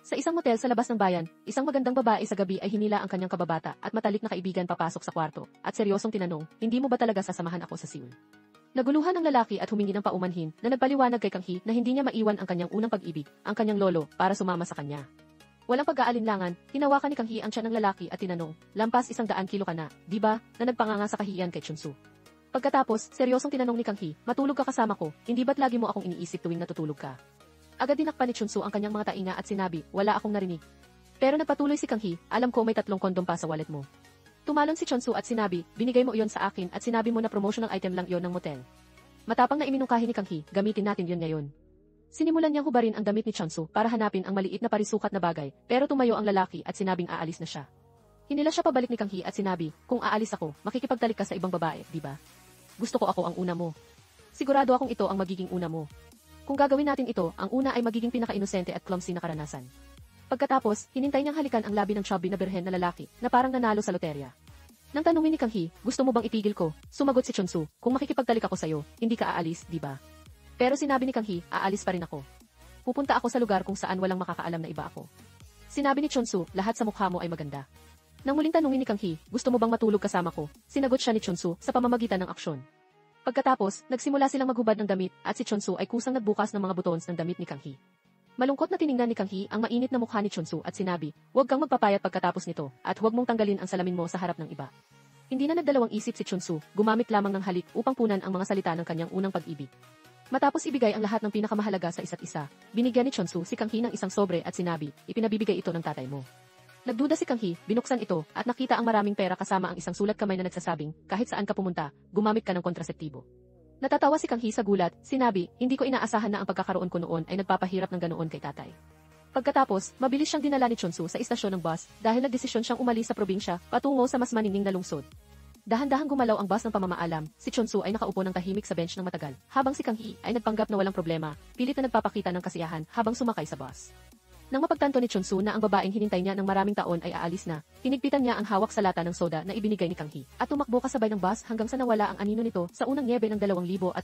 Sa isang motel sa labas ng bayan, isang magandang babae sa gabi ay hinila ang kanyang kababata at matalik na kaibigan papasok sa kwarto, at seryosong tinanong, hindi mo ba talaga sasamahan ako sa Seoul? Naguluhan ang lalaki at humingi ng paumanhin na nagpaliwanag kay Kang Hee na hindi niya maiwan ang kanyang unang pag-ibig, ang kanyang lolo, para sumama sa kanya. Walang pag-aalinlangan, hinawakan ni Kang Hee ang tiyan ng lalaki at tinanong, lampas 100 kilo ka na, di ba, na nagpanganga sa kahiyan kay Chunsu. Pagkatapos, seryosong tinanong ni Kang Hee, matulog ka kasama ko, hindi ba't lagi mo akong iniisip tuwing natutulog ka? Agad dinakpan ni Chunsu ang kanyang mga tainga at sinabi, wala akong narinig. Pero nagpatuloy si Kang Hee, alam ko may 3 kondom pa sa wallet mo. Tumalon si Chunsu at sinabi, binigay mo iyon sa akin at sinabi mo na promotional item lang iyon ng motel. Matapang na iminungkahi ni Kang Hee, gamitin natin yun ngayon. Sinimulan niyang hubarin ang damit ni Chunsu para hanapin ang maliit na parisukat na bagay, pero tumayo ang lalaki at sinabing aalis na siya. Hinila siya pabalik ni Kang Hee at sinabi, kung aalis ako, makikipagtalik ka sa ibang babae, di ba? Gusto ko ako ang una mo. Sigurado akong ito ang magiging una mo. Kung gagawin natin ito, ang una ay magiging pinaka-inosente at clumsy na karanasan. Pagkatapos, hinintay niyang halikan ang labi ng chubby na birhen na lalaki, na parang nanalo sa loterya. Nang tanungin ni Kang Hee, gusto mo bang itigil ko? Sumagot si Chunsu, kung makikipagtalik ako sa'yo, hindi ka aalis, di ba? Pero sinabi ni Kang Hee, aalis pa rin ako. Pupunta ako sa lugar kung saan walang makakaalam na iba ako. Sinabi ni Chunsu, lahat sa mukha mo ay maganda. Nang muling tanungin ni Kang Hee, gusto mo bang matulog kasama ko? Sinagot siya ni Chunsu sa pamamagitan ng aksyon. Pagkatapos, nagsimula silang maghubad ng damit at si Chunsu ay kusang nagbukas ng mga buttons ng damit ni Kang Hee. Malungkot na tiningnan ni Kang Hee ang mainit na mukha ni Chunsu at sinabi, huwag kang magpapayat pagkatapos nito at huwag mong tanggalin ang salamin mo sa harap ng iba. Hindi na nagdalawang isip si Chunsu, gumamit lamang ng halik upang punan ang mga salita ng kanyang unang pag-ibig. Matapos ibigay ang lahat ng pinakamahalaga sa isa't isa, binigyan ni Chunsu si Kang Hee ng isang sobre at sinabi, ipinabibigay ito ng tatay mo. Nagduda si Kang Hee, binuksan ito, at nakita ang maraming pera kasama ang isang sulat kamay na nagsasabing, kahit saan ka pumunta, gumamit ka ng kontraseptibo. Natatawa si Kang Hee sa gulat, sinabi, hindi ko inaasahan na ang pagkakaroon ko noon ay nagpapahirap ng ganoon kay tatay. Pagkatapos, mabilis siyang dinala ni Chunsu sa istasyon ng bus dahil nagdesisyon siyang umalis sa probinsya patungo sa mas maninning na lungsod. Dahan-dahang gumalaw ang bus ng pamamaalam, si Chunsu ay nakaupo ng tahimik sa bench ng matagal, habang si Kang Hee ay nagpanggap na walang problema, pilit na nagpapakita ng kasiyahan habang sumakay sa bus. Nang mapagtanto ni Chunsu na ang babaeng hinintay niya ng maraming taon ay aalis na, hinigpitan niya ang hawak sa lata ng soda na ibinigay ni Kang Hee, at tumakbo kasabay ng bus hanggang sa nawala ang anino nito sa unang nyebe ng 2013.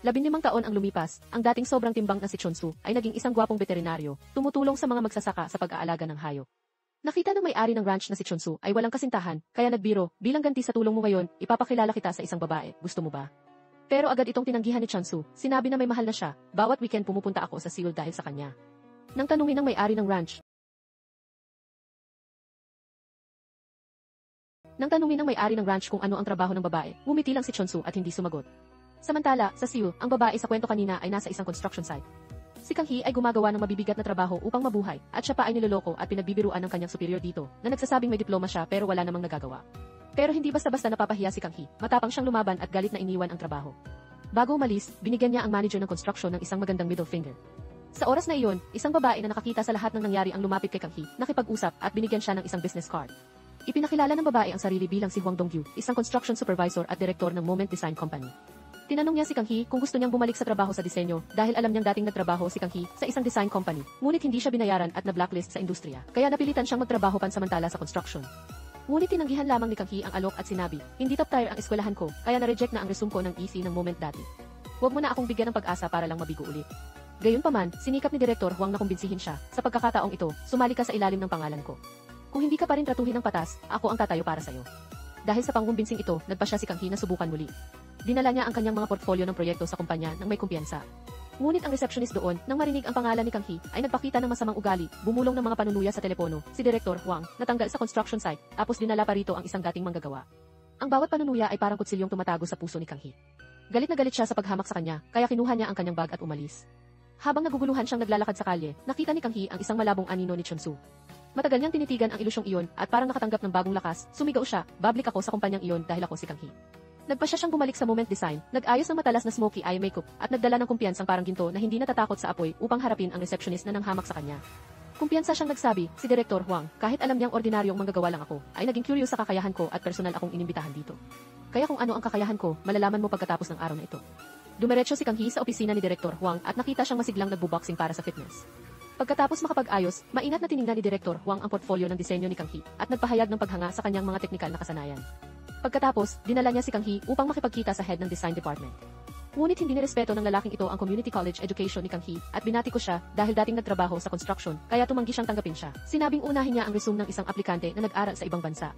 15 taon ang lumipas, ang dating sobrang timbang na si Chunsu ay naging isang gwapong veterinaryo, tumutulong sa mga magsasaka sa pag-aalaga ng hayop. Nakita ng may-ari ng ranch na si Chunsu ay walang kasintahan, kaya nagbiro, bilang ganti sa tulong mo ngayon, ipapakilala kita sa isang babae, gusto mo ba? Pero agad itong tinanggihan ni Chunsu, sinabi na may mahal na siya, bawat weekend pumupunta ako sa Seoul dahil sa kanya. Nang tanungin ng may-ari ng ranch kung ano ang trabaho ng babae, ngumiti lang si Chunsu at hindi sumagot. Samantala, sa Seoul, ang babae sa kwento kanina ay nasa isang construction site. Si Kang Hee ay gumagawa ng mabibigat na trabaho upang mabuhay, at siya pa ay niloloko at pinagbibiruan ng kanyang superior dito, na nagsasabing may diploma siya pero wala namang nagagawa. Pero hindi basta-basta napapahiya si Kang Hee, matapang siyang lumaban at galit na iniwan ang trabaho. Bago umalis, binigyan niya ang manager ng construction ng isang magandang middle finger. Sa oras na iyon, isang babae na nakakita sa lahat ng nangyari ang lumapit kay Kang Hee, nakipag-usap at binigyan siya ng isang business card. Ipinakilala ng babae ang sarili bilang si Hwang Dongyu, isang construction supervisor at direktor ng Moment Design Company. Tinanong niya si Kang Hee kung gusto niyang bumalik sa trabaho sa disenyo dahil alam niyang dating nagtrabaho si Kang Hee sa isang design company, ngunit hindi siya binayaran at na-blacklist sa industriya, kaya napilitan siyang magtrabaho pansamantala sa construction. Ngunit tinanggihan lamang ni Kang Hee ang alok at sinabi, hindi top tier ang eskwelahan ko, kaya na-reject na ang resume ko ng EC ng Moment dati. Huwag mo na akong bigyan ng pag-asa para lang mabigo ulit. Gayunpaman, sinikap ni Direktor Hwang na kumbinsihin siya, sa pagkakataong ito, sumali ka sa ilalim ng pangalan ko. Kung hindi ka pa rin tratuhin ng patas, ako ang tatayo para sa'yo. Dahil sa pangkumbinsing ito, nagpa siya si Kang Hee na subukan muli. Dinala niya ang kanyang mga portfolio ng proyekto sa kumpanya nang may kumpiyansa. Ngunit ang receptionist doon, nang marinig ang pangalan ni Kang Hee, ay nagpakita ng masamang ugali, bumulong ng mga panunuya sa telepono, si Direktor Hwang, natanggal sa construction site, tapos dinala pa rito ang isang dating manggagawa. Ang bawat panunuya ay parang kutsilyong tumatago sa puso ni Kang Hee. Galit na galit siya sa paghamak sa kanya, kaya kinuha niya ang kanyang bag at umalis. Habang naguguluhan siyang naglalakad sa kalye, nakita ni Kang Hee ang isang malabong anino ni Chunsu. Matagal niyang tinitigan ang ilusyong iyon at parang nakatanggap ng bagong lakas, sumigaw siya, babalik ako sa kumpanyang iyon dahil ako si Kang Hee. Nagpasya siyang bumalik sa Moment Design, nag-ayos ng matalas na smoky eye makeup at nagdala ng kumpiyansang parang ginto na hindi natatakot sa apoy upang harapin ang receptionist na nanghamak sa kanya. Kumpiyansa siyang nagsabi, si Direktor Hwang, kahit alam niyang ordinaryong manggagawa lang ako, ay naging curious sa kakayahan ko at personal akong inimbitahan dito. Kaya kung ano ang kakayahan ko, malalaman mo pagkatapos ng araw na ito. Dumiretso si Kang Hee sa opisina ni Direktor Hwang at nakita siyang masiglang nagbo-boxing para sa fitness. Pagkatapos makapag-ayos, maingat na tiningnan ni Direktor Hwang ang portfolio ng disenyo ni Kang Hee at nagpahayag ng paghanga sa kanyang mga teknikal na kasanayan. Pagkatapos, dinala niya si Kang Hee upang makipagkita sa head ng design department. Ngunit hindi nirespeto ng lalaking ito ang community college education ni Kang Hee at binati ko siya dahil dating nagtrabaho sa construction kaya tumanggi siyang tanggapin siya. Sinabing unahin niya ang resume ng isang aplikante na nag-aral sa ibang bansa.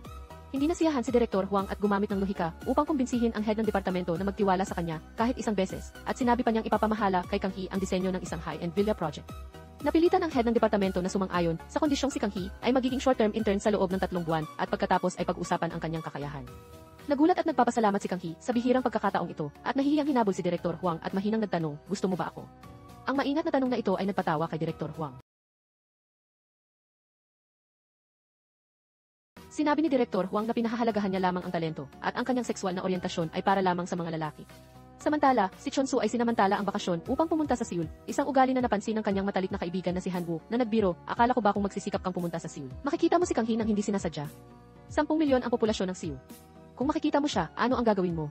Hindi nasiyahan si Direktor Huang at gumamit ng lohika upang kumbinsihin ang head ng departamento na magtiwala sa kanya kahit isang beses at sinabi pa niyang ipapamahala kay Kang Hee ang disenyo ng isang high-end villa project. Napilitan ang head ng departamento na sumang-ayon sa kondisyong si Kang Hee ay magiging short-term intern sa loob ng 3 buwan at pagkatapos ay pag-usapan ang kanyang kakayahan. Nagulat at nagpapasalamat si Kang Hee sa bihirang pagkakataong ito at nahihiyang hinabol si Direktor Huang at mahinang nagtanong, gusto mo ba ako? Ang maingat na tanong na ito ay nagpatawa kay Direktor Huang. Sinabi ni Direktor Huang na pinahahalagahan niya lamang ang talento at ang kanyang sexual na oryentasyon ay para lamang sa mga lalaki. Samantala, si Chonsu ay sinamantala ang bakasyon upang pumunta sa Seoul, isang ugali na napansin ng kanyang matalik na kaibigan na si Hanwoo na nagbiro, akala ko ba kung magsisikap kang pumunta sa Seoul? Makikita mo si Kang Hee nang hindi sinasadya. 10 milyon ang populasyon ng Seoul. Kung makikita mo siya, ano ang gagawin mo?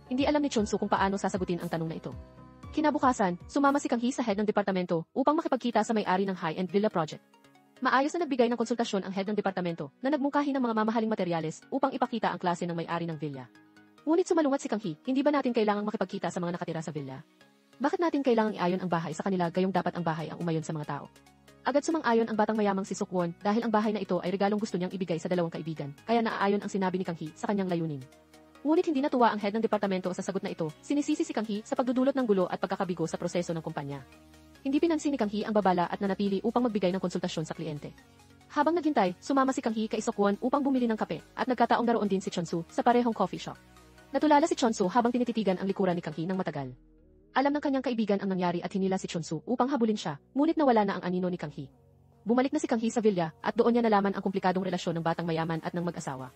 Hindi alam ni Chonsu kung paano sasagutin ang tanong na ito. Kinabukasan, sumama si Kang Hee sa head ng departamento upang makipagkita sa may-ari ng high-end villa project. Maayos na nagbigay ng konsultasyon ang head ng departamento na nagmungkahi ng mga mamahaling materyales upang ipakita ang klase ng may-ari ng villa. Ngunit sumalungat si Kang Hee, hindi ba natin kailangang makipagkita sa mga nakatira sa villa? Bakit natin kailangang iayon ang bahay sa kanila gayong dapat ang bahay ang umayon sa mga tao? Agad sumang-ayon ang batang mayamang si Sukwon dahil ang bahay na ito ay regalong gusto niyang ibigay sa dalawang kaibigan, kaya naaayon ang sinabi ni Kang Hee sa kanyang layunin. Ngunit hindi natuwa ang head ng departamento sa sagot na ito, sinisisi si Kang Hee sa pagdudulot ng gulo at pagkakabigo sa proseso ng kumpanya. Hindi pinansin ni Kang Hee ang babala at nanatili upang magbigay ng konsultasyon sa kliyente. Habang naghintay, sumama si Kang Hee kay Sukwon upang bumili ng kape at nagkataong naroon din si Chonsu sa parehong coffee shop. Natulala si Chonsu habang tinititigan ang likuran ni Kang Hee ng matagal. Alam ng kanyang kaibigan ang nangyari at hinila si Chonsu upang habulin siya, ngunit nawala na ang anino ni Kang Hee. Bumalik na si Kang Hee sa villa at doon niya nalaman ang komplikadong relasyon ng batang mayaman at ng mag-asawa.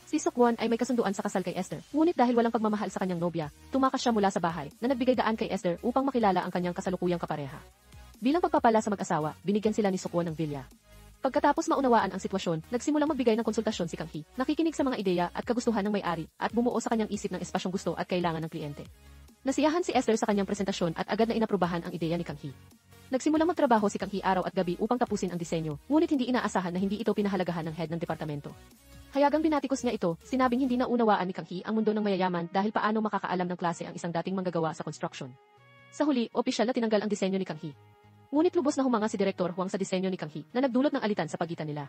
Si Sukwon ay may kasunduan sa kasal kay Esther, ngunit dahil walang pagmamahal sa kanyang nobya, tumakas siya mula sa bahay na nagbigay daan kay Esther upang makilala ang kanyang kasalukuyang kapareha. Bilang pagpapala sa mag-asawa, binigyan sila ni Sukwon ng villa. Pagkatapos maunawaan ang sitwasyon, nagsimulang magbigay ng konsultasyon si Kang Hee, nakikinig sa mga ideya at kagustuhan ng may-ari at bumuo sa kanyang isip ng espasyong gusto at kailangan ng kliyente. Nasiyahan si Esther sa kanyang presentasyon at agad na inaprubahan ang ideya ni Kang Hee. Nagsimulang magtrabaho si Kang Hee araw at gabi upang tapusin ang disenyo, ngunit hindi inaasahan na hindi ito pinahalagahan ng head ng departamento. Hayagang binatikos niya ito, sinabing hindi na unawaan ni Kang Hee ang mundo ng mayayaman dahil paano makakaalam ng klase ang isang dating manggagawa sa construction. Sa huli, opisyal na tinanggal ang disenyo ni Kang Hee. Ngunit lubos na humanga si Direktor Huang sa disenyo ni Kang Hee na nagdulot ng alitan sa pagitan nila.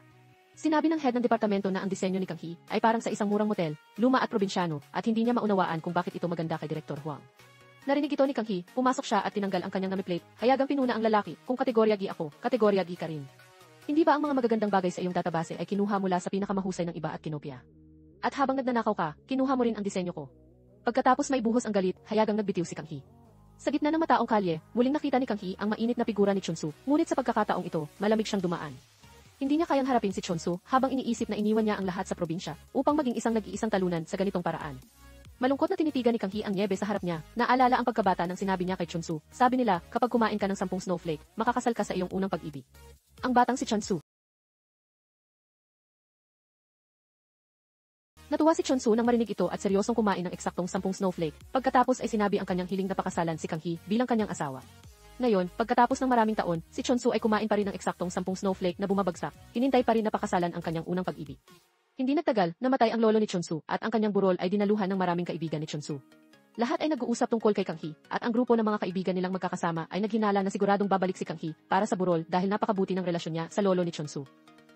Sinabi ng head ng departamento na ang disenyo ni Kang Hee ay parang sa isang murang motel, luma at probinsyano, at hindi niya maunawaan kung bakit ito maganda kay Direktor Huang. Narinig ito ni Kang Hee, pumasok siya at tinanggal ang kanyang namiplate, hayagang pinuna ang lalaki, kung kategorya G ako, kategorya G ka rin. Hindi ba ang mga magagandang bagay sa iyong database ay kinuha mula sa pinakamahusay ng iba at kinopya? At habang nagnanakaw ka, kinuha mo rin ang disenyo ko. Pagkatapos may buhos ang galit, hayagang nagbitiw si Kang Hee. Sa gitna ng mataong kalye, muling nakita ni Kang Hee ang mainit na figura ni Chonsu, ngunit sa pagkakataong ito, malamig siyang dumaan. Hindi niya kayang harapin si Chonsu habang iniisip na iniwan niya ang lahat sa probinsya upang maging isang nag-iisang talunan sa ganitong paraan. Malungkot na tinitigan ni Kang Hee ang niebe sa harap niya. Naalala ang pagkabata ng sinabi niya kay Chonsu. Sabi nila, kapag kumain ka ng 10 snowflake, makakasal ka sa iyong unang pag-ibig. Ang batang si Chonsu. Natuwa si Chonsu nang marinig ito at seryosong kumain ng eksaktong 10 snowflake. Pagkatapos ay sinabi ang kanyang hiling na pakasalan si Kang Hee bilang kanyang asawa. Ngayon, pagkatapos ng maraming taon, si Chonsu ay kumain pa rin ng eksaktong 10 snowflake na bumabagsak. Hinintay pa rin na pakasalan ang kanyang unang pag-ibig. Hindi nagtagal, namatay ang lolo ni Chonsu at ang kanyang burol ay dinaluhan ng maraming kaibigan ni Chonsu. Lahat ay nag-uusap tungkol kay Kang Hee at ang grupo ng mga kaibigan nilang magkakasama ay naghinala na siguradong babalik si Kang Hee para sa burol dahil napakabuti ng relasyon niya sa lolo ni Chonsu.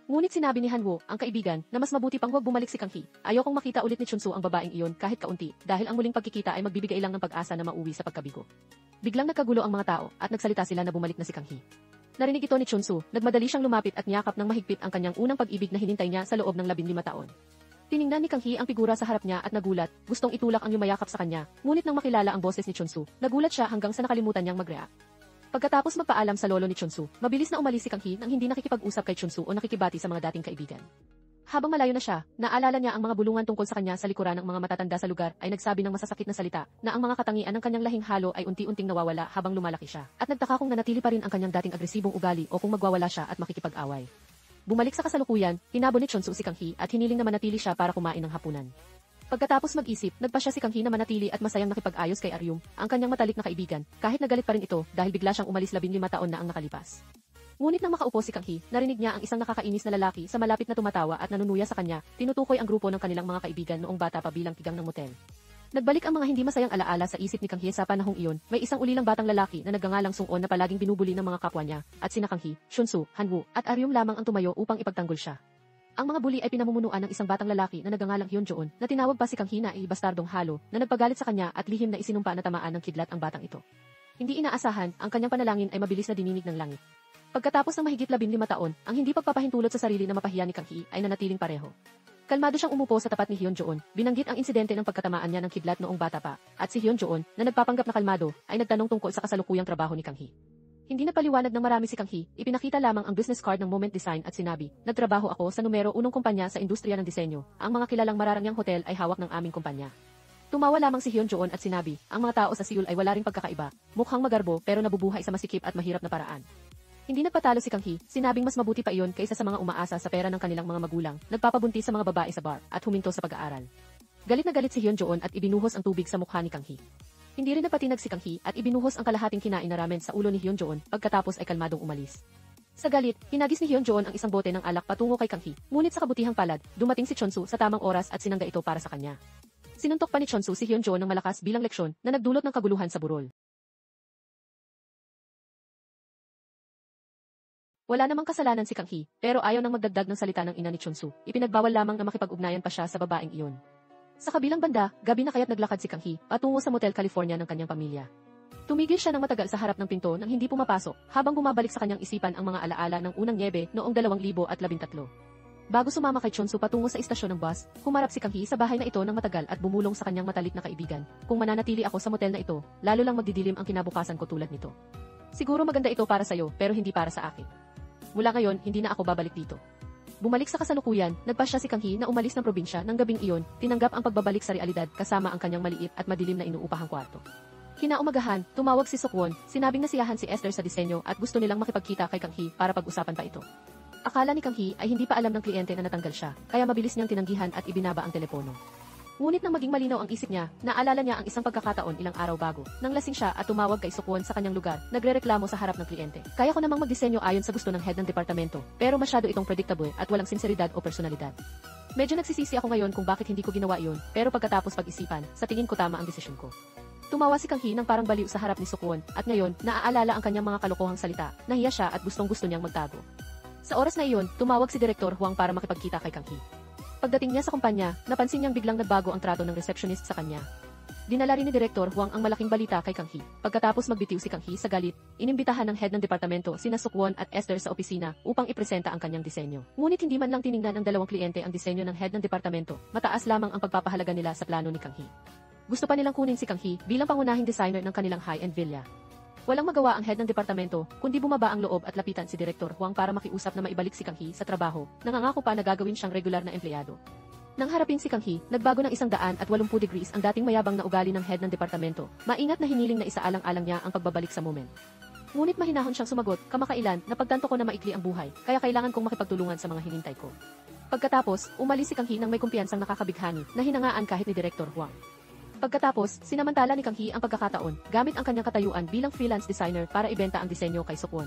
Ngunit sinabi ni Hanwoo, ang kaibigan, na mas mabuti pang huwag bumalik si Kang Hee. Ayokong makita ulit ni Chonsu ang babaeng iyon kahit kaunti dahil ang muling pagkikita ay magbibigay lang ng pag-asa na mauwi sa pagkabigo. Biglang nagkagulo ang mga tao at nagsalita sila na bumalik na si Kang Hee. Narinig ito ni Chonsu, nagmadali siyang lumapit at niyakap ng mahigpit ang kanyang unang pag-ibig na hinintay niya sa loob ng 15 taon. Tiningnan ni Kang Hee ang figura sa harap niya at nagulat, gustong itulak ang yumayakap sa kanya, ngunit nang makilala ang boses ni Chonsu, nagulat siya hanggang sa nakalimutan niyang mag-react. Pagkatapos magpaalam sa lolo ni Chonsu, mabilis na umalis si Kang Hee nang hindi nakikipag-usap kay Chonsu o nakikibati sa mga dating kaibigan. Habang malayo na siya, naalala niya ang mga bulungan tungkol sa kanya sa likuran ng mga matatanda sa lugar ay nagsabi ng masasakit na salita na ang mga katangian ng kanyang lahing halo ay unti-unting nawawala habang lumalaki siya. At nagtaka kung nanatili pa rin ang kanyang dating agresibong ugali o kung magwawala siya at makikipag-away. Bumalik sa kasalukuyan, hinabol ni Chonsu si Kang Hee at hiniling na manatili siya para kumain ng hapunan. Pagkatapos mag-isip, nagpa siya si Kang Hee na manatili at masayang nakipag-ayos kay Aryum, ang kanyang matalik na kaibigan, kahit nagalit pa rin ito dahil bigla siyang umalis 15 taon na ang nakalipas. Ngunit nang makaupo si Kang Hee, narinig niya ang isang nakakainis na lalaki sa malapit na tumatawa at nanunuya sa kanya, tinutukoy ang grupo ng kanilang mga kaibigan noong bata pa bilang tigang ng motel. Nagbalik ang mga hindi masayang alaala sa isip ni Kang Hee sa panahong iyon. May isang ulilang batang lalaki na nagngangalang Sung-on na palaging binubuli ng mga kapwa niya, at sina Kang Hee, Chunsu, Hanwoo, at Aryum lamang ang tumayo upang ipagtanggol siya. Ang mga bully ay pinamumunuan ng isang batang lalaki na nagngangalang Hyun-joon, na tinawag pa si Kang Hee na bastardong halo, na nagpagalit sa kanya at lihim na isinumpa na tamaan ng kidlat ang batang ito. Hindi inaasahan, ang kanyang panalangin ay mabilis na dininig ng langit. Pagkatapos ng mahigit 15 taon, ang hindi pagpapahintulot sa sarili na mapahiya ni Kang Hee ay nanatiling pareho. Kalmado siyang umupo sa tapat ni Hyun-joon, binanggit ang insidente ng pagkatamaan niya ng kidlat noong bata pa, at si Hyun-joon, na nagpapanggap na kalmado, ay nagtanong tungkol sa kasalukuyang trabaho ni Kang Hee. Hindi napaliwanag ng marami si Kang Hee, ipinakita lamang ang business card ng Moment Design at sinabi, nagtrabaho ako sa numero 1 kumpanya sa industriya ng disenyo, ang mga kilalang mararangyang hotel ay hawak ng aming kumpanya. Tumawa lamang si Hyun-joon at sinabi, ang mga tao sa Seoul ay wala ring pagkakaiba, mukhang magarbo pero nabubuhay sa masikip at mahirap na paraan. Hindi nagpatalo si Kang Hee, sinabing mas mabuti pa iyon kaysa sa mga umaasa sa pera ng kanilang mga magulang, nagpapabuntis sa mga babae sa bar, at huminto sa pag-aaral. Galit na galit si Hyun-joon at ibinuhos ang tubig sa mukha ni Kang Hee. Hindi rin napatinag si Kang Hee at ibinuhos ang kalahating kinain na ramen sa ulo ni Hyun-joon, pagkatapos ay kalmadong umalis. Sa galit, hinagis ni Hyun-joon ang isang bote ng alak patungo kay Kang Hee, ngunit sa kabutihang palad, dumating si Chonsu sa tamang oras at sinangga ito para sa kanya. Sinuntok pa ni Chonsu si Hyun-joon ng malakas bilang leksyon na nagdulot ng kaguluhan sa burol. Wala namang kasalanan si Kang Hee, pero ayaw nang magdagdag ng salita ng ina ni Chonsu. Ipinagbawal lamang na makipag-ugnayan pa siya sa babaeng iyon. Sa kabilang banda, gabi na kaya't naglakad si Kang Hee patungo sa Motel California ng kanyang pamilya. Tumigil siya ng matagal sa harap ng pinto nang hindi pumapasok, habang bumabalik sa kanyang isipan ang mga alaala ng unang Nyebe noong 2013. Bago sumama kay Chonsu patungo sa istasyon ng bus, humarap si Kang Hee sa bahay na ito ng matagal at bumulong sa kanyang matalik na kaibigan. Kung mananatili ako sa motel na ito, lalo lang magdidilim ang kinabukasan ko tulad nito. Siguro maganda ito para sa'yo, pero hindi para sa akin. Mula ngayon, hindi na ako babalik dito. Bumalik sa kasalukuyan, nagpasya si Kang Hee na umalis ng probinsya nang gabing iyon, tinanggap ang pagbabalik sa realidad kasama ang kanyang maliit at madilim na inuupahang kwarto. Kinaumagahan, tumawag si Seok-won, sinabing nasiyahan si Esther sa disenyo at gusto nilang makipagkita kay Kang Hee para pag-usapan pa ito. Akala ni Kang Hee ay hindi pa alam ng kliyente na natanggal siya, kaya mabilis niyang tinanggihan at ibinaba ang telepono. Ngunit nang maging malinaw ang isip niya, naalala niya ang isang pagkakataon ilang araw bago, nang lasing siya at tumawag kay Seok-won sa kanyang lugar, nagrereklamo sa harap ng kliyente. Kaya ko namang magdisenyo ayon sa gusto ng head ng departamento, pero masyado itong predictable at walang sinseridad o personalidad. Medyo nagsisisi ako ngayon kung bakit hindi ko ginawa iyon, pero pagkatapos pag-isipan, sa tingin ko tama ang desisyon ko. Tumawa si Kang Hee nang parang baliw sa harap ni Seok-won, at ngayon, naaalala ang kanyang mga kalokohang salita, nahiya siya at gustong-gusto niyang magtago. Sa oras na iyon, tumawag si Direktor Huang para makipagkita kay Kang Hee. Pagdating niya sa kumpanya, napansin niyang biglang nagbago ang trato ng receptionist sa kanya. Dinala rin ni Direktor Huang ang malaking balita kay Kang Hee. Pagkatapos magbitiw si Kang Hee sa galit, inimbitahan ng head ng departamento sina Seok-won at Esther sa opisina upang ipresenta ang kanyang disenyo. Ngunit hindi man lang tiningnan ng dalawang kliyente ang disenyo ng head ng departamento, mataas lamang ang pagpapahalaga nila sa plano ni Kang Hee. Gusto pa nilang kunin si Kang Hee bilang pangunahing designer ng kanilang high-end villa. Walang magawa ang head ng departamento, kundi bumaba ang loob at lapitan si Direktor Huang para makiusap na maibalik si Kang Hee sa trabaho, nangangako pa na gagawin siyang regular na empleyado. Nang harapin si Kang Hee, nagbago ng 180 degrees ang dating mayabang na ugali ng head ng departamento. Maingat na hiniling na isaalang-alang niya ang pagbabalik sa Moment. Ngunit mahinahon siyang sumagot, kamakailan, napagtanto ko na maikli ang buhay, kaya kailangan kong makipagtulungan sa mga hinintay ko. Pagkatapos, umalis si Kang Hee nang may kumpiyansang nakakabighani, na hinangaan kahit ni Direktor Huang. Pagkatapos, sinamantala ni Kang Hee ang pagkakataon, gamit ang kanyang katayuan bilang freelance designer para ibenta ang disenyo kay Seok-won.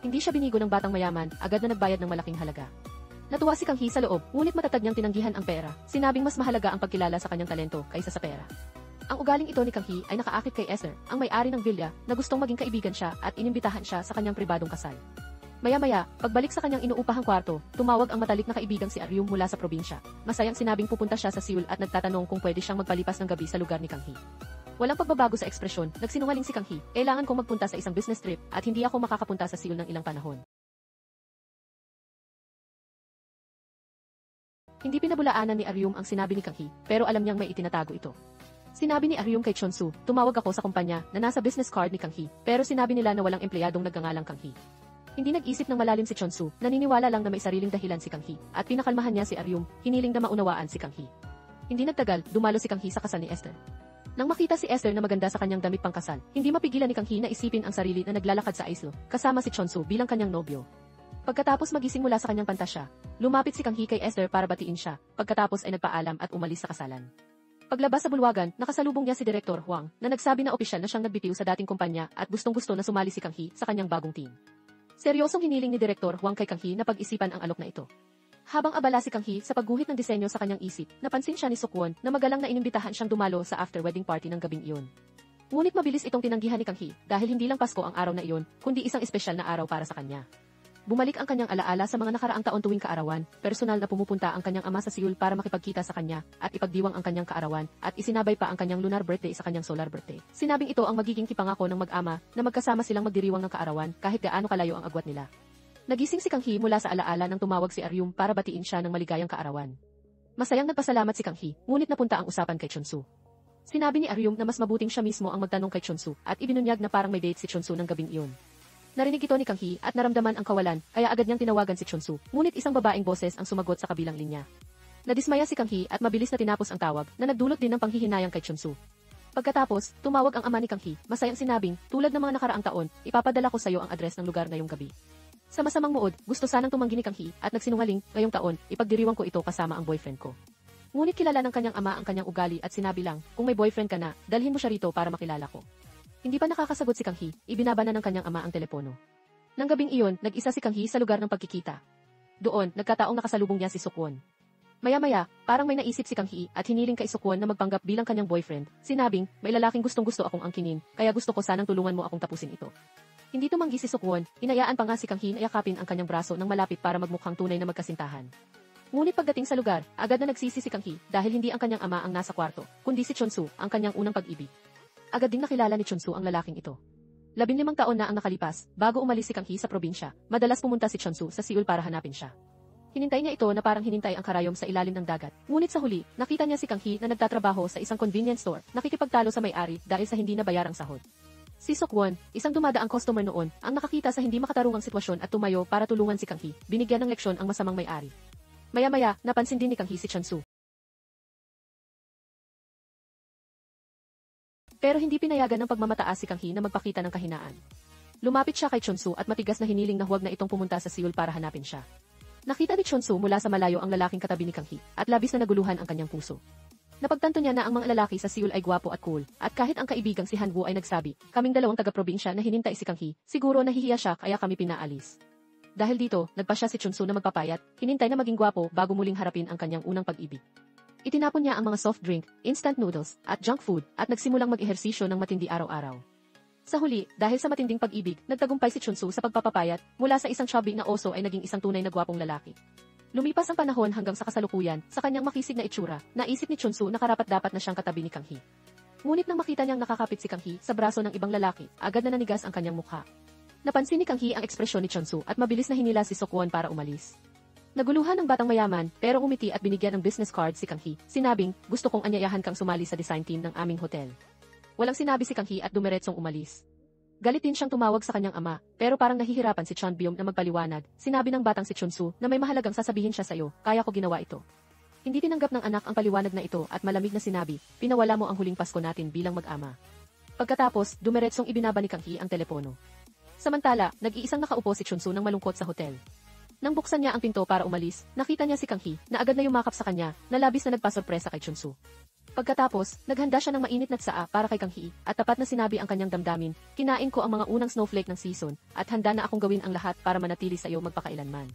Hindi siya binigo ng batang mayaman, agad na nagbayad ng malaking halaga. Natuwa si Kang Hee sa loob, ngunit matatag niyang tinanggihan ang pera, sinabing mas mahalaga ang pagkilala sa kanyang talento kaysa sa pera. Ang ugaling ito ni Kang Hee ay nakaakit kay Esther, ang may-ari ng villa, na gustong maging kaibigan siya at inimbitahan siya sa kanyang pribadong kasal. Maya-maya, pagbalik sa kanyang inuupahang kwarto, tumawag ang matalik na kaibigang si Aryum mula sa probinsya. Masayang sinabing pupunta siya sa Seoul at nagtatanong kung pwede siyang magpalipas ng gabi sa lugar ni Kang Hee. Walang pagbabago sa ekspresyon, nagsinungaling si Kang Hee, kailangan kong magpunta sa isang business trip at hindi ako makakapunta sa Seoul ng ilang panahon. Hindi pinabulaanan ni Aryum ang sinabi ni Kang Hee, pero alam niyang may itinatago ito. Sinabi ni Aryum kay Chonsu, tumawag ako sa kumpanya na nasa business card ni Kang Hee, pero sinabi nila na walang empleyadong nagngangalang Kang Hee. Hindi nag-isip ng malalim si Chonsu, naniniwala lang na may sariling dahilan si Kang Hee, at pinakalmahan niya si Aryum, hiniling na maunawaan si Kang Hee. Hindi nagtagal, dumalo si Kang Hee sa kasal ni Esther. Nang makita si Esther na maganda sa kanyang damit pangkasal, hindi mapigilan ni Kang Hee na isipin ang sarili na naglalakad sa islo, kasama si Chonsu bilang kanyang nobyo. Pagkatapos magising mula sa kanyang pantasya, lumapit si Kang Hee kay Esther para batiin siya, pagkatapos ay nagpaalam at umalis sa kasalan. Paglabas sa bulwagan, nakasalubong niya si Direktor Huang, na nagsabi na opisyal na siyang nagbitiw sa dating kumpanya at gustong-gusto na sumali si Kang Hee sa kanyang bagong team. Seryosong hiniling ni Direktor Huang kay Kang Hee na pag-isipan ang alok na ito. Habang abala si Kang Hee sa pagguhit ng disenyo sa kanyang isip, napansin siya ni Sukwon na magalang na inimbitahan siyang dumalo sa after-wedding party ng gabing iyon. Ngunit mabilis itong tinanggihan ni Kang Hee dahil hindi lang Pasko ang araw na iyon, kundi isang espesyal na araw para sa kanya. Bumalik ang kanyang alaala sa mga nakaraang taon tuwing kaarawan, personal na pumupunta ang kanyang ama sa Seoul para makipagkita sa kanya at ipagdiwang ang kanyang kaarawan at isinabay pa ang kanyang lunar birthday sa kanyang solar birthday. Sinabing ito ang magiging tipangako ng mag-ama na magkasama silang magdiriwang ng kaarawan kahit gaano kalayo ang agwat nila. Nagising si Kang Hee mula sa alaala nang tumawag si Aryum para batiin siya ng maligayang kaarawan. Masayang nagpasalamat si Kang Hee, ngunit napunta ang usapan kay Chunsu. Sinabi ni Aryum na mas mabuting siya mismo ang magtanong kay Chunsu at ibinunyag na parang may date si Chunsu ng gabing iyon. Narinig ito ni Kang Hee at naramdaman ang kawalan, kaya agad niyang tinawagan si Chunsu, ngunit isang babaeng boses ang sumagot sa kabilang linya. Nadismaya si Kang Hee at mabilis na tinapos ang tawag na nagdulot din ng panghihinayang kay Chunsu. Pagkatapos, tumawag ang ama ni Kang Hee, masayang sinabing, tulad ng mga nakaraang taon, ipapadala ko sa iyo ang address ng lugar ngayong gabi. Sa masamang muod, gusto sanang tumanggi ni Kang Hee at nagsinungaling, ngayong taon, ipagdiriwang ko ito kasama ang boyfriend ko. Ngunit kilala ng kanyang ama ang kanyang ugali at sinabi lang, kung may boyfriend ka na, dalhin mo siya rito para makilala ko. Hindi pa nakakasagot si Kang Hee, ibinaba na ng kanyang ama ang telepono. Nang gabing iyon, nag-isa si Kang Hee sa lugar ng pagkikita. Doon, nagkataong nakasalubong niya si Sukwon. Maya-maya, parang may naisip si Kang Hee at hiniling kay Sukwon na magpanggap bilang kanyang boyfriend, sinabing, may lalaking gustong-gusto akong angkinin, kaya gusto ko sanang tulungan mo akong tapusin ito. Hindi tumanggi si Sukwon, inayaan pa nga si Kang Hee na yakapin ang kanyang braso ng malapit para magmukhang tunay na magkasintahan. Ngunit pagdating sa lugar, agad na nagsisi si Kang Hee dahil hindi ang kanyang ama ang nasa kwarto, kundi si Chunsu, ang kanyang unang pag-ibig. Agad ding nakilala ni Chunsu ang lalaking ito. 15 taon na ang nakalipas, bago umalis si Kang Hee sa probinsya, madalas pumunta si Chunsu sa Seoul para hanapin siya. Hinintay niya ito na parang hinintay ang karayom sa ilalim ng dagat. Ngunit sa huli, nakita niya si Kang Hee na nagtatrabaho sa isang convenience store, nakikipagtalo sa may-ari dahil sa hindi nabayarang sahod. Si Sukwon, isang dumadaang customer noon, ang nakakita sa hindi makatarungang sitwasyon at tumayo para tulungan si Kang Hee, binigyan ng leksyon ang masamang may-ari. Maya-maya, napansin din ni Kang Hee si Chunsu. Pero hindi pinayagan ng pagmamataas si Kang Hee na magpakita ng kahinaan. Lumapit siya kay Chunsu at matigas na hiniling na huwag na itong pumunta sa Seoul para hanapin siya. Nakita ni Chunsu mula sa malayo ang lalaking katabi ni Kang Hee at labis na naguluhan ang kanyang puso. Napagtanto niya na ang mga lalaki sa Seoul ay gwapo at cool, at kahit ang kaibigang si Han Woo ay nagsabi, kaming dalawang taga-probinsya na hinintay si Kang Hee, siguro nahihiya siya kaya kami pinaalis. Dahil dito, nagpa siya si Chunsu na magpapayat, hinintay na maging gwapo bago muling harapin ang kanyang unang pag-ibig. Itinapon niya ang mga soft drink, instant noodles, at junk food, at nagsimulang mag-ehersisyo ng matindi araw-araw. Sa huli, dahil sa matinding pag-ibig, nagtagumpay si Chunsu sa pagpapapayat, mula sa isang chubby na oso ay naging isang tunay na gwapong lalaki. Lumipas ang panahon hanggang sa kasalukuyan, sa kanyang makisig na itsura, naisip ni Chunsu na karapat-dapat na siyang katabi ni Kang Hee. Ngunit nang makita niyang nakakapit si Kang Hee sa braso ng ibang lalaki, agad na nanigas ang kanyang mukha. Napansin ni Kang Hee ang ekspresyon ni Chunsu at mabilis na hinila si Sukwon para umalis. Naguluhan ng batang mayaman, pero umiti at binigyan ng business card si Kang Hee, sinabing, gusto kong anyayahan kang sumali sa design team ng aming hotel. Walang sinabi si Kang Hee at dumiretsong umalis. Galit din siyang tumawag sa kanyang ama, pero parang nahihirapan si Chun Byung na magpaliwanag. Sinabi ng batang si Chunsu na may mahalagang sasabihin siya sa iyo, kaya ko ginawa ito. Hindi tinanggap ng anak ang paliwanag na ito at malamig na sinabi, pinawala mo ang huling Pasko natin bilang mag-ama. Pagkatapos, dumiretsong ibinaba ni Kang Hee ang telepono. Samantala, nag-iisang nakaupo si Chunsu nang malungkot sa hotel. Nang buksan niya ang pinto para umalis, nakita niya si Kang Hee na agad na yumakap sa kanya, na labis na nagpasorpresa kay Chunsu. Pagkatapos, naghanda siya ng mainit na tsaa para kay Kang Hee, at tapat na sinabi ang kanyang damdamin, kinain ko ang mga unang snowflake ng season, at handa na akong gawin ang lahat para manatili sa iyo magpakailanman.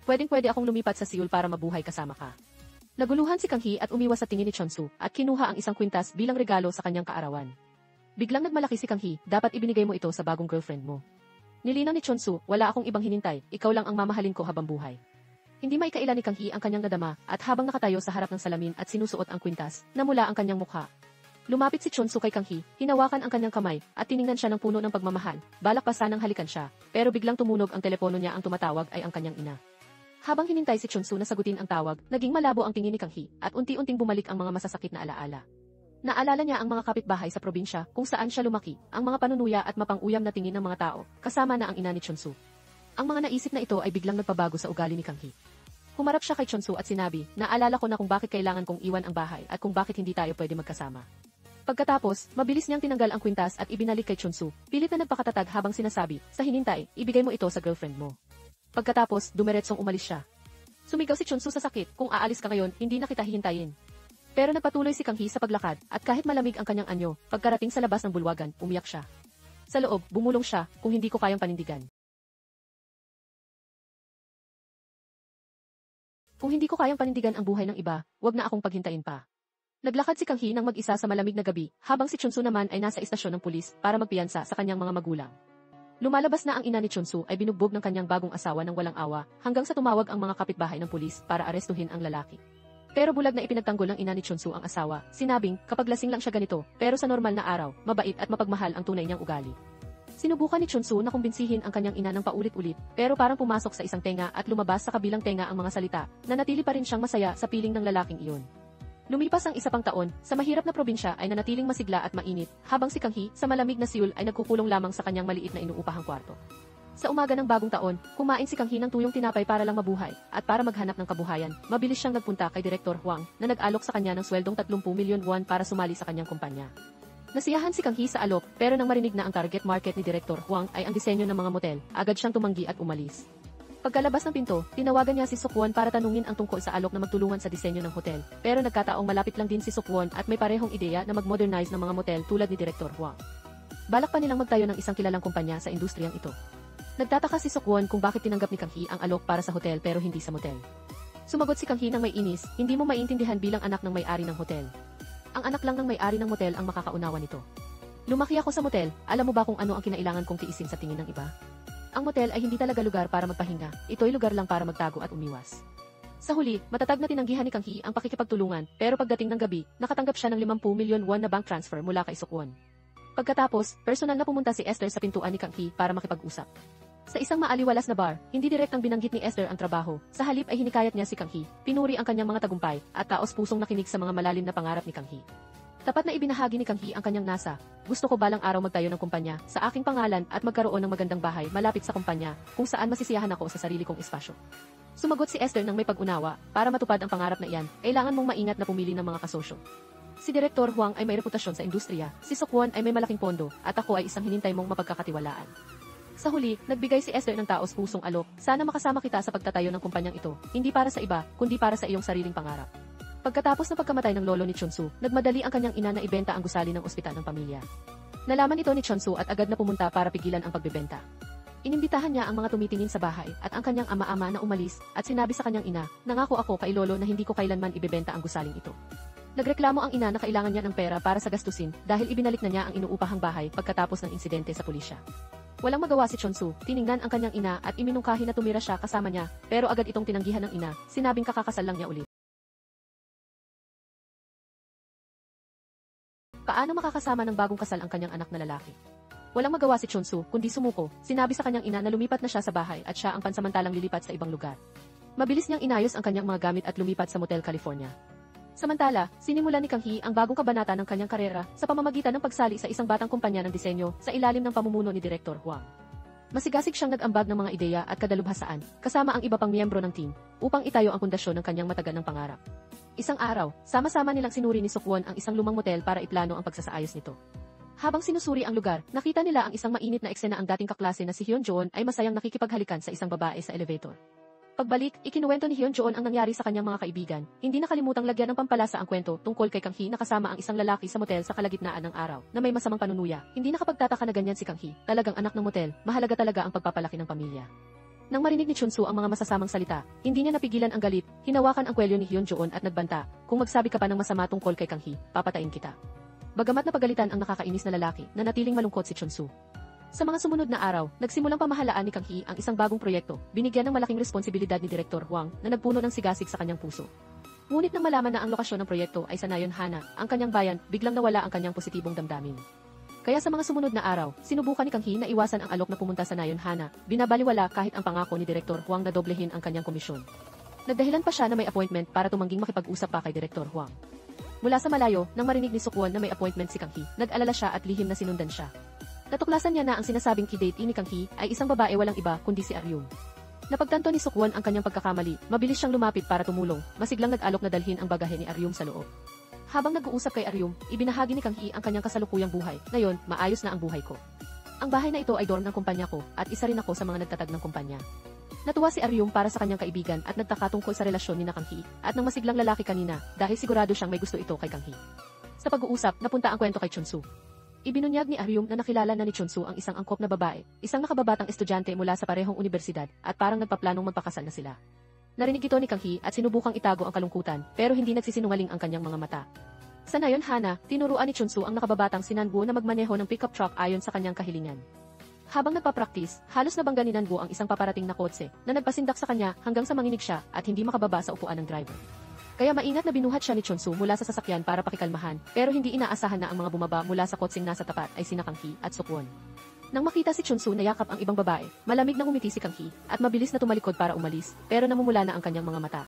Pwedeng-pwede akong lumipat sa Seoul para mabuhay kasama ka. Naguluhan si Kang Hee at umiwas sa tingin ni Chunsu, at kinuha ang isang kwintas bilang regalo sa kanyang kaarawan. Biglang nagmalaki si Kang Hee, dapat ibinigay mo ito sa bagong girlfriend mo. Nilinaw ni Chunsu, wala akong ibang hinintay, ikaw lang ang mamahalin ko habang buhay. Hindi maikaila ni Kang Hee ang kanyang nadama, at habang nakatayo sa harap ng salamin at sinusuot ang kwintas, namula ang kanyang mukha. Lumapit si Chunsu kay Kang Hee, hinawakan ang kanyang kamay, at tiningnan siya ng puno ng pagmamahal, balak pa sanang halikan siya, pero biglang tumunog ang telepono niya, ang tumatawag ay ang kanyang ina. Habang hinintay si Chunsu na sagutin ang tawag, naging malabo ang tingin ni Kang Hee, at unti-unting bumalik ang mga masasakit na alaala. Naalala niya ang mga kapitbahay sa probinsya kung saan siya lumaki, ang mga panunuya at mapang-uyam na tingin ng mga tao, kasama na ang ina ni Chunsu. Ang mga naisip na ito ay biglang nagpabago sa ugali ni Kang Hee. Humarap siya kay Chunsu at sinabi, naalala ko na kung bakit kailangan kong iwan ang bahay at kung bakit hindi tayo pwede magkasama. Pagkatapos, mabilis niyang tinanggal ang kwintas at ibinalik kay Chunsu, pilit na nagpakatatag habang sinasabi, sa hinintay, ibigay mo ito sa girlfriend mo. Pagkatapos, dumiretsong umalis siya. Sumigaw si Chunsu sa sakit, kung aalis ka ngayon, hindi na kita hihintayin. Pero nagpatuloy si Kang Hee sa paglakad, at kahit malamig ang kanyang anyo, pagkarating sa labas ng bulwagan, umiyak siya. Sa loob, bumulong siya, kung hindi ko kayang panindigan. Kung hindi ko kayang panindigan ang buhay ng iba, wag na akong paghintayin pa. Naglakad si Kang Hee nang mag-isa sa malamig na gabi, habang si Chunsu naman ay nasa istasyon ng pulis para magpiyansa sa kanyang mga magulang. Lumalabas na ang ina ni Chunsu ay binugbog ng kanyang bagong asawa ng walang awa, hanggang sa tumawag ang mga kapitbahay ng pulis para arestuhin ang lalaki. Pero bulag na ipinagtanggol ng ina ni Chunsu ang asawa, sinabing kapag lasing lang siya ganito, pero sa normal na araw, mabait at mapagmahal ang tunay niyang ugali. Sinubukan ni Chunsu na kumbinsihin ang kanyang ina ng paulit-ulit, pero parang pumasok sa isang tenga at lumabas sa kabilang tenga ang mga salita, na natili pa rin siyang masaya sa piling ng lalaking iyon. Lumipas ang isa pang taon, sa mahirap na probinsya ay nanatiling masigla at mainit, habang si Kang Hee, sa malamig na Seoul ay nagkukulong lamang sa kanyang maliit na inuupahang kwarto. Sa umaga ng bagong taon, kumain si Kang Hee ng tuyong tinapay para lang mabuhay, at para maghanap ng kabuhayan, mabilis siyang nagpunta kay Direktor Huang, na nag-alok sa kanya ng sweldong 30 milyon won para sumali sa kanyang kumpanya. Nasiyahan si Kang Hee sa alok, pero nang marinig na ang target market ni Direktor Huang ay ang disenyo ng mga motel, agad siyang tumanggi at umalis. Pagkalabas ng pinto, tinawagan niya si Sukwon para tanungin ang tungkol sa alok na magtulungan sa disenyo ng hotel, pero nagkataong malapit lang din si Sukwon at may parehong ideya na mag-modernize ng mga motel tulad ni Direktor Huang. Balak pa nilang magtayo ng isang kilalang kumpanya sa industriyang ito. Nagtataka si Sukwon kung bakit tinanggap ni Kang Hee ang alok para sa hotel pero hindi sa motel. Sumagot si Kang Hee nang may inis, hindi mo maintindihan bilang anak ng may-ari ng hotel. Ang anak lang ng may-ari ng motel ang makakaunawa nito. Lumaki ako sa motel, alam mo ba kung ano ang kinailangan kong tiisin sa tingin ng iba? Ang motel ay hindi talaga lugar para magpahinga, ito'y lugar lang para magtago at umiwas. Sa huli, matatag na tinanggihan ni Kang Hee ang pakikipagtulungan, pero pagdating ng gabi, nakatanggap siya ng 50 milyon won na bank transfer mula kay Sukwon. Pagkatapos, personal na pumunta si Esther sa pintuan ni Kang Hee para makipag-usap. Sa isang maaliwalas na bar, hindi direktang binanggit ni Esther ang trabaho, sa halip ay hinikayat niya si Kang Hee, pinuri ang kanyang mga tagumpay, at taos-pusong nakinig sa mga malalim na pangarap ni Kang Hee. Tapat na ibinahagi ni Kang Hee ang kanyang nasa, gusto ko balang araw magtayo ng kumpanya, sa aking pangalan at magkaroon ng magandang bahay malapit sa kumpanya, kung saan masisiyahan ako sa sarili kong espasyo. Sumagot si Esther nang may pag-unawa, para matupad ang pangarap na iyan, kailangan mong maingat na pumili ng mga kasosyo. Si Direktor Huang ay may reputasyon sa industriya, si Sukwon ay may malaking pondo, at ako ay isang hinintay mong mapagkakatiwalaan. Sa huli, nagbigay si Esther ng taos-pusong alok, sana makasama kita sa pagtatayo ng kumpanyang ito, hindi para sa iba, kundi para sa iyong sariling pangarap. Pagkatapos ng pagkamatay ng lolo ni Chunsu, nagmadali ang kanyang ina na ibenta ang gusali ng ospital ng pamilya. Nalaman ito ni Chunsu at agad na pumunta para pigilan ang pagbebenta. Inimbitahan niya ang mga tumitingin sa bahay at ang kanyang ama-ama na umalis at sinabi sa kanyang ina, nangako ako kay lolo na hindi ko kailanman ibebenta ang gusaling ito. Nagreklamo ang ina na kailangan niya ng pera para sa gastusin dahil ibinalik na niya ang inuupahang bahay pagkatapos ng insidente sa pulisya. Walang magawa si Chunsu, tiningnan ang kanyang ina at iminungkahi na tumira siya kasama niya, pero agad itong tinanggihan ng ina, sinabing kakakasal lang niya ulit. Paano makakasama ng bagong kasal ang kanyang anak na lalaki? Walang magawa si Chunsu, kundi sumuko, sinabi sa kanyang ina na lumipat na siya sa bahay at siya ang pansamantalang lilipat sa ibang lugar. Mabilis niyang inayos ang kanyang mga gamit at lumipat sa Motel California. Samantala, sinimula ni Kang Hee ang bagong kabanata ng kanyang karera sa pamamagitan ng pagsali sa isang batang kumpanya ng disenyo sa ilalim ng pamumuno ni Direktor Huang. Masigasig siyang nag-ambag ng mga ideya at kadalubhasaan, kasama ang iba pang miyembro ng team, upang itayo ang pundasyon ng kanyang matagal ng pangarap. Isang araw, sama-sama nilang sinuri ni Sukwon ang isang lumang motel para iplano ang pagsasaayos nito. Habang sinusuri ang lugar, nakita nila ang isang mainit na eksena ang dating kaklase na si Hyun Joon ay masayang nakikipaghalikan sa isang babae sa elevator. Pagbalik, ikinuwento ni Hyun Joon ang nangyari sa kanyang mga kaibigan. Hindi nakalimutang lagyan ng pampalasa ang kwento tungkol kay Kang Hee na kasama ang isang lalaki sa motel sa kalagitnaan ng araw na may masamang panunuya. Hindi nakapagtataka na ganyan si Kang Hee, talagang anak ng motel, mahalaga talaga ang pagpapalaki ng pamilya. Nang marinig ni Chunsu ang mga masasamang salita, hindi niya napigilan ang galit, hinawakan ang kwelyo ni Hyun Joon at nagbanta, kung magsabi ka pa ng masama tungkol kay Kang Hee, papatayin kita. Bagamat napagalitan ang nakakainis na lalaki, nanatiling malungkot si Chunsu. Sa mga sumunod na araw, nagsimulang pamahalaan ni Kang Hee ang isang bagong proyekto, binigyan ng malaking responsibilidad ni Direktor Huang na nagpuno ng sigasig sa kanyang puso. Ngunit nang malaman na ang lokasyon ng proyekto ay sa Nayonhana, ang kanyang bayan, biglang nawala ang kanyang positibong damdamin. Kaya sa mga sumunod na araw, sinubukan ni Kang Hee na iwasan ang alok na pumunta sa Nayonhana, binabaliwala kahit ang pangako ni Direktor Huang na doblehin ang kanyang komisyon. Nagdahilan pa siya na may appointment para tumangging makipag-usap pa kay Direktor Huang. Mula sa malayo, nang marinig ni Sukwon na may appointment si Kang Hee, nag-alala siya at lihim na sinundan siya. Natuklasan niya na ang sinasabing kidate ni Kang Hee ay isang babae walang iba kundi si Aryum. Napagtanto ni Sukwon ang kanyang pagkakamali, mabilis siyang lumapit para tumulong, masiglang nag-alok na dalhin ang bagahe ni Aryum sa loob. Habang nag-uusap kay Aryum, ibinahagi ni Kang Hee ang kanyang kasalukuyang buhay. Ngayon, maayos na ang buhay ko. Ang bahay na ito ay dorm ng kumpanya ko at isa rin ako sa mga nagtatag ng kumpanya. Natuwa si Aryum para sa kanyang kaibigan at nagtaka tungkol sa relasyon ni Kang Hee at ng masiglang lalaki kanina dahil sigurado siyang may gusto ito kay Kang Hee. Sa pag-uusap, napunta ang kwento kay Chunsu. Ibinunyag ni Aryum na nakilala na ni Chunsu ang isang angkop na babae, isang nakababatang estudyante mula sa parehong universidad, at parang nagpaplanong magpakasal na sila. Narinig ito ni Kang Hee at sinubukang itago ang kalungkutan, pero hindi nagsisinungaling ang kanyang mga mata. Sa nayon Hana, tinuruan ni Chunsu ang nakababatang si Nanbu na magmaneho ng pickup truck ayon sa kanyang kahilingan. Habang nagpa-practice, halos nabangga ni Nanbu ang isang paparating na kotse na nagpasindak sa kanya hanggang sa manginig siya at hindi makababa sa upuan ng driver. Kaya maingat na binuhat siya ni Chunsu mula sa sasakyan para pakikalmahan, pero hindi inaasahan na ang mga bumaba mula sa kotseng nasa tapat ay sina Kang Hee at Sukwon. Nang makita si Chunsu na yakap ang ibang babae, malamig na ngumiti si Kang Hee at mabilis na tumalikod para umalis, pero namumula na ang kanyang mga mata.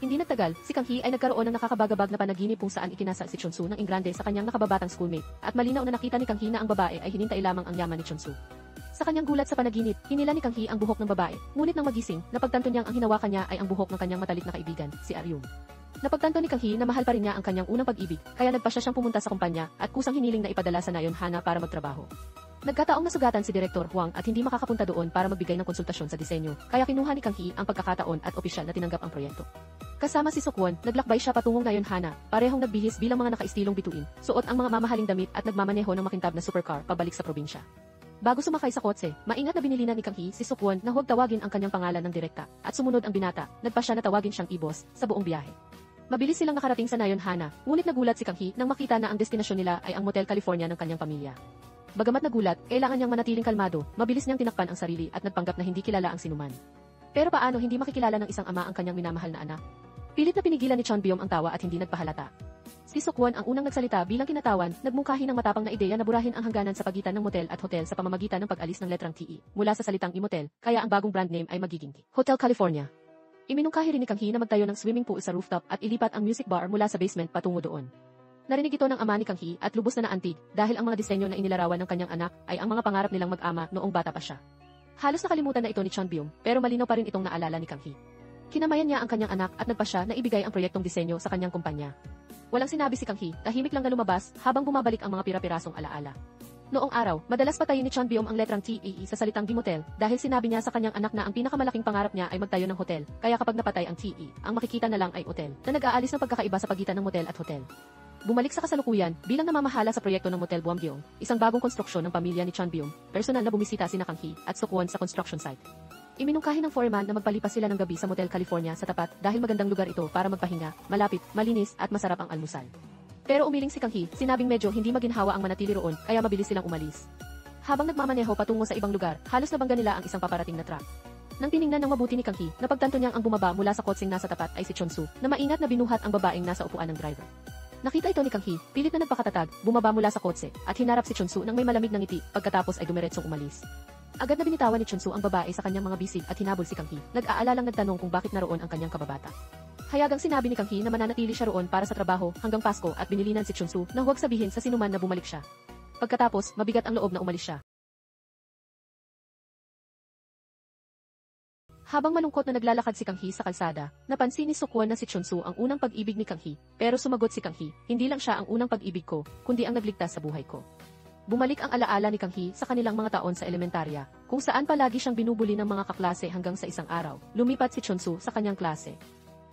Hindi nagtagal, si Kang Hee ay nagkaroon ng nakakabagabag na panaginip kung saan ikinasal si Chunsu ng ingrande sa kanyang nakababatang schoolmate, at malinaw na nakita ni Kang Hee na ang babae ay hinintay lamang ang yaman ni Chunsu. Sa kanyang gulat sa panaginip, hinila ni Kang Hee ang buhok ng babae, ngunit nang magising, napagtanto niyang ang hinawakan niya ay ang buhok ng kanyang matalik na kaibigan, si Aryum. Napagtanto ni Kang Hee na mahal pa rin niya ang kanyang unang pag-ibig, kaya nagpasya siyang pumunta sa kumpanya at kusang hiniling na ipadala sa nayon Hana para magtrabaho. Nagkataong nasugatan si Direktor Huang at hindi makakapunta doon para magbigay ng konsultasyon sa disenyo, kaya kinuha ni Kang Hee ang pagkakataon at opisyal na tinanggap ang proyekto. Kasama si Sukwon, naglakbay siya patungong nayon Hana, parehong nagbihis bilang mga nakaistilong bituin, suot ang mga mamahaling damit at nagmamaneho ng makintab na supercar pabalik sa probinsya. Bago sumakay sa kotse, maingat na binilinan ni Kang Hee si Sukwon na huwag tawagin ang kanyang pangalan ng direkta, at sumunod ang binata, nagpasya na tawagin siyang ibos sa buong biyahe. Mabilis silang nakarating sa nayon Hana, ngunit nagulat si Kang Hee nang makita na ang destinasyon nila ay ang Motel California ng kanyang pamilya. Bagamat nagulat, kailangan niyang manatiling kalmado, mabilis niyang tinakpan ang sarili at nagpanggap na hindi kilala ang sinuman. Pero paano hindi makikilala ng isang ama ang kanyang minamahal na anak? Pilit na pinigilan ni Chon Byum ang tawa at hindi nagpahalata. Si Sukwon ang unang nagsalita bilang kinatawan, nagmungkahi ng matapang na ideya na burahin ang hangganan sa pagitan ng motel at hotel sa pamamagitan ng pag-alis ng letrang TE mula sa salitang i-motel, kaya ang bagong brand name ay magiging Hotel California. Iminungkahi rin ni Kang Hee na magtayo ng swimming pool sa rooftop at ilipat ang music bar mula sa basement patungo doon. Narinig ito ng ama ni Kang Hee at lubos na naantig dahil ang mga disenyo na inilarawan ng kanyang anak ay ang mga pangarap nilang mag-ama noong bata pa siya. Halos nakalimutan na ito ni Chon Byum, pero malinaw pa rin itong naalala ni Kang Hee. Kinamayan niya ang kanyang anak at nagpasya na ibigay ang proyektong disenyo sa kanyang kumpanya. Walang sinabi si Kang Hee, tahimik lang na lumabas habang bumabalik ang mga pira-pirasong alaala. Noong araw, madalas patayin ni Chon Byum ang letrang TE sa salitang di-motel dahil sinabi niya sa kanyang anak na ang pinakamalaking pangarap niya ay magtayo ng hotel, kaya kapag napatay ang TE, ang makikita na lang ay hotel, na nag-aalis ng pagkakaiba sa pagitan ng motel at hotel. Bumalik sa kasalukuyan, bilang namamahala sa proyekto ng Motel Buamgyong, isang bagong konstruksyon ng pamilya ni Chon Byum, personal na bumisita sina Kang Hee at Sukwon sa construction site. Iminungkahi ng foreman na magpalipas sila ng gabi sa Motel California sa tapat dahil magandang lugar ito para magpahinga, malapit, malinis at masarap ang almusal. Pero umiling si Kang Hee, sinabing medyo hindi maginhawa ang manatili roon kaya mabilis silang umalis. Habang nagmamaneho patungo sa ibang lugar, halos nabangga nila ang isang paparating na truck. Nang tiningnan ng mabuti ni Kang Hee, napagtanto niyang ang bumaba mula sa kotseng nasa tapat ay si Chunsu, na maingat na binuhat ang babaeng nasa upuan ng driver. Nakita ito ni Kang Hee, pilit na nagpakatatag, bumaba mula sa kotse, at hinarap si Chunsu nang may malamig na ngiti, pagkatapos ay dumiretsong umalis. Agad na binitawan ni Chunsu ang babae sa kanyang mga bisig at hinabol si Kang Hee, nag-aalalang nagtanong kung bakit naroon ang kanyang kababata. Hayagang sinabi ni Kang Hee na mananatili siya roon para sa trabaho hanggang Pasko at binilinan si Chunsu na huwag sabihin sa sinuman na bumalik siya. Pagkatapos, mabigat ang loob na umalis siya. Habang malungkot na naglalakad si Kang Hee sa kalsada, napansin ni Sukwon na si Chunsu ang unang pag-ibig ni Kang Hee, pero sumagot si Kang Hee, hindi lang siya ang unang pag-ibig ko, kundi ang nagligtas sa buhay ko. Bumalik ang alaala ni Kang Hee sa kanilang mga taon sa elementarya, kung saan palagi siyang binubuli ng mga kaklase hanggang sa isang araw, lumipat si Chunsu sa kanyang klase.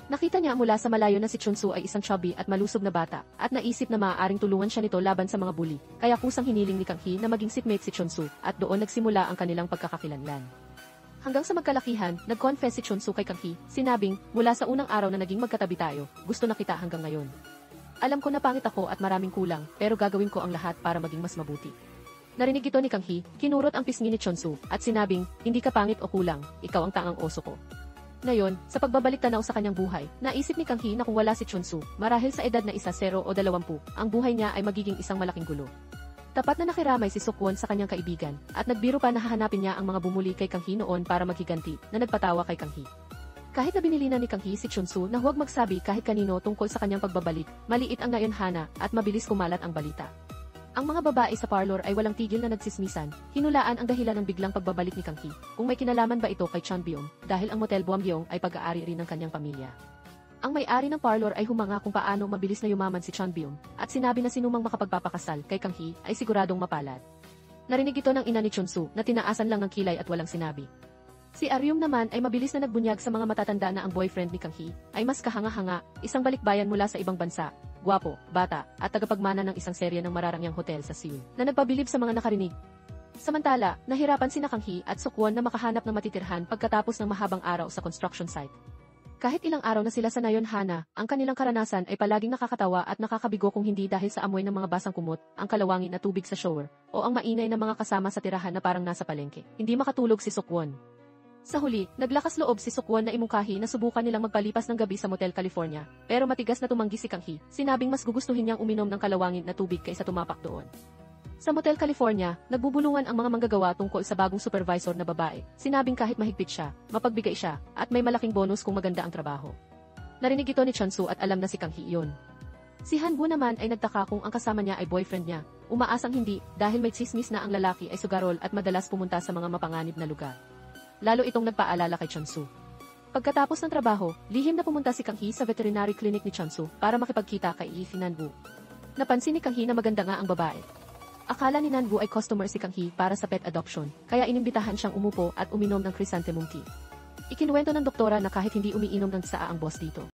Nakita niya mula sa malayo na si Chunsu ay isang chubby at malusob na bata, at naisip na maaaring tulungan siya nito laban sa mga bully, kaya kusang hiniling ni Kang Hee na maging seatmate si Chunsu, at doon nagsimula ang kanilang pagkakakilanlan. Hanggang sa magkalakihan, nag-confess si Chunsu kay Kang Hee, sinabing, mula sa unang araw na naging magkatabi tayo, gusto na kita hanggang ngayon. Alam ko na pangit ako at maraming kulang, pero gagawin ko ang lahat para maging mas mabuti. Narinig ito ni Kang Hee, kinurot ang pisngi ni Chunsu, at sinabing, hindi ka pangit o kulang, ikaw ang tangang oso ko. Ngayon, sa pagbabalik tanaw sa kanyang buhay, naisip ni Kang Hee na kung wala si Chunsu, marahil sa edad na 1, 0 o 20, ang buhay niya ay magiging isang malaking gulo. Tapat na nakiramay si Sukwon sa kanyang kaibigan, at nagbiro pa na hahanapin niya ang mga bumuli kay Kang Hee noon para maghiganti, na nagpatawa kay Kang Hee. Kahit na binilinan ni Kang Hee si Chunsu na huwag magsabi kahit kanino tungkol sa kanyang pagbabalik, maliit ang nayon Hana at mabilis kumalat ang balita. Ang mga babae sa parlor ay walang tigil na nagsismisan, hinulaan ang dahilan ng biglang pagbabalik ni Kang Hee, kung may kinalaman ba ito kay Chon Byum, dahil ang Motel Buamgyong ay pag-aari rin ng kanyang pamilya. Ang may-ari ng parlor ay humanga kung paano mabilis na yumaman si Chon Byum, at sinabi na sinumang makapagpapakasal kay Kang Hee ay siguradong mapalad. Narinig ito ng ina ni Chunsu na tinaasan lang ng kilay at walang sinabi. Si Aryum naman ay mabilis na nagbunyag sa mga matatanda na ang boyfriend ni Kang Hee ay mas kahanga-hanga, isang balikbayan mula sa ibang bansa, gwapo, bata, at tagapagmana ng isang serye ng mararangyang hotel sa Seoul, na nagpabilib sa mga nakarinig. Samantala, nahirapan sina Kang Hee at Seokwon na makahanap ng matitirhan pagkatapos ng mahabang araw sa construction site. Kahit ilang araw na sila sa Nayon Hana, ang kanilang karanasan ay palaging nakakatawa at nakakabigo kung hindi dahil sa amoy ng mga basang kumot, ang kalawangin na tubig sa shower, o ang mainay na mga kasama sa tirahan na parang nasa palengke. Hindi makatulog si Seokwon. Sa huli, naglakas loob si Seokwon na imungkahi na subukan nilang magpalipas ng gabi sa Motel California, pero matigas na tumanggi si Kang Hee, sinabing mas gugustuhin niyang uminom ng kalawangin na tubig kaysa tumapak doon. Sa Motel California, nagbubulungan ang mga manggagawa tungkol sa bagong supervisor na babae. Sinabing kahit mahigpit siya, mapagbigay siya, at may malaking bonus kung maganda ang trabaho. Narinig ito ni Chonsu at alam na si Kang Hee yun. Si Han-woo naman ay nagtaka kung ang kasama niya ay boyfriend niya. Umaasang hindi, dahil may tsismis na ang lalaki ay sugarol at madalas pumunta sa mga mapanganib na lugar. Lalo itong nagpaalala kay Chonsu. Pagkatapos ng trabaho, lihim na pumunta si Kang Hee sa veterinary clinic ni Chonsu para makipagkita kay Han-woo. Napansin ni Kang Hee na maganda nga ang babae. Akala ni Han-woo ay customer si Kang Hee para sa pet adoption, kaya inimbitahan siyang umupo at uminom ng chrysanthemum tea. Ikinuwento ng doktora na kahit hindi umiinom ng tsaa ang boss dito.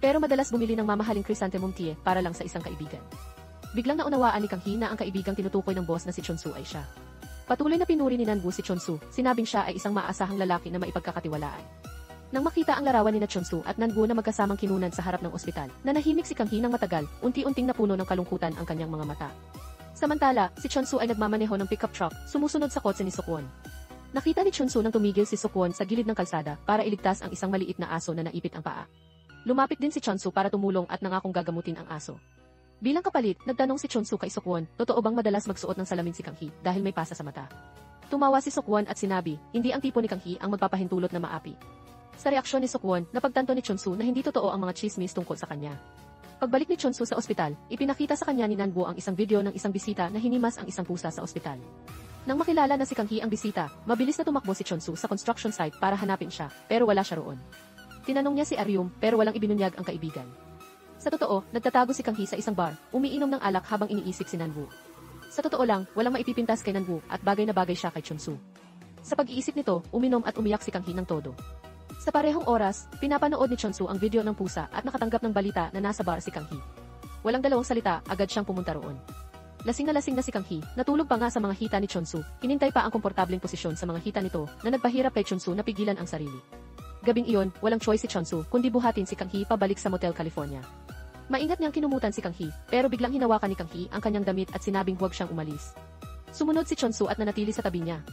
Pero madalas bumili ng mamahaling chrysanthemum tea para lang sa isang kaibigan. Biglang naunawaan ni Kang Hee na ang kaibigang tinutukoy ng boss na si Chonsu ay siya. Patuloy na pinuri ni Han-woo si Chonsu, sinabing siya ay isang maasahang lalaki na maipagkakatiwalaan. Nang makita ang larawan ni Chonsu at Han-woo na magkasamang kinunan sa harap ng ospital, nanahimik si Kang Hee ng matagal, unti-unting napuno ng kalungkutan ang kanyang mga mata. Samantala, si Chonsu ay nagmamaneho ng pickup truck, sumusunod sa kotse ni Seokwon. Nakita ni Chonsu nang tumigil si Seokwon sa gilid ng kalsada para iligtas ang isang maliit na aso na naipit ang paa. Lumapit din si Chonsu para tumulong at nangakong gagamutin ang aso. Bilang kapalit, nagtanong si Chonsu kay Seokwon, totoo bang madalas magsuot ng salamin si Kang Hee dahil may pasa sa mata? Tumawa si Seokwon at sinabi, hindi ang tipo ni Kang Hee ang magpapahintulot na maapi. Sa reaksyon ni Seokwon, napagtanto ni Chonsu na hindi totoo ang mga chismis tungkol sa kanya. Pagbalik ni Chonsu sa ospital, ipinakita sa kanya ni Han-woo ang isang video ng isang bisita na hinimas ang isang pusa sa ospital. Nang makilala na si Kang Hee ang bisita, mabilis na tumakbo si Chonsu sa construction site para hanapin siya, pero wala siya roon. Tinanong niya si Aryum, pero walang ibinunyag ang kaibigan. Sa totoo, nagtatago si Kang Hee sa isang bar, umiinom ng alak habang iniisip si Han-woo. Sa totoo lang, walang maipipintas kay Han-woo at bagay na bagay siya kay Chonsu. Sa pag-iisip nito, uminom at umiyak si Kang Hee ng todo. Sa parehong oras, pinapanood ni Chonsu ang video ng pusa at nakatanggap ng balita na nasa bar si Kang Hee. Walang dalawang salita, agad siyang pumunta roon. Lasing na si Kang Hee, natulog pa nga sa mga hita ni Chonsu, hinintay pa ang komportableng posisyon sa mga hita nito na nagpahirap kay Chonsu na pigilan ang sarili. Gabing iyon, walang choice si Chonsu kundi buhatin si Kang Hee pabalik sa Motel California. Maingat niyang kinumutan si Kang Hee, pero biglang hinawakan ni Kang Hee ang kanyang damit at sinabing huwag siyang umalis. Sumunod si Chonsu at nanatili sa tabi niya.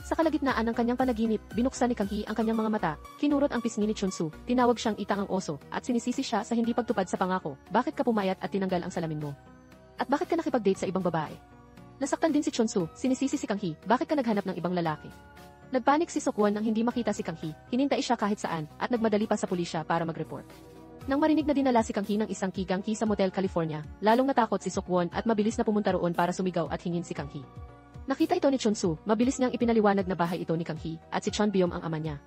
Sa kalagitnaan ng kanyang panaginip, binuksan ni Kang Hee ang kanyang mga mata, kinurot ang pisngi ni Chonsu, tinawag siyang itangang oso, at sinisisi siya sa hindi pagtupad sa pangako. Bakit ka pumayat at tinanggal ang salamin mo? At bakit ka nakipag-date sa ibang babae? Nasaktan din si Chonsu, sinisisi si Kang Hee, bakit ka naghanap ng ibang lalaki? Nagpanik si Seokwon nang hindi makita si Kang Hee, hinintay siya kahit saan, at nagmadali pa sa pulisya para mag-report. Nang marinig na dinala si Kang Hee ng isang kigang sa Motel California, lalong natakot si Seokwon at mabilis na pumunta roon para sumigaw at hingin si Kang Hee. Nakita ito ni Chonsu, mabilis niyang ipinaliwanag na bahay ito ni Kang Hee, at si Chon Byum ang ama niya.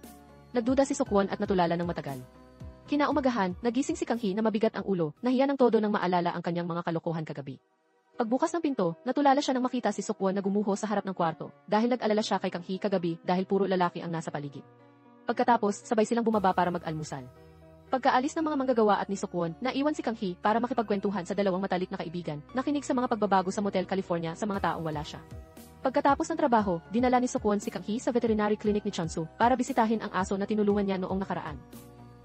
Nagduda si Seokwon at natulala ng matagal. Kinaumagahan, nagising si Kang Hee na mabigat ang ulo, nahiya ng todo nang maalala ang kanyang mga kalokohan kagabi. Pagbukas ng pinto, natulala siya nang makita si Seokwon na gumuho sa harap ng kwarto, dahil nag-alala siya kay Kang Hee kagabi dahil puro lalaki ang nasa paligid. Pagkatapos, sabay silang bumaba para mag-almusal. Pagkaalis ng mga manggagawa at ni Seokwon, naiwan si Kang Hee para makipagkwentuhan sa dalawang matalik na kaibigan, nakinig sa mga pagbabago sa Motel California sa mga taong wala siya. Pagkatapos ng trabaho, dinala ni Seokwon si Kang Hee sa veterinary clinic ni Chonsu para bisitahin ang aso na tinulungan niya noong nakaraan.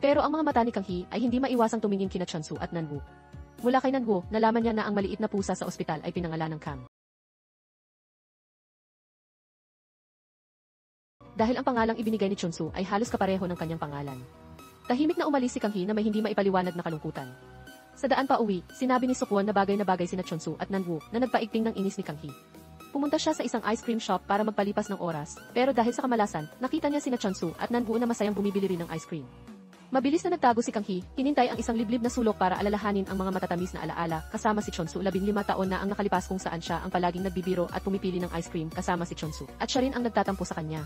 Pero ang mga mata ni Kang Hee ay hindi maiwasang tumingin kina Chonsu at Han-woo. Mula kay Han-woo, nalaman niya na ang maliit na pusa sa ospital ay pinangalan ng Cam. Dahil ang pangalang ibinigay ni Chonsu ay halos kapareho ng kanyang pangalan. Tahimik na umalis si Kang Hee na may hindi maipaliwanag na kalungkutan. Sa daan pa uwi, sinabi ni Seokwon na bagay sina Chonsu at Han-woo na nagpaigting ng inis ni Kang Hee. Pumunta siya sa isang ice cream shop para magpalipas ng oras, pero dahil sa kamalasan, nakita niya sina Chonsu at Han-woo na masayang bumibili rin ng ice cream. Mabilis na nagtago si Kang Hee, hinintay ang isang liblib na sulok para alalahanin ang mga matatamis na alaala, kasama si Chonsu 15 taon na ang nakalipas kung saan siya ang palaging nagbibiro at pumipili ng ice cream kasama si Chonsu, at siya rin ang nagtatampo sa kanya.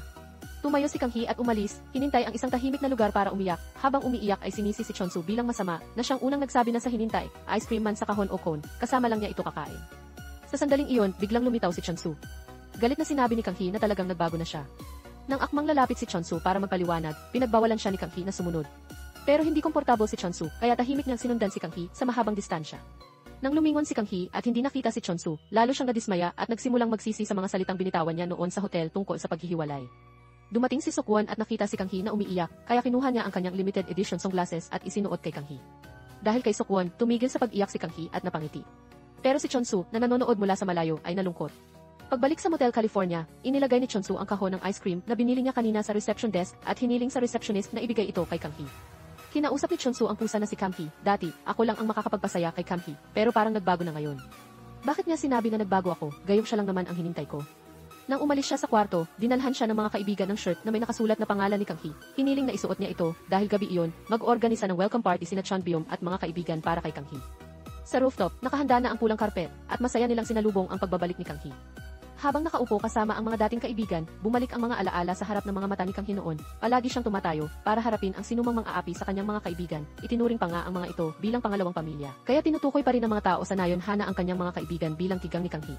Tumayo si Kang Hee at umalis, hinintay ang isang tahimik na lugar para umiyak, habang umiiyak ay sinisi si Chonsu bilang masama, na siyang unang nagsabi na sa hinintay, ice cream man sa kahon o cone, kasama lang niya ito kakain. Sa sandaling iyon, biglang lumitaw si Chonsu. Galit na sinabi ni Kang Hee na talagang nagbago na siya. Nang akmang lalapit si Chonsu para magpaliwanag, pinagbawalan siya ni Kang Hee na sumunod. Pero hindi komportable si Chonsu, kaya tahimik niyang sinundan si Kang Hee sa mahabang distansya. Nang lumingon si Kang Hee at hindi nakita si Chonsu, lalo siyang nadismaya at nagsimulang magsisi sa mga salitang binitawan niya noon sa hotel tungkol sa paghihiwalay. Dumating si Seokwon at nakita si Kang Hee na umiiyak, kaya kinuha niya ang kanyang limited edition sunglasses at isinuot kay Kang Hee. Dahil kay Seokwon, tumigil sa pag-iyak si Kang Hee at napangiti. Pero si Chonsu, na nanonood mula sa malayo, ay nalungkot. Pagbalik sa Motel California, inilagay ni Chonsu ang kahon ng ice cream na binili niya kanina sa reception desk at hiniling sa receptionist na ibigay ito kay Kang Hee. Kinausap ni Chonsu ang pusa na si Kang Hee. Dati, ako lang ang makakapagpasaya kay Kang Hee, pero parang nagbago na ngayon. Bakit niya sinabi na nagbago ako, gayong siya lang naman ang hinintay ko? Nang umalis siya sa kwarto, dinalhan siya ng mga kaibigan ng shirt na may nakasulat na pangalan ni Kang Hee. Hiniling na isuot niya ito dahil gabi iyon, mag-organisa ng welcome party sina Chon Byum at mga kaibigan para kay Kang Hee. Sa rooftop, nakahanda na ang pulang karpet at masaya nilang sinalubong ang pagbabalik ni Kang Hee. Habang nakaupo kasama ang mga dating kaibigan, bumalik ang mga alaala sa harap ng mga mata ni Kang Hee noon. Palagi siyang tumatayo para harapin ang sinumang mang-aapi sa kanyang mga kaibigan. Itinuring pa nga ang mga ito bilang pangalawang pamilya. Kaya tinutukoy pa rin ng mga tao sa nayon hana ang kanyang mga kaibigan bilang tigang ni Kang Hee.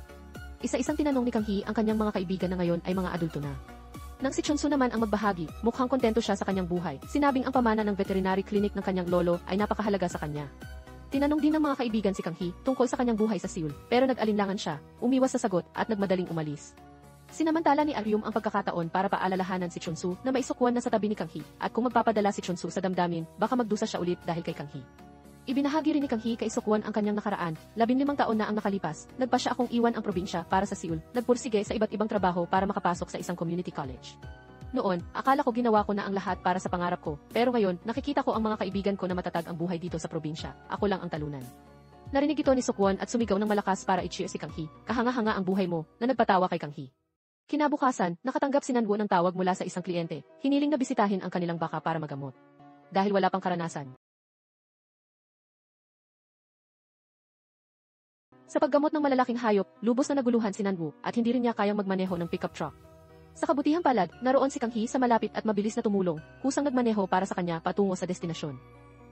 Isa-isang tinanong ni Kang Hee ang kanyang mga kaibigan na ngayon ay mga adulto na. Nang si Chonsu naman ang magbahagi, mukhang kontento siya sa kanyang buhay. Sinabing ang pamana ng veterinary clinic ng kanyang lolo ay napakahalaga sa kanya. Tinanong din ng mga kaibigan si Kang Hee tungkol sa kanyang buhay sa Seoul, pero nag-alinlangan siya, umiwas sa sagot at nagmadaling umalis. Sinamantala ni Aryum ang pagkakataon para paalalahanan si Chonsu na maisukwan na sa tabi ni Kang Hee at kung magpapadala si Chonsu sa damdamin, baka magdusa siya ulit dahil kay Kang Hee. Ibinahagi rin ni Kang Hee kay Seokwon ang kanyang nakaraan, 15 taon na ang nakalipas, nagpa siya akong iwan ang probinsya para sa Seoul, nagpursige sa iba't ibang trabaho para makapasok sa isang community college. Noon, akala ko ginawa ko na ang lahat para sa pangarap ko, pero ngayon, nakikita ko ang mga kaibigan ko na matatag ang buhay dito sa probinsya, ako lang ang talunan. Narinig ito ni Seokwon at sumigaw ng malakas para i-cheer si Kang Hee, kahanga-hanga ang buhay mo, na nagpatawa kay Kang Hee. Kinabukasan, nakatanggap si Nanwoo ng tawag mula sa isang kliyente, hiniling na bisitahin ang kanilang baka para magamot. Dahil wala pang karanasan. Sa paggamot ng malalaking hayop, lubos na naguluhan si Nanwoo at hindi rin niya kayang magmaneho ng pickup truck. Sa kabutihang palad, naroon si Kang Hee sa malapit at mabilis na tumulong, kusang nagmaneho para sa kanya patungo sa destinasyon.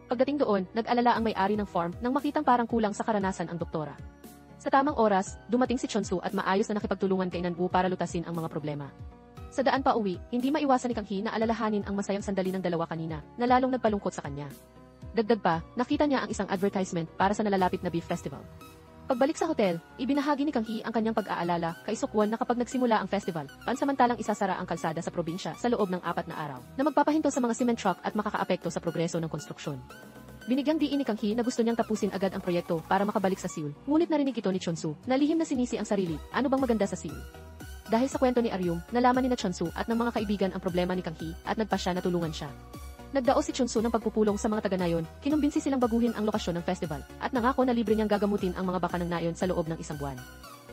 Pagdating doon, nag-alala ang may-ari ng farm nang makitang parang kulang sa karanasan ang doktora. Sa tamang oras, dumating si Chonsu at maayos na nakipagtulungan kay Nanwoo para lutasin ang mga problema. Sa daan pa uwi, hindi maiwasan ni Kang Hee na alalahanin ang masayang sandali ng dalawa kanina, na lalong nagpalungkot sa kanya. Dagdag pa, nakita niya ang isang advertisement para sa nalalapit na beef festival. Pagbalik sa hotel, ibinahagi ni Kang Hee ang kanyang pag-aalala kay Seokwon na kapag nagsimula ang festival, pansamantalang isasara ang kalsada sa probinsya sa loob ng 4 na araw, na magpapahinto sa mga cement truck at makakaapekto sa progreso ng konstruksyon. Binigyang diin ni Kang Hee na gusto niyang tapusin agad ang proyekto para makabalik sa Seoul, ngunit narinig ito ni Chonsu, na lihim na sinisi ang sarili, ano bang maganda sa Seoul? Dahil sa kwento ni Aryum, nalaman ni na Chonsu at ng mga kaibigan ang problema ni Kang Hee at nagpa siya na tulungan siya. Nagdaos si Chonsu ng pagpupulong sa mga taga-nayon, kinumbinsi silang baguhin ang lokasyon ng festival, at nangako na libre niyang gagamutin ang mga baka ng nayon sa loob ng 1 buwan.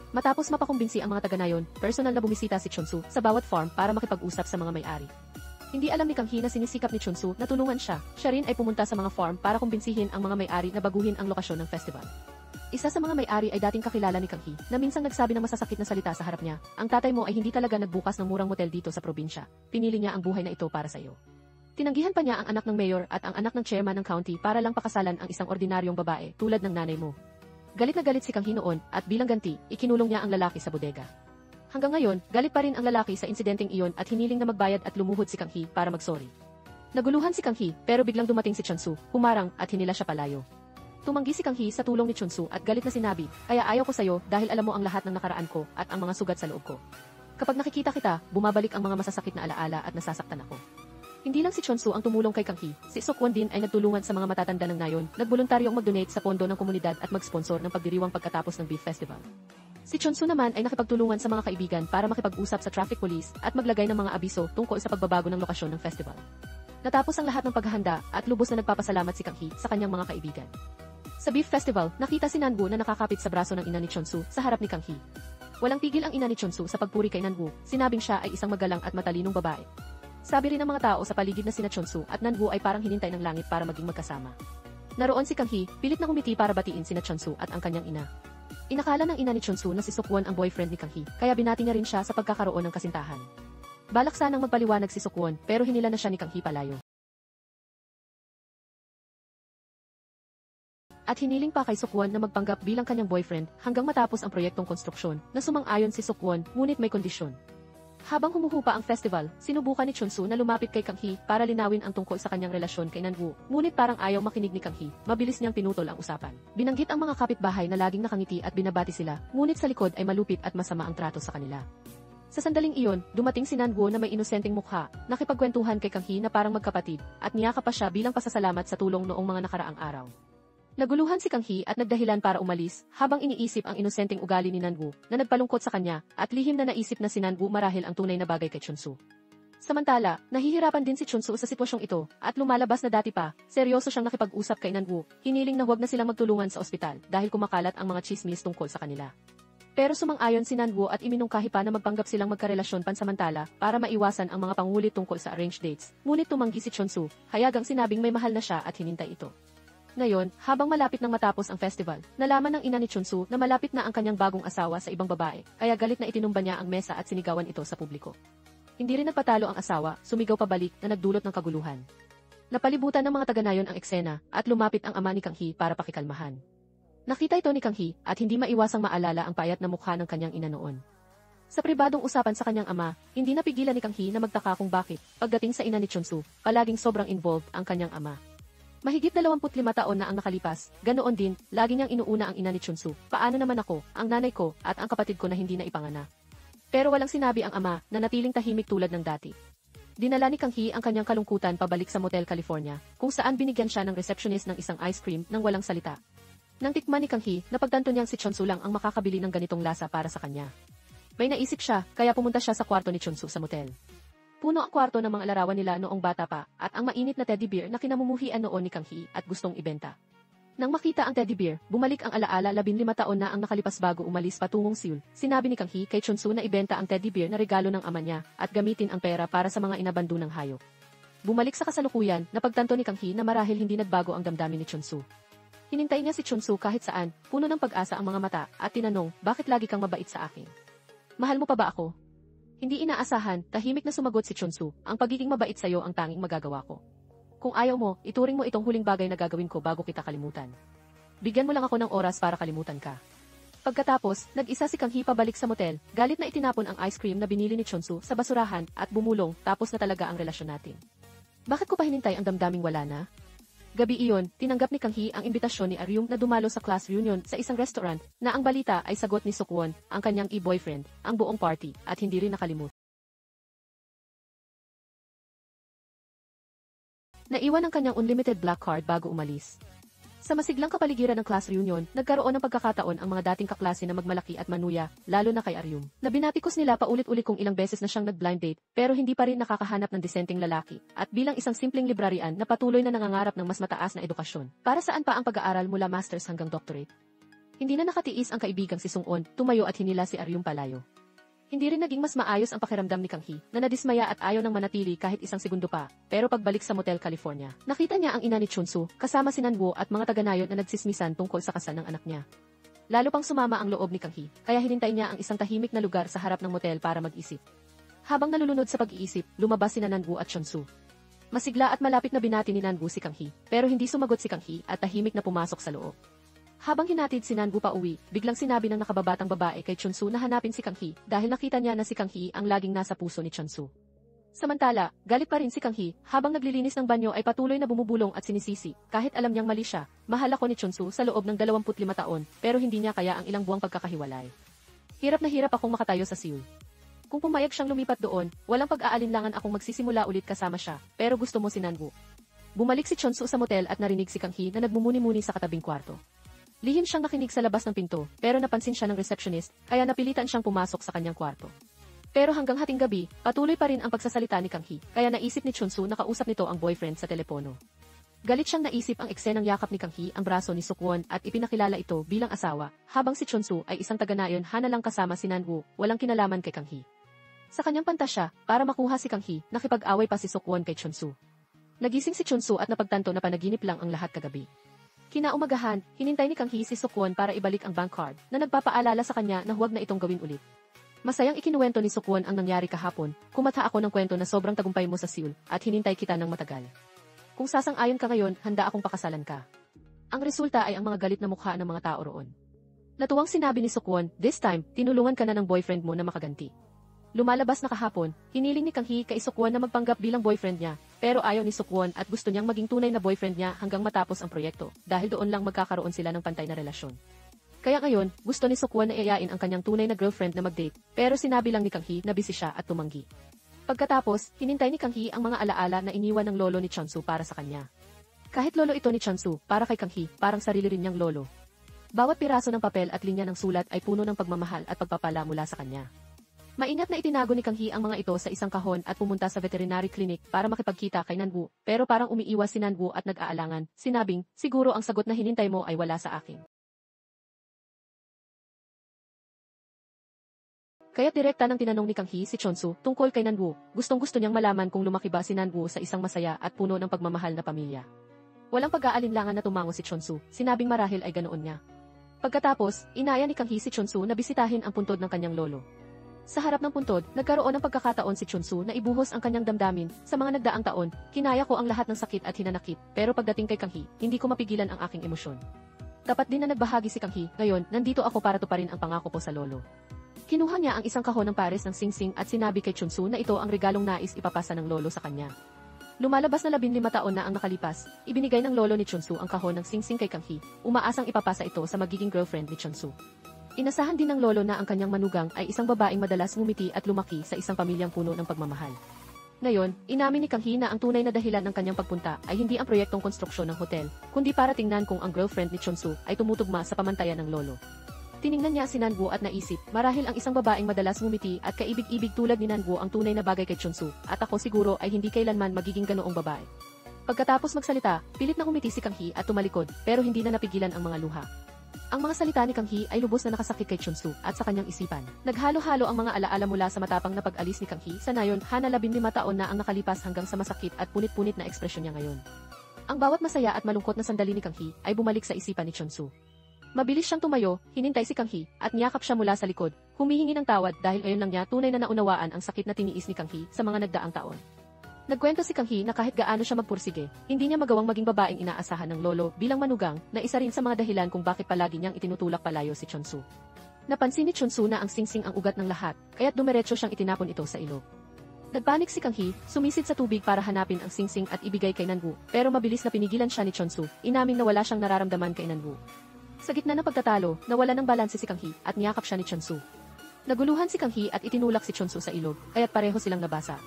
Matapos mapakumbinsi ang mga taga-nayon, personal na bumisita si Chonsu sa bawat farm para makipag-usap sa mga may-ari. Hindi alam ni Kang Hee na sinisikap ni Chonsu na tulungan siya, siya rin ay pumunta sa mga farm para kumbinsihin ang mga may-ari na baguhin ang lokasyon ng festival. Isa sa mga may-ari ay dating kakilala ni Kang Hee, na minsang nagsabi ng masasakit na salita sa harap niya, ang tatay mo ay hindi talaga nagbukas ng murang motel dito sa probinsya, pinili niya ang buhay na ito para sa iyo. Tinanggihan pa niya ang anak ng mayor at ang anak ng chairman ng county para lang pakasalan ang isang ordinaryong babae tulad ng nanay mo. Galit na galit si Kang Hee noon at bilang ganti, ikinulong niya ang lalaki sa bodega. Hanggang ngayon, galit pa rin ang lalaki sa insidenteng iyon at hiniling na magbayad at lumuhod si Kang Hee para magsorry. Naguluhan si Kang Hee pero biglang dumating si Chonsu, humarang at hinila siya palayo. Tumanggi si Kang Hee sa tulong ni Chonsu at galit na sinabi, kaya ayaw ko sa'yo dahil alam mo ang lahat ng nakaraan ko at ang mga sugat sa loob ko. Kapag nakikita kita, bumabalik ang mga masasakit na alaala at nasasaktan ako. Hindi lang si Chonsu ang tumulong kay Kang Hee, si Seokwon din ay nagtulungan sa mga matatanda ng nayon, nagboluntaryong mag-donate sa pondo ng komunidad at mag-sponsor ng pagdiriwang pagkatapos ng beef festival. Si Chonsu naman ay nakipagtulungan sa mga kaibigan para makipag-usap sa traffic police at maglagay ng mga abiso tungkol sa pagbabago ng lokasyon ng festival. Natapos ang lahat ng paghahanda at lubos na nagpapasalamat si Kang Hee sa kanyang mga kaibigan. Sa beef festival, nakita si Nanwoo na nakakapit sa braso ng ina ni Chonsu sa harap ni Kang Hee. Walang tigil ang ina ni Chonsu sa pagpuri kay Nanwoo, sinabing siya ay isang magalang at matalinong babae. Sabi rin ng mga tao sa paligid na sina Chonsu at Nanwoo ay parang hinintay ng langit para maging magkasama. Naroon si Kang Hee, pilit na ngumiti para batiin sina Chonsu at ang kanyang ina. Inakala ng ina ni Chonsu na si Seokwon ang boyfriend ni Kang Hee, kaya binati niya rin siya sa pagkakaroon ng kasintahan. Balak sanang magpaliwanag si Seokwon pero hinila na siya ni Kang Hee palayo. At hiniling pa kay Seokwon na magpanggap bilang kanyang boyfriend hanggang matapos ang proyektong konstruksyon na sumang-ayon si Seokwon ngunit may kondisyon. Habang humuhupa ang festival, sinubukan ni Chunsu na lumapit kay Kang Hee para linawin ang tungkol sa kanyang relasyon kay Nanwoo. Ngunit parang ayaw makinig ni Kang Hee, mabilis niyang pinutol ang usapan. Binanggit ang mga kapitbahay na laging nakangiti at binabati sila, ngunit sa likod ay malupit at masama ang trato sa kanila. Sa sandaling iyon, dumating si Nanwoo na may inosenteng mukha, nakipagkwentuhan kay Kang Hee na parang magkapatid, at niyakap pa siya bilang pasasalamat sa tulong noong mga nakaraang araw. Naguluhan si Kang Hee at nagdahilan para umalis, habang iniisip ang inosenteng ugali ni Nanwoo, na nagpalungkot sa kanya, at lihim na naisip na si Nanwoo marahil ang tunay na bagay kay Chunsu. Samantala, nahihirapan din si Chunsu sa sitwasyong ito, at lumalabas na dati pa, seryoso siyang nakipag-usap kay Nanwoo, hiniling na huwag na silang magtulungan sa ospital, dahil kumakalat ang mga chismis tungkol sa kanila. Pero sumang-ayon si Nanwoo at iminungkahi pa na magpanggap silang magkarelasyon pansamantala para maiwasan ang mga pangulit tungkol sa arranged dates, ngunit tumanggi si Chunsu, hayagang sinabing may mahal na siya at hinintay ito. Ngayon, habang malapit nang matapos ang festival, nalaman ng ina ni Chunsu na malapit na ang kanyang bagong asawa sa ibang babae, kaya galit na itinumba niya ang mesa at sinigawan ito sa publiko. Hindi rin nagpatalo ang asawa, sumigaw pabalik na nagdulot ng kaguluhan. Napalibutan ng mga taga-nayon ang eksena, at lumapit ang ama ni Kang Hee para pakikalmahan. Nakita ito ni Kang Hee, at hindi maiwasang maalala ang payat na mukha ng kanyang ina noon. Sa pribadong usapan sa kanyang ama, hindi napigilan ni Kang Hee na magtaka kung bakit, pagdating sa ina ni Chunsu, palaging sobrang involved ang kanyang ama. Mahigit 25 taon na ang nakalipas, ganoon din, lagi niyang inuuna ang ina ni Chunsu. Paano naman ako, ang nanay ko, at ang kapatid ko na hindi na ipanganak? Pero walang sinabi ang ama, na natiling tahimik tulad ng dati. Dinala ni Kang Hee ang kanyang kalungkutan pabalik sa Motel California, kung saan binigyan siya ng receptionist ng isang ice cream nang walang salita. Nang tikman ni Kang Hee, napagtanto niyang si Chunsu lang ang makakabili ng ganitong lasa para sa kanya. May naisip siya, kaya pumunta siya sa kwarto ni Chunsu sa motel. Puno ang kwarto ng mga larawan nila noong bata pa, at ang mainit na teddy bear na kinamumuhian noon ni Kang Hee at gustong ibenta. Nang makita ang teddy bear, bumalik ang alaala 15 taon na ang nakalipas bago umalis patungong Seoul. Sinabi ni Kang Hee kay Chunsu na ibenta ang teddy bear na regalo ng ama niya at gamitin ang pera para sa mga inabandonang hayop. Bumalik sa kasalukuyan, napagtanto ni Kang Hee na marahil hindi nagbago ang damdamin ni Chunsu. Hinintay niya si Chunsu kahit saan, puno ng pag-asa ang mga mata, at tinanong, bakit lagi kang mabait sa akin? Mahal mo pa ba ako? Hindi inaasahan, tahimik na sumagot si Chunsu, ang pagiging mabait sa'yo ang tanging magagawa ko. Kung ayaw mo, ituring mo itong huling bagay na gagawin ko bago kita kalimutan. Bigyan mo lang ako ng oras para kalimutan ka. Pagkatapos, nag-isa si Kang Hee pabalik sa motel, galit na itinapon ang ice cream na binili ni Chunsu sa basurahan at bumulong, tapos na talaga ang relasyon natin. Bakit ko pa hinintay ang damdaming wala na? Gabi iyon, tinanggap ni Kang Hee ang imbitasyon ni Aryung na dumalo sa class reunion sa isang restaurant, na ang balita ay sagot ni Sukwon, ang kanyang e-boyfriend, ang buong party, at hindi rin nakalimut. Naiwan ang kanyang unlimited black card bago umalis. Sa masiglang kapaligiran ng class reunion, nagkaroon ng pagkakataon ang mga dating kaklase na magmalaki at manuya, lalo na kay Aryum. Nabinatikos nila paulit-ulit kung ilang beses na siyang nag-blind date, pero hindi pa rin nakakahanap ng disenteng lalaki. At bilang isang simpleng librarian na patuloy na nangangarap ng mas mataas na edukasyon, para saan pa ang pag-aaral mula masters hanggang doctorate? Hindi na nakatiis ang kaibigang si Sung-on, tumayo at hinila si Aryum palayo. Hindi rin naging mas maayos ang pakiramdam ni Kang Hee, na nadismaya at ayaw nang manatili kahit isang segundo pa, pero pagbalik sa Motel California, nakita niya ang ina ni Chunsu, kasama si Nanwoo at mga taga-nayon na nagsismisan tungkol sa kasal ng anak niya. Lalo pang sumama ang loob ni Kang Hee, kaya hinintay niya ang isang tahimik na lugar sa harap ng motel para mag-isip. Habang nalulunod sa pag-iisip, lumabas sina Nanwoo at Chunsu. Masigla at malapit na binati ni Nanwoo si Kang Hee, pero hindi sumagot si Kang Hee at tahimik na pumasok sa loob. Habang hinatid si Nanwoo pa uwi, biglang sinabi ng nakababatang babae kay Chunsu na hanapin si Kang Hee dahil nakita niya na si Kang Hee ang laging nasa puso ni Chunsu. Samantala, galit pa rin si Kang Hee, habang naglilinis ng banyo ay patuloy na bumubulong at sinisisi, kahit alam niyang mali siya. Mahal ako ni Chunsu sa loob ng 25 taon, pero hindi niya kaya ang ilang buwang pagkakahiwalay. Hirap na hirap akong makatayo sa Seoul. Kung pumayag siyang lumipat doon, walang pag-aalinlangan akong magsisimula ulit kasama siya, pero gusto mo si Nanwoo. Bumalik si Chunsu sa motel at narinig si Kang Hee na nagmumuni-muni sa katabing kwarto. Lihim siyang nakinig sa labas ng pinto, pero napansin siya ng receptionist, kaya napilitan siyang pumasok sa kanyang kwarto. Pero hanggang hating gabi, patuloy pa rin ang pagsasalita ni Kang Hee, kaya naisip ni Chunsu na kausap nito ang boyfriend sa telepono. Galit siyang naisip ang eksenang yakap ni Kang Hee ang braso ni Sukwon at ipinakilala ito bilang asawa, habang si Chunsu ay isang taga-nayon hanalang kasama si Nanwoo, walang kinalaman kay Kang Hee. Sa kanyang pantasya, para makuha si Kang Hee, nakipag-away pa si Sukwon kay Chunsu. Nagising si Chunsu at napagtanto na panaginip lang ang lahat kagabi. Kinaumagahan, hinintay ni Kang Hee si Sukwon para ibalik ang bank card na nagpapaalala sa kanya na huwag na itong gawin ulit. Masayang ikinuwento ni Sukwon ang nangyari kahapon, kumatha ako ng kwento na sobrang tagumpay mo sa Seoul at hinintay kita ng matagal. Kung sasang-ayon ka ngayon, handa akong pakasalan ka. Ang resulta ay ang mga galit na mukha ng mga tao roon. Natuwang sinabi ni Sukwon, this time, tinulungan ka na ng boyfriend mo na makaganti. Lumalabas na kahapon, hiniling ni Kang Hee kay Sukwon na magpanggap bilang boyfriend niya, pero ayaw ni Sukwon at gusto niyang maging tunay na boyfriend niya hanggang matapos ang proyekto, dahil doon lang magkakaroon sila ng pantay na relasyon. Kaya ngayon, gusto ni Sukwon na iayain ang kanyang tunay na girlfriend na mag-date, pero sinabi lang ni Kang Hee na busy siya at tumanggi. Pagkatapos, hinintay ni Kang Hee ang mga alaala na iniwan ng lolo ni Chonsu para sa kanya. Kahit lolo ito ni Chonsu, para kay Kang Hee, parang sarili rin niyang lolo. Bawat piraso ng papel at linya ng sulat ay puno ng pagmamahal at pagpapala mula sa kanya. Maingat na itinago ni Kang Hee ang mga ito sa isang kahon at pumunta sa veterinary clinic para makipagkita kay Nanbu, pero parang umiiwas si Nanbu at nag-aalangan, sinabing, siguro ang sagot na hinintay mo ay wala sa akin. Kaya't direkta nang tinanong ni Kang Hee si Chonsu tungkol kay Nanbu, gustong-gusto niyang malaman kung lumaki ba si Nanbu sa isang masaya at puno ng pagmamahal na pamilya. Walang pag-aalinlangan na tumango si Chonsu, sinabing marahil ay ganoon niya. Pagkatapos, inaya ni Kang Hee si Chonsu na bisitahin ang puntod ng kanyang lolo. Sa harap ng puntod, nagkaroon ng pagkakataon si Chonsu na ibuhos ang kanyang damdamin. Sa mga nagdaang taon, kinaya ko ang lahat ng sakit at hinanakit, pero pagdating kay Kang Hee, hindi ko mapigilan ang aking emosyon. Tapat din na nagbahagi si Kang Hee, ngayon, nandito ako para tuparin ang pangako ko sa lolo. Kinuha niya ang isang kahon ng pares ng singsing at sinabi kay Chonsu na ito ang regalong nais ipapasa ng lolo sa kanya. Lumalabas na 15 taon na ang nakalipas, ibinigay ng lolo ni Chonsu ang kahon ng singsing kay Kang Hee, umaasang ipapasa ito sa magiging girlfriend ni Chonsu. Inasahan din ng lolo na ang kanyang manugang ay isang babaeng madalas ngumiti at lumaki sa isang pamilyang puno ng pagmamahal. Ngayon, inamin ni Kang Hee na ang tunay na dahilan ng kanyang pagpunta ay hindi ang proyektong konstruksyon ng hotel, kundi para tingnan kung ang girlfriend ni Chonsu ay tumutugma sa pamantayan ng lolo. Tiningnan niya si Nanbu at naisip, marahil ang isang babaeng madalas ngumiti at kaibig-ibig tulad ni Nanbu ang tunay na bagay kay Chonsu, at ako siguro ay hindi kailanman magiging ganoong babae. Pagkatapos magsalita, pilit na ngumiti si Kang Hee at tumalikod, pero hindi na napigilan ang mga luha. Ang mga salita ni Kang Hee ay lubos na nakasakit kay Chonsu at sa kanyang isipan. Naghalo-halo ang mga alaala mula sa matapang na pag-alis ni Kang Hee sa nayon, 15 taon na ang nakalipas hanggang sa masakit at punit-punit na ekspresyon niya ngayon. Ang bawat masaya at malungkot na sandali ni Kang Hee ay bumalik sa isipan ni Chonsu. Mabilis siyang tumayo, hinintay si Kang Hee, at niyakap siya mula sa likod, humihingi ng tawad dahil ngayon lang niya tunay na naunawaan ang sakit na tiniis ni Kang Hee sa mga nagdaang taon. Nagkwento si Kang Hee na kahit gaano siya magpursige, hindi niya magawang maging babaeng inaasahan ng lolo bilang manugang na isa rin sa mga dahilan kung bakit palagi niyang itinutulak palayo si Chonsu. Napansin ni Chonsu na ang singsing ang ugat ng lahat, kaya't dumiretso siyang itinapon ito sa ilog. Nagpanik si Kang Hee, sumisid sa tubig para hanapin ang singsing at ibigay kay Nanbu, pero mabilis na pinigilan siya ni Chonsu, inamin na wala siyang nararamdaman kay Nanbu. Sa gitna ng pagtatalo, nawala ng balanse si Kang Hee at niyakap siya ni Chonsu. Naguluhan si Kang Hee at itinulak si Chonsu sa ilog, kaya't pareho silang nabasa.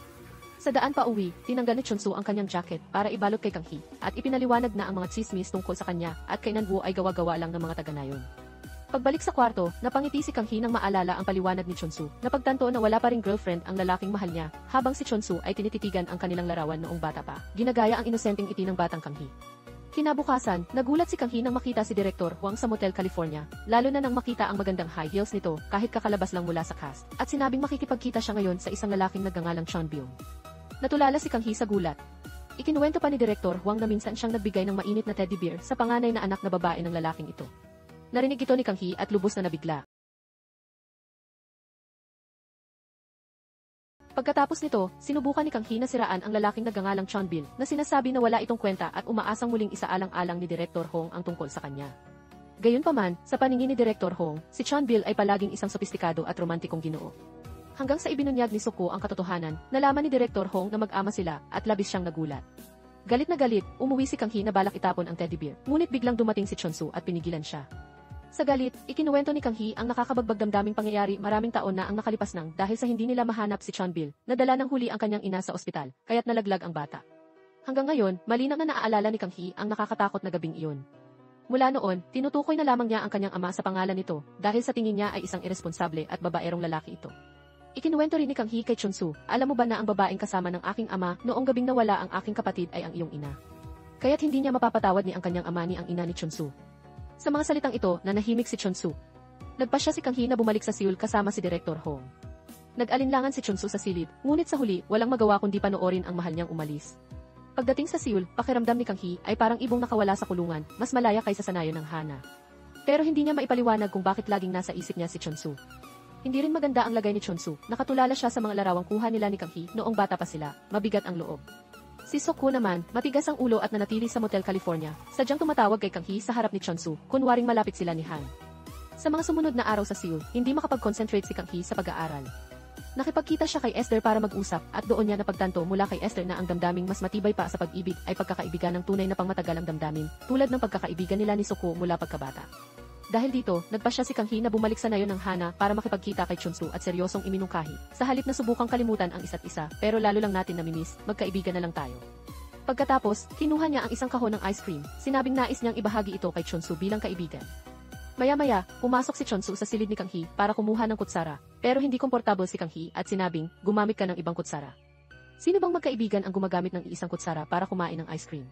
Sa daan pa uwi, tinanggal ni Chonsu ang kanyang jacket para ibalot kay Kang Hee at ipinaliwanag na ang mga chismis tungkol sa kanya at kay Nanbu ay gawa-gawa lang ng mga taga-nayon. Pagbalik sa kwarto, napangiti si Kang Hee nang maalala ang paliwanag ni Chonsu na pagtanto na wala pa ring girlfriend ang lalaking mahal niya, habang si Chonsu ay tinititigan ang kanilang larawan noong bata pa. Ginagaya ang inosenteng ngiti ng batang Kang Hee. Kinabukasan, nagulat si Kang Hee nang makita si Direktor Huang sa Motel California, lalo na nang makita ang magandang high heels nito kahit kakalabas lang mula sa cast, at sinabing makikipagkita siya ngayon sa isang lalaking nagngangalang Chon Byung. Natulala si Kang Hee sa gulat. Ikinuwento pa ni Direktor Huang na minsan siyang nagbigay ng mainit na teddy bear sa panganay na anak na babae ng lalaking ito. Narinig ito ni Kang Hee at lubos na nabigla. Pagkatapos nito, sinubukan ni Kang Hee na siraan ang lalaking nagngangalang Chon Bil na sinasabi na wala itong kwenta at umaasang muling isaalang-alang ni Direktor Hong ang tungkol sa kanya. Gayunpaman, sa paningin ni Direktor Hong, si Chon Bil ay palaging isang sopistikado at romantikong ginoo. Hanggang sa ibinunyag ni Suko ang katotohanan, nalaman ni Direktor Hong na mag-ama sila at labis siyang nagulat. Galit na galit, umuwi si Kang Hee na balak itapon ang teddy bear, ngunit biglang dumating si Chonsu at pinigilan siya. Sa galit, ikinuwento ni Kang Hee ang nakakabagbag damdaming pangyayari maraming taon na ang nakalipas nang dahil sa hindi nila mahanap si Chon Bil, nadala ng huli ang kanyang ina sa ospital, kaya't nalaglag ang bata. Hanggang ngayon, malinaw na naaalala ni Kang Hee ang nakakatakot na gabing iyon. Mula noon, tinutukoy na lamang niya ang kanyang ama sa pangalan nito dahil sa tingin niya ay isang iresponsable at babaerong lalaki ito. Ikinuwento rin ni Kang Hee kay Chonsu, alam mo ba na ang babaeng kasama ng aking ama noong gabing nawala ang aking kapatid ay ang iyong ina. Kaya't hindi niya mapapatawad ni ang kanyang ama ni ang ina ni Chonsu. Sa mga salitang ito, nanahimik si Chonsu. Nagpasya si Kang Hee na bumalik sa Seoul kasama si Direktor Hong. Nag-alinlangan si Chonsu sa silid, ngunit sa huli, walang magawa kundi panoorin ang mahal niyang umalis. Pagdating sa Seoul, pakiramdam ni Kang Hee ay parang ibong nakawala sa kulungan, mas malaya kaysa sa nayon ng Hana. Pero hindi niya maipaliwanag kung bakit laging nasa isip niya si Chonsu. Hindi rin maganda ang lagay ni Chonsu, nakatulala siya sa mga larawang kuha nila ni Kang Hee noong bata pa sila, mabigat ang loob. Si Soko naman, matigas ang ulo at nanatili sa Motel California, sadyang tumatawag kay Kang Hee sa harap ni Chonsu, kunwaring malapit sila ni Han. Sa mga sumunod na araw sa Seoul, hindi makapag-concentrate si Kang Hee sa pag-aaral. Nakipagkita siya kay Esther para mag-usap at doon niya napagtanto mula kay Esther na ang damdaming mas matibay pa sa pag-ibig ay pagkakaibigan ng tunay na pangmatagal ang damdamin, tulad ng pagkakaibigan nila ni Suko mula pagkabata. Dahil dito, nagpasya si Kang Hee na bumalik sa nayon ng Hana para makipagkita kay Chunsu at seryosong iminungkahi. Sa halip na subukang kalimutan ang isa't isa, pero lalo lang natin namimiss, magkaibigan na lang tayo. Pagkatapos, kinuha niya ang isang kahon ng ice cream, sinabing nais niyang ibahagi ito kay Chunsu bilang kaibigan. Maya-maya, pumasok si Chunsu sa silid ni Kang Hee para kumuha ng kutsara, pero hindi komportable si Kang Hee at sinabing, gumamit ka ng ibang kutsara. Sino bang magkaibigan ang gumagamit ng isang kutsara para kumain ng ice cream?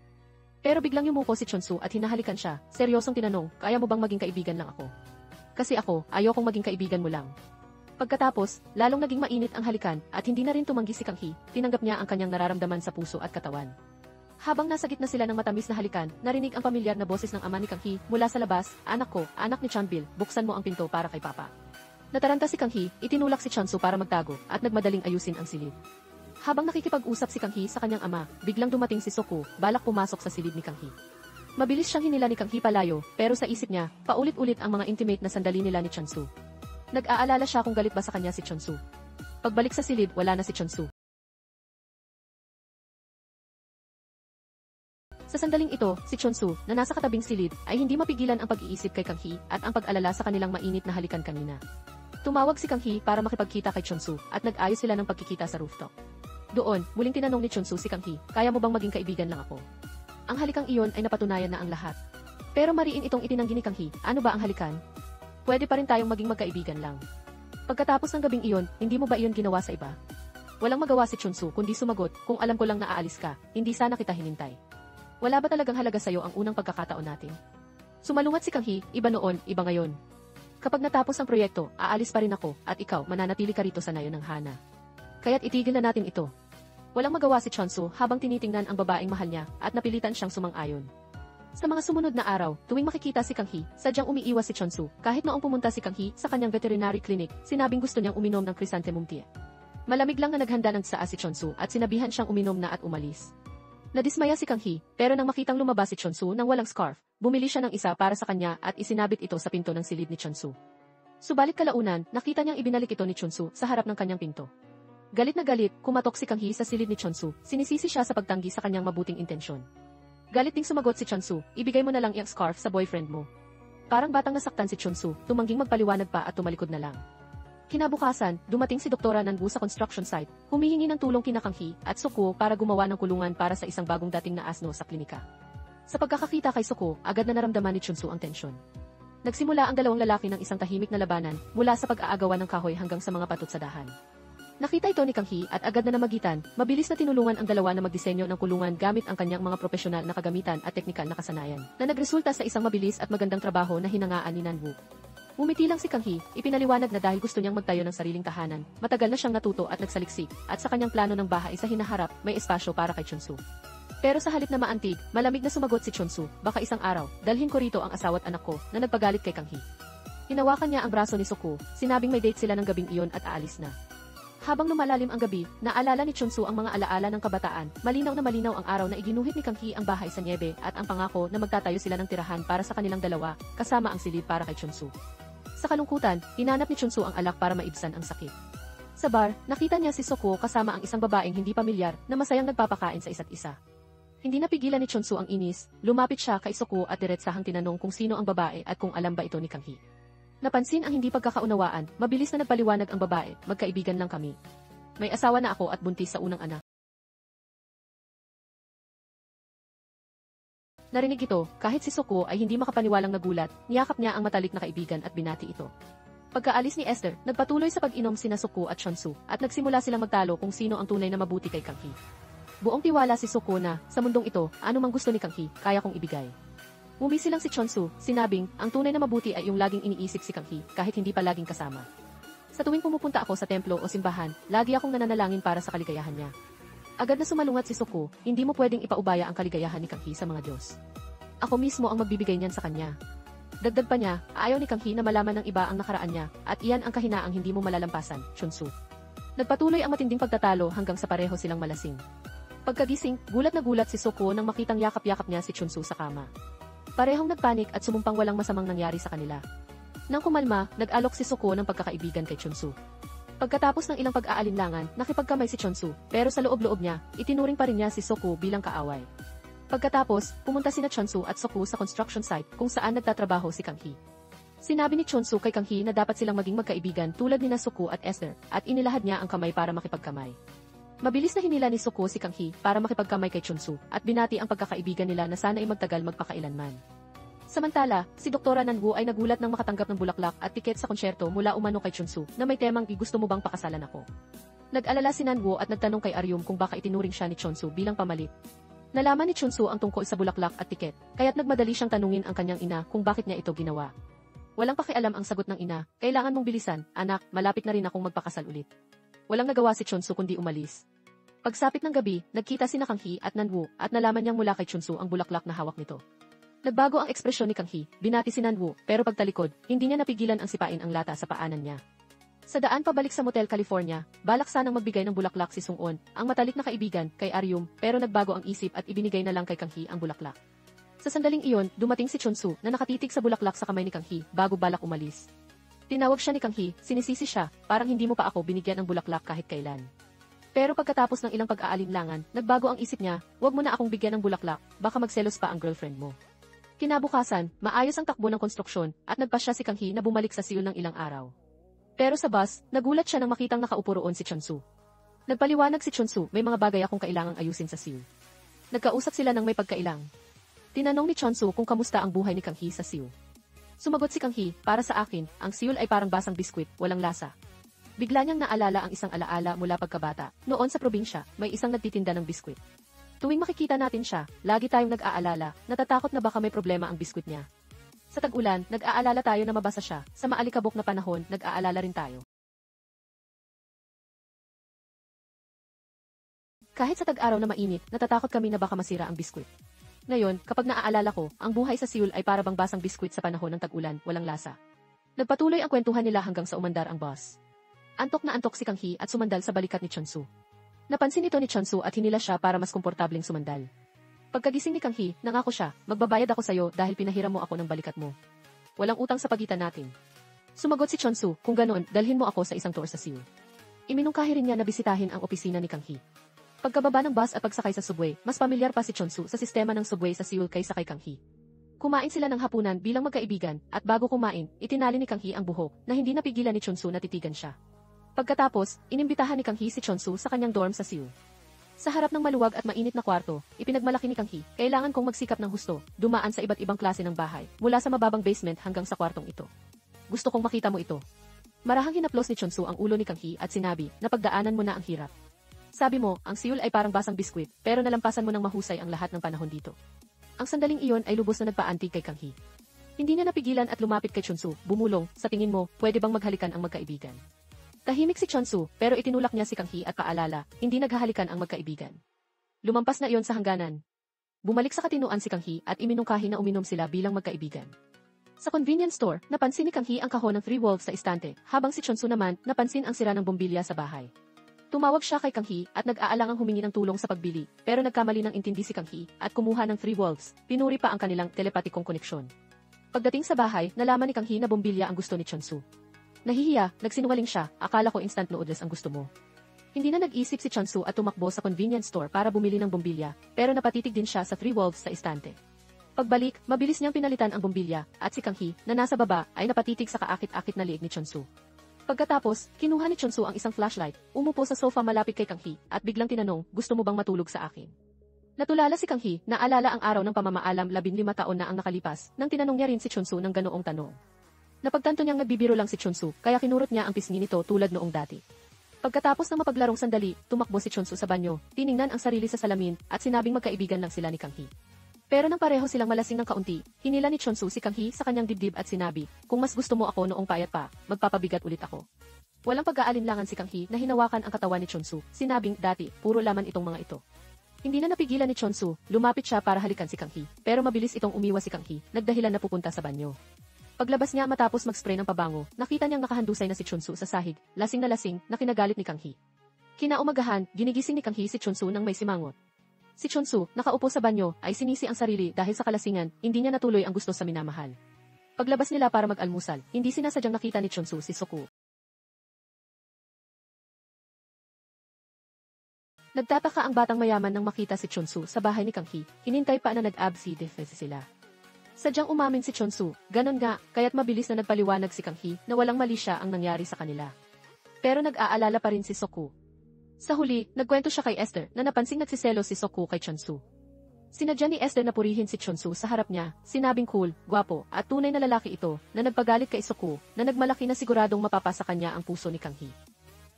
Pero biglang yumuko si Chunsu at hinahalikan siya, seryosong tinanong, kaya mo bang maging kaibigan lang ako? Kasi ako, ayokong maging kaibigan mo lang. Pagkatapos, lalong naging mainit ang halikan at hindi na rin tumanggi si Kang Hee, tinanggap niya ang kanyang nararamdaman sa puso at katawan. Habang nasa gitna sila ng matamis na halikan, narinig ang pamilyar na boses ng ama ni Kang Hee mula sa labas, anak ko, anak ni Chanbil, buksan mo ang pinto para kay Papa. Nataranta si Kang Hee, itinulak si Chunsu para magtago at nagmadaling ayusin ang silid. Habang nakikipag-usap si Kang Hee sa kanyang ama, biglang dumating si Suko, balak pumasok sa silid ni Kang Hee. Mabilis siyang hinila ni Kang Hee palayo, pero sa isip niya, paulit-ulit ang mga intimate na sandali nila ni Chunsu. Nag-aalala siya kung galit ba sa kanya si Chunsu. Pagbalik sa silid, wala na si Chunsu. Sa sandaling ito, si Chunsu, na nasa katabing silid, ay hindi mapigilan ang pag-iisip kay Kang Hee at ang pag-alala sa kanilang mainit na halikan kanina. Tumawag si Kang Hee para makipagkita kay Chunsu at nag-ayos sila ng pagkikita sa rooftop. Doon, muling tinanong ni Chunsu si Kang Hee, kaya mo bang maging kaibigan lang ako? Ang halikang iyon ay napatunayan na ang lahat. Pero mariin itong itinanggi ni Kang Hee, ano ba ang halikan? Pwede pa rin tayong maging magkaibigan lang. Pagkatapos ng gabing iyon, hindi mo ba iyon ginawa sa iba? Walang magawa si Chunsu kundi sumagot, kung alam ko lang na aalis ka, hindi sana kita hinintay. Wala ba talagang halaga sa'yo ang unang pagkakataon natin? Sumalungat si Kang Hee, iba noon, iba ngayon. Kapag natapos ang proyekto, aalis pa rin ako, at ikaw, mananatili ka rito sa nayon ng Hana. Kaya't itigil na natin ito. Walang magawa si Chunsu habang tinitingnan ang babaeng mahal niya, at napilitan siyang sumang-ayon. Sa mga sumunod na araw, tuwing makikita si Kang Hee, sadyang umiiwas si Chunsu, kahit noong pumunta si Kang Hee sa kanyang veterinary clinic, sinabing gusto niyang uminom ng chrysanthemum tea. Malamig lang na naghanda ng tsaa si Chunsu at sinabihan siyang uminom na at umalis. Nadismaya si Kang Hee, pero nang makitang lumabas si Chunsu nang walang scarf, bumili siya ng isa para sa kanya at isinabit ito sa pinto ng silid ni Chunsu. Subalit kalaunan, nakita niyang ibinalik ito ni Chunsu sa harap ng kanyang pinto. Galit na galit, kumatok si Kang Hee sa silid ni Chunsu, sinisisi siya sa pagtanggi sa kanyang mabuting intensyon. Galit ding sumagot si Chunsu, ibigay mo na lang iyang scarf sa boyfriend mo. Parang batang nasaktan si Chunsu, tumangging magpaliwanag pa at tumalikod na lang. Kinabukasan, dumating si Doktora Nanbu sa construction site, humihingi ng tulong kina Kang Hee at Suko para gumawa ng kulungan para sa isang bagong dating na asno sa klinika. Sa pagkakakita kay Suko, agad na naramdaman ni Chunsu ang tensyon. Nagsimula ang dalawang lalaki ng isang tahimik na labanan, mula sa pag-aagawan ng kahoy hanggang sa mga patot sa dahan. Nakita ito ni Kang Hee at agad na namagitan, mabilis na tinulungan ang dalawa na magdisenyo ng kulungan gamit ang kanyang mga profesional na kagamitan at teknikal na kasanayan, na nagresulta sa isang mabilis at magandang trabaho na hinangaan ni Nanbu. Umiti lang si Kang Hee, ipinaliwanag na dahil gusto niyang magtayo ng sariling tahanan, matagal na siyang natuto at nagsaliksik, at sa kanyang plano ng bahay sa hinaharap, may espasyo para kay Chunsu. Pero sa halip na maantig, malamig na sumagot si Chunsu, baka isang araw, dalhin ko rito ang asawa at anak ko, na nagpagalit kay Kang Hee. Hinawakan niya ang braso ni Suko, sinabing may date sila ng gabing iyon at aalis na. Habang lumalalim ang gabi, naalala ni Chunsu ang mga alaala ng kabataan, malinaw na malinaw ang araw na iginuhit ni Kang Hee ang bahay sa niebe at ang pangako na magtatayo sila ng tirahan para sa kanilang dalawa, kasama ang silid para kay Chunsu. Sa kalungkutan, hinanap ni Chunsu ang alak para maibsan ang sakit. Sa bar, nakita niya si Suko kasama ang isang babaeng hindi pamilyar na masayang nagpapakain sa isa't isa. Hindi napigilan ni Chunsu ang inis, lumapit siya kay Suko at diretsahang tinanong kung sino ang babae at kung alam ba ito ni Kang Hee. Napansin ang hindi pagkakaunawaan, mabilis na nagpaliwanag ang babae, magkaibigan lang kami. May asawa na ako at buntis sa unang anak. Narinig ito, kahit si Suko ay hindi makapaniwalang nagulat, niyakap niya ang matalik na kaibigan at binati ito. Pagkaalis ni Esther, nagpatuloy sa pag-inom sina Suko at Chunsu, at nagsimula silang magtalo kung sino ang tunay na mabuti kay Kang Hee. Buong tiwala si Suko na, sa mundong ito, anumang gusto ni Kang Hee, kaya kong ibigay. Umisi lang si Chunsu, sinabing, ang tunay na mabuti ay yung laging iniisip si Kang Hee, kahit hindi pa laging kasama. Sa tuwing pumupunta ako sa templo o simbahan, lagi akong nananalangin para sa kaligayahan niya. Agad na sumalungat si Suko, hindi mo pwedeng ipaubaya ang kaligayahan ni Kang Hee sa mga Diyos. Ako mismo ang magbibigay niyan sa kanya. Dagdag pa niya, ayaw ni Kang Hee na malaman ng iba ang nakaraan niya, at iyan ang kahinaang hindi mo malalampasan, Chunsu. Nagpatuloy ang matinding pagtatalo hanggang sa pareho silang malasing. Pagkagising, gulat na gulat si Suko nang makitang yakap-yakap niya si Chunsu sa kama. Parehong nagpanik at sumumpang walang masamang nangyari sa kanila. Nang kumalma, nag-alok si Suko ng pagkakaibigan kay Chunsu. Pagkatapos ng ilang pag-aalinlangan, nakipagkamay si Chonsu, pero sa loob-loob niya, itinuring pa rin niya si Soku bilang kaaway. Pagkatapos, pumunta sina Chonsu at Soku sa construction site kung saan nagtatrabaho si Kang Hee. Sinabi ni Chonsu kay Kang Hee na dapat silang maging magkaibigan tulad nina Soku at Esther, at inilahad niya ang kamay para makipagkamay. Mabilis na hinila ni Soku si Kang Hee para makipagkamay kay Chonsu, at binati ang pagkakaibigan nila na sana ay magtagal magpakailanman. Samantala, si Doktora Nanwoo ay nagulat nang makatanggap ng bulaklak at tiket sa konsyerto mula umano kay Chonsu na may temang gusto mo bang pakasalan ako. Nag-alala si Nanwoo at nagtanong kay Aryum kung baka itinuring siya ni Chonsu bilang pamalit. Nalaman ni Chonsu ang tungkol sa bulaklak at tiket, kaya't nagmadali siyang tanungin ang kanyang ina kung bakit niya ito ginawa. Walang pakialam ang sagot ng ina, kailangan mong bilisan, anak, malapit na rin akong magpakasal ulit. Walang nagawa si Chonsu kundi umalis. Pagsapit ng gabi, nagkita sina Kang Hee at Nanwoo at nalaman niyang mula kay Chonsu ang bulaklak na hawak nito. Nagbago ang ekspresyon ni Kang Hee, binati si Nanwoo, pero pagtalikod, hindi niya napigilan ang sipain ang lata sa paanan niya. Sa daan pabalik sa Motel California, balak sanang magbigay ng bulaklak si Sung-on, ang matalik na kaibigan, kay Aryum, pero nagbago ang isip at ibinigay na lang kay Kang Hee ang bulaklak. Sa sandaling iyon, dumating si Chonsu na nakatitig sa bulaklak sa kamay ni Kang Hee bago balak umalis. Tinawag siya ni Kang Hee, sinisisi siya, parang hindi mo pa ako binigyan ng bulaklak kahit kailan. Pero pagkatapos ng ilang pag-aalinlangan, nagbago ang isip niya, wag mo na akong bigyan ng bulaklak, baka magselos pa ang girlfriend mo. Kinabukasan, maayos ang takbo ng konstruksyon at nagpasya si Kang Hee na bumalik sa Seoul ng ilang araw. Pero sa bus, nagulat siya nang makitang nakaupo roon si Chonsu. Nagpaliwanag si Chonsu, may mga bagay akong kailangang ayusin sa Seoul. Nagkausap sila ng may pagkailang. Tinanong ni Chonsu kung kamusta ang buhay ni Kang Hee sa Seoul. Sumagot si Kang Hee, para sa akin, ang Seoul ay parang basang biskwit, walang lasa. Bigla niyang naalala ang isang alaala mula pagkabata. Noon sa probinsya, may isang nagtitinda ng biskwit. Tuwing makikita natin siya, lagi tayong nag-aalala, natatakot na baka may problema ang biskwit niya. Sa tag-ulan, nag-aalala tayo na mabasa siya, sa maalikabok na panahon, nag-aalala rin tayo. Kahit sa tag-araw na mainit, natatakot kami na baka masira ang biskwit. Ngayon, kapag naaalala ko, ang buhay sa Seoul ay para bang basang biskwit sa panahon ng tag-ulan, walang lasa. Nagpatuloy ang kwentuhan nila hanggang sa umandar ang bus. Antok na antok si Kang Hee at sumandal sa balikat ni Chonsu. Napansin ito ni Chonsu at hinila siya para mas komportableng sumandal. Pagkagising ni Kang Hee, nangako siya, magbabayad ako sa'yo dahil pinahiram mo ako ng balikat mo. Walang utang sa pagitan natin. Sumagot si Chonsu, kung ganoon, dalhin mo ako sa isang tour sa Seoul. Iminungkahi rin niya na bisitahin ang opisina ni Kang Hee. Pagkababa ng bus at pagsakay sa subway, mas pamilyar pa si Chonsu sa sistema ng subway sa Seoul kaysa kay Kang Hee. Kumain sila ng hapunan bilang magkaibigan, at bago kumain, itinali ni Kang Hee ang buhok na hindi napigilan ni Chonsu na titigan siya. Pagkatapos, inimbitahan ni Kang Hee si Chonsu sa kanyang dorm sa Seoul. Sa harap ng maluwag at mainit na kwarto, ipinagmalaki ni Kang Hee, kailangan kong magsikap ng husto, dumaan sa iba't ibang klase ng bahay, mula sa mababang basement hanggang sa kwartong ito. Gusto kong makita mo ito. Marahang hinaplos ni Chonsu ang ulo ni Kang Hee at sinabi, napagdaanan mo na ang hirap. Sabi mo, ang Seoul ay parang basang biskwit, pero nalampasan mo ng mahusay ang lahat ng panahon dito. Ang sandaling iyon ay lubos na nagpaantig kay Kang Hee. Hindi niya napigilan at lumapit kay Chonsu, bumulong, sa tingin mo, pwede bang maghalikan ang magkaibigan? Tahimik si Chonsu, pero itinulak niya si Kang Hee at paalala, hindi naghahalikan ang magkaibigan. Lumampas na iyon sa hangganan. Bumalik sa katinuan si Kang Hee at iminungkahi na uminom sila bilang magkaibigan. Sa convenience store, napansin ni Kang Hee ang kahon ng Three Wolves sa istante, habang si Chonsu naman, napansin ang sira ng bombilya sa bahay. Tumawag siya kay Kang Hee at nag-aalangang humingi ng tulong sa pagbili, pero nagkamali ng intindi si Kang Hee at kumuha ng Three Wolves, pinuri pa ang kanilang telepatikong koneksyon. Pagdating sa bahay, nalaman ni Kang Hee na bombilya ang gusto ni Chonsu. Nahihiya, nagsinungaling siya, akala ko instant noodles ang gusto mo. Hindi na nag-isip si Chonsu at tumakbo sa convenience store para bumili ng bombilya, pero napatitig din siya sa Three Wolves sa istante. Pagbalik, mabilis niyang pinalitan ang bombilya, at si Kang Hee, na nasa baba, ay napatitig sa kaakit-akit na liig ni Chonsu. Pagkatapos, kinuha ni Chonsu ang isang flashlight, umupo sa sofa malapit kay Kang Hee, at biglang tinanong, gusto mo bang matulog sa akin? Natulala si Kang Hee, naalala ang araw ng pamamaalam 15 taon na ang nakalipas, nang tinanong niya rin si Chonsu ng ganoong tanong. Napagtanto niyang nagbibiro lang si Chonsu, kaya kinurot niya ang pisngi nito tulad noong dati. Pagkatapos ng mapaglarong sandali, tumakbo si Chonsu sa banyo, tiningnan ang sarili sa salamin, at sinabing magkaibigan lang sila ni Kang Hee. Pero nang pareho silang malasing ng kaunti, hinila ni Chonsu si Kang Hee sa kanyang dibdib at sinabi, kung mas gusto mo ako noong payat pa, magpapabigat ulit ako. Walang pag-aalinlangan si Kang Hee na hinawakan ang katawan ni Chonsu, sinabing, dati, puro laman itong mga ito. Hindi na napigilan ni Chonsu, lumapit siya para halikan si Kang Hee, pero mabilis itong umiwas si Kang Hee, nagdahilan na pupunta sa banyo. Paglabas niya matapos mag-spray ng pabango, nakita niyang nakahandusay na si Chonsu sa sahig, lasing na kinagalit ni Kang Hee. Kinaumagahan, ginigising ni Kang Hee si Chonsu nang may simangot. Si Chonsu, nakaupo sa banyo, ay sinisi ang sarili dahil sa kalasingan, hindi niya natuloy ang gusto sa minamahal. Paglabas nila para mag-almusal, hindi sinasadyang nakita ni Chonsu si Soku. Nagtataka ang batang mayaman nang makita si Chunsu sa bahay ni Kang Hee, hinintay pa na nag-abside sila. Sadyang umamin si Chunsu, ganon nga, kaya't mabilis na nagpaliwanag si Kang Hee na walang mali siya ang nangyari sa kanila. Pero nag-aalala pa rin si Soku. Sa huli, nagkwento siya kay Esther na napansing nagsiselo si Soku kay Chunsu. Sinadya ni Esther na purihin si Chunsu sa harap niya, sinabing cool, gwapo, at tunay na lalaki ito na nagpagalit kay Soku na nagmalaki na siguradong mapapasa kanya ang puso ni Kang Hee.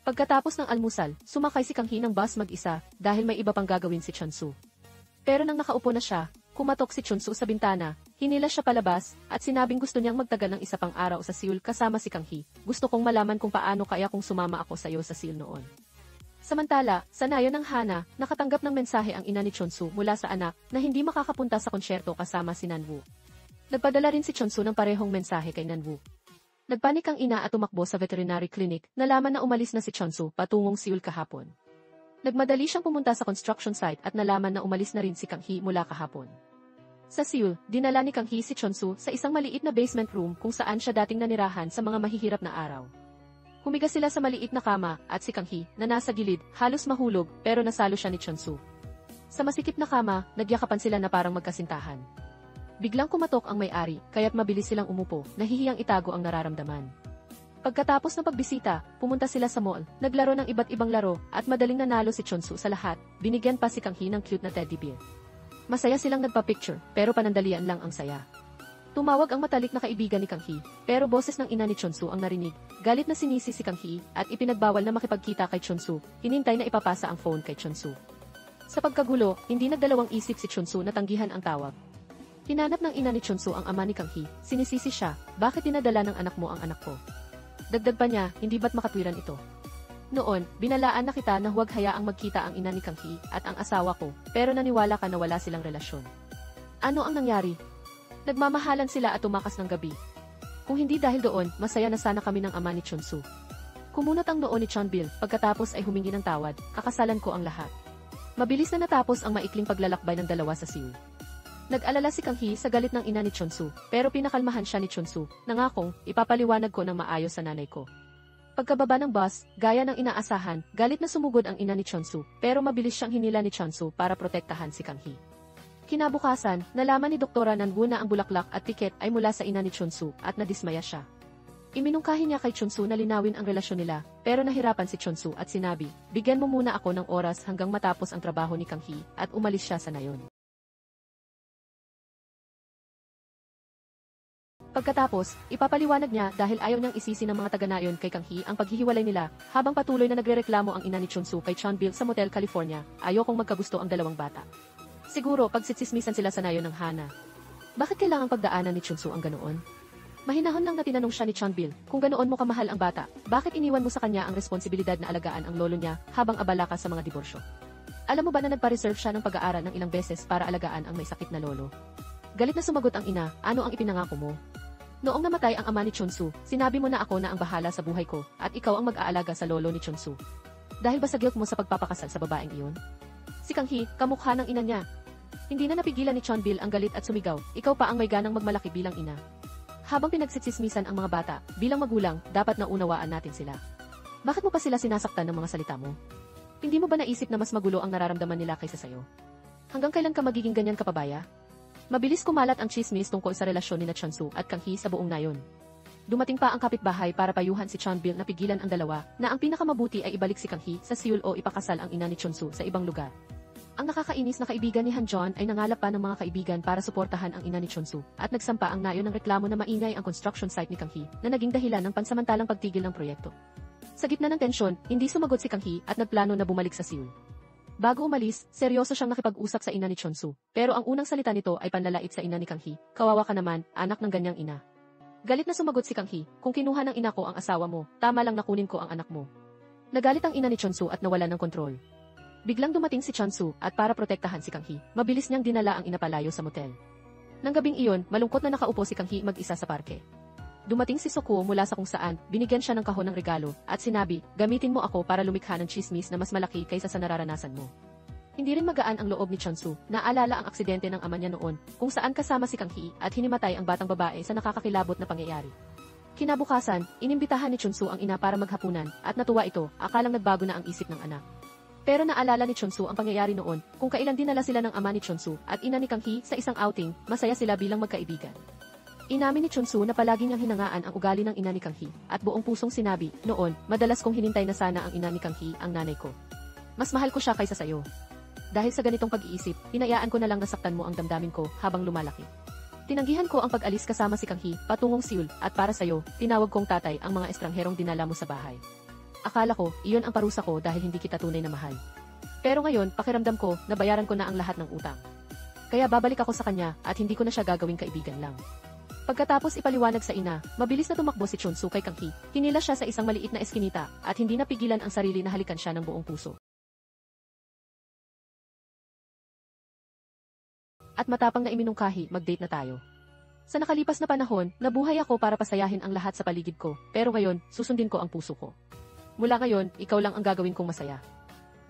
Pagkatapos ng almusal, sumakay si Kang Hee ng bus mag-isa dahil may iba pang gagawin si Chunsu. Pero nang nakaupo na siya, kumatok si Chunsu sa bintana, hinila siya palabas, at sinabing gusto niyang magtagal ng isa pang araw sa Seoul kasama si Kang Hee. Gusto kong malaman kung paano kaya kung sumama ako sa iyo sa Seoul noon. Samantala, sa nayo ng Hana, nakatanggap ng mensahe ang ina ni Chunsu mula sa anak na hindi makakapunta sa konsyerto kasama si Nanwoo. Nagpadala rin si Chunsu ng parehong mensahe kay Nanwoo. Nagpanik ang ina at tumakbo sa veterinary clinic, nalaman na umalis na si Chunsu patungong Seoul kahapon. Nagmadali siyang pumunta sa construction site at nalaman na umalis na rin si Kang Hee mula kahapon. Sa Seoul, dinala ni Kang Hee si Chunsu sa isang maliit na basement room kung saan siya dating nanirahan sa mga mahihirap na araw. Humiga sila sa maliit na kama at si Kang Hee, na nasa gilid, halos mahulog pero nasalo siya ni Chunsu. Sa masikip na kama, nagyakapan sila na parang magkasintahan. Biglang kumatok ang may-ari, kaya't mabilis silang umupo, nahihiyang itago ang nararamdaman. Pagkatapos ng pagbisita, pumunta sila sa mall, naglaro ng iba't ibang laro, at madaling nanalo si Chunsu sa lahat, binigyan pa si Kang Hee ng cute na teddy bear. Masaya silang nagpa-picture, pero panandalian lang ang saya. Tumawag ang matalik na kaibigan ni Kang Hee, pero boses ng ina ni Chunsu ang narinig. Galit na sinisi si Kang Hee, at ipinagbawal na makipagkita kay Chunsu, hinintay na ipapasa ang phone kay Chunsu. Sa pagkagulo, hindi nagdalawang isip si Chunsu na tanggihan ang tawag. Hinanap ng ina ni Chunsu ang ama ni Kang Hee, sinisisi siya, bakit dinadala ng anak mo ang anak ko? Dagdag pa niya, hindi ba't makatwiran ito? Noon, binalaan na kita na huwag hayaang magkita ang ina ni Kang Hee at ang asawa ko, pero naniwala ka na wala silang relasyon. Ano ang nangyari? Nagmamahalan sila at tumakas ng gabi. Kung hindi dahil doon, masaya na sana kami ng ama ni Chunsu. Kumunot ang noo ni Chonbil, pagkatapos ay humingi ng tawad, kakasalan ko ang lahat. Mabilis na natapos ang maikling paglalakbay ng dalawa sa Seoul. Nag-alala si Kang Hee sa galit ng ina ni Chunsu, pero pinakalmahan siya ni Chunsu, nangakong, ipapaliwanag ko ng maayos sa nanay ko. Pagkababa ng bus, gaya ng inaasahan, galit na sumugod ang ina ni Chunsu, pero mabilis siyang hinila ni Chunsu para protektahan si Kang Hee. Kinabukasan, nalaman ni Doktora Nanwoo na ang bulaklak at tiket ay mula sa ina ni Chunsu, at nadismaya siya. Iminungkahi niya kay Chunsu na linawin ang relasyon nila, pero nahirapan si Chunsu at sinabi, bigyan mo muna ako ng oras hanggang matapos ang trabaho ni Kang Hee, at umalis siya sa nayon. Pagkatapos, ipapaliwanag niya dahil ayaw niyang isisi ng mga taga-nayon kay Kang Hee ang paghihiwalay nila, habang patuloy na nagrereklamo ang ina ni Chunsu kay Chonbil sa Motel California, ayokong magkagusto ang dalawang bata. Siguro pagsitsismisan sila sa nayon ng Hana. Bakit kailangang pagdaanan ni Chunsu ang ganoon? Mahinahon lang na tinanong siya ni Chonbil, kung ganoon mo kamahal ang bata, bakit iniwan mo sa kanya ang responsibilidad na alagaan ang lolo niya habang abala ka sa mga diborsyo? Alam mo ba na nagpa-reserve siya ng pag-aaral ng ilang beses para alagaan ang may sakit na lolo? Galit na sumagot ang ina, ano ang ipinangako mo? Noong namatay ang ama ni Chunsu, sinabi mo na ako na ang bahala sa buhay ko, at ikaw ang mag-aalaga sa lolo ni Chunsu. Dahil ba sa guilt mo sa pagpapakasal sa babaeng iyon? Si Kang Hee, kamukha ng ina niya. Hindi na napigilan ni Chonbil ang galit at sumigaw, ikaw pa ang may ganang magmalaki bilang ina. Habang pinagsitsismisan ang mga bata, bilang magulang, dapat naunawaan natin sila. Bakit mo pa sila sinasaktan ng mga salita mo? Hindi mo ba naisip na mas magulo ang nararamdaman nila kaysa sayo? Hanggang kailan ka magiging ganyan kapabaya? Mabilis kumalat ang chismis tungkol sa relasyon ni Chunsu at Kang Hee sa buong nayon. Dumating pa ang kapitbahay para payuhan si Chonbil na pigilan ang dalawa, na ang pinakamabuti ay ibalik si Kang Hee sa Seoul o ipakasal ang ina ni Chunsu sa ibang lugar. Ang nakakainis na kaibigan ni Han John ay nangalap pa ng mga kaibigan para suportahan ang ina ni Chunsu, at nagsampa ang nayon ng reklamo na maingay ang construction site ni Kang Hee, na naging dahilan ng pansamantalang pagtigil ng proyekto. Sa gitna ng tensyon, hindi sumagot si Kang Hee at nagplano na bumalik sa Seoul. Bago umalis, seryoso siyang nakipag-usap sa ina ni Chunsu, pero ang unang salita nito ay panlalait sa ina ni Kang Hee, kawawa ka naman, anak ng ganyang ina. Galit na sumagot si Kang Hee, kung kinuha ng ina ko ang asawa mo, tama lang nakunin ko ang anak mo. Nagalit ang ina ni Chunsu at nawalan ng kontrol. Biglang dumating si Chunsu at para protektahan si Kang Hee, mabilis niyang dinala ang ina palayo sa motel. Nang gabing iyon, malungkot na nakaupo si Kang Hee mag-isa sa parke. Dumating si Sokuo mula sa kung saan, binigyan siya ng kahon ng regalo, at sinabi, gamitin mo ako para lumikha ng chismis na mas malaki kaysa sa nararanasan mo. Hindi rin magaan ang loob ni Chunsu, naalala ang aksidente ng ama niya noon, kung saan kasama si Kang Hee at hinimatay ang batang babae sa nakakakilabot na pangyayari. Kinabukasan, inimbitahan ni Chunsu ang ina para maghapunan, at natuwa ito, akalang nagbago na ang isip ng anak. Pero naalala ni Chunsu ang pangyayari noon, kung kailan dinala sila ng ama ni Chunsu at ina ni Kang Hee sa isang outing, masaya sila bilang magkaibigan. Inamin ni Chunsu na palagi niyang hinangaan ang ugali ng ina ni Kang Hee, at buong pusong sinabi, noon, madalas kong hinintay na sana ang ina ni Kang Hee ang nanay ko. Mas mahal ko siya kaysa sayo. Dahil sa ganitong pag-iisip, hinayaan ko na lang nasaktan mo ang damdamin ko habang lumalaki. Tinanggihan ko ang pag-alis kasama si Kang Hee patungong Seoul, at para sayo, tinawag kong tatay ang mga estrangherong dinala mo sa bahay. Akala ko, iyon ang parusa ko dahil hindi kita tunay na mahal. Pero ngayon, pakiramdam ko, nabayaran ko na ang lahat ng utang. Kaya babalik ako sa kanya, at hindi ko na siya gagawing kaibigan lang. Pagkatapos ipaliwanag sa ina, mabilis na tumakbo si Chunsu kay Kang Hee, hinila siya sa isang maliit na eskinita, at hindi napigilan ang sarili na halikan siya ng buong puso. At matapang na iminungkahi, mag-date na tayo. Sa nakalipas na panahon, nabuhay ako para pasayahin ang lahat sa paligid ko, pero ngayon, susundin ko ang puso ko. Mula ngayon, ikaw lang ang gagawin kong masaya.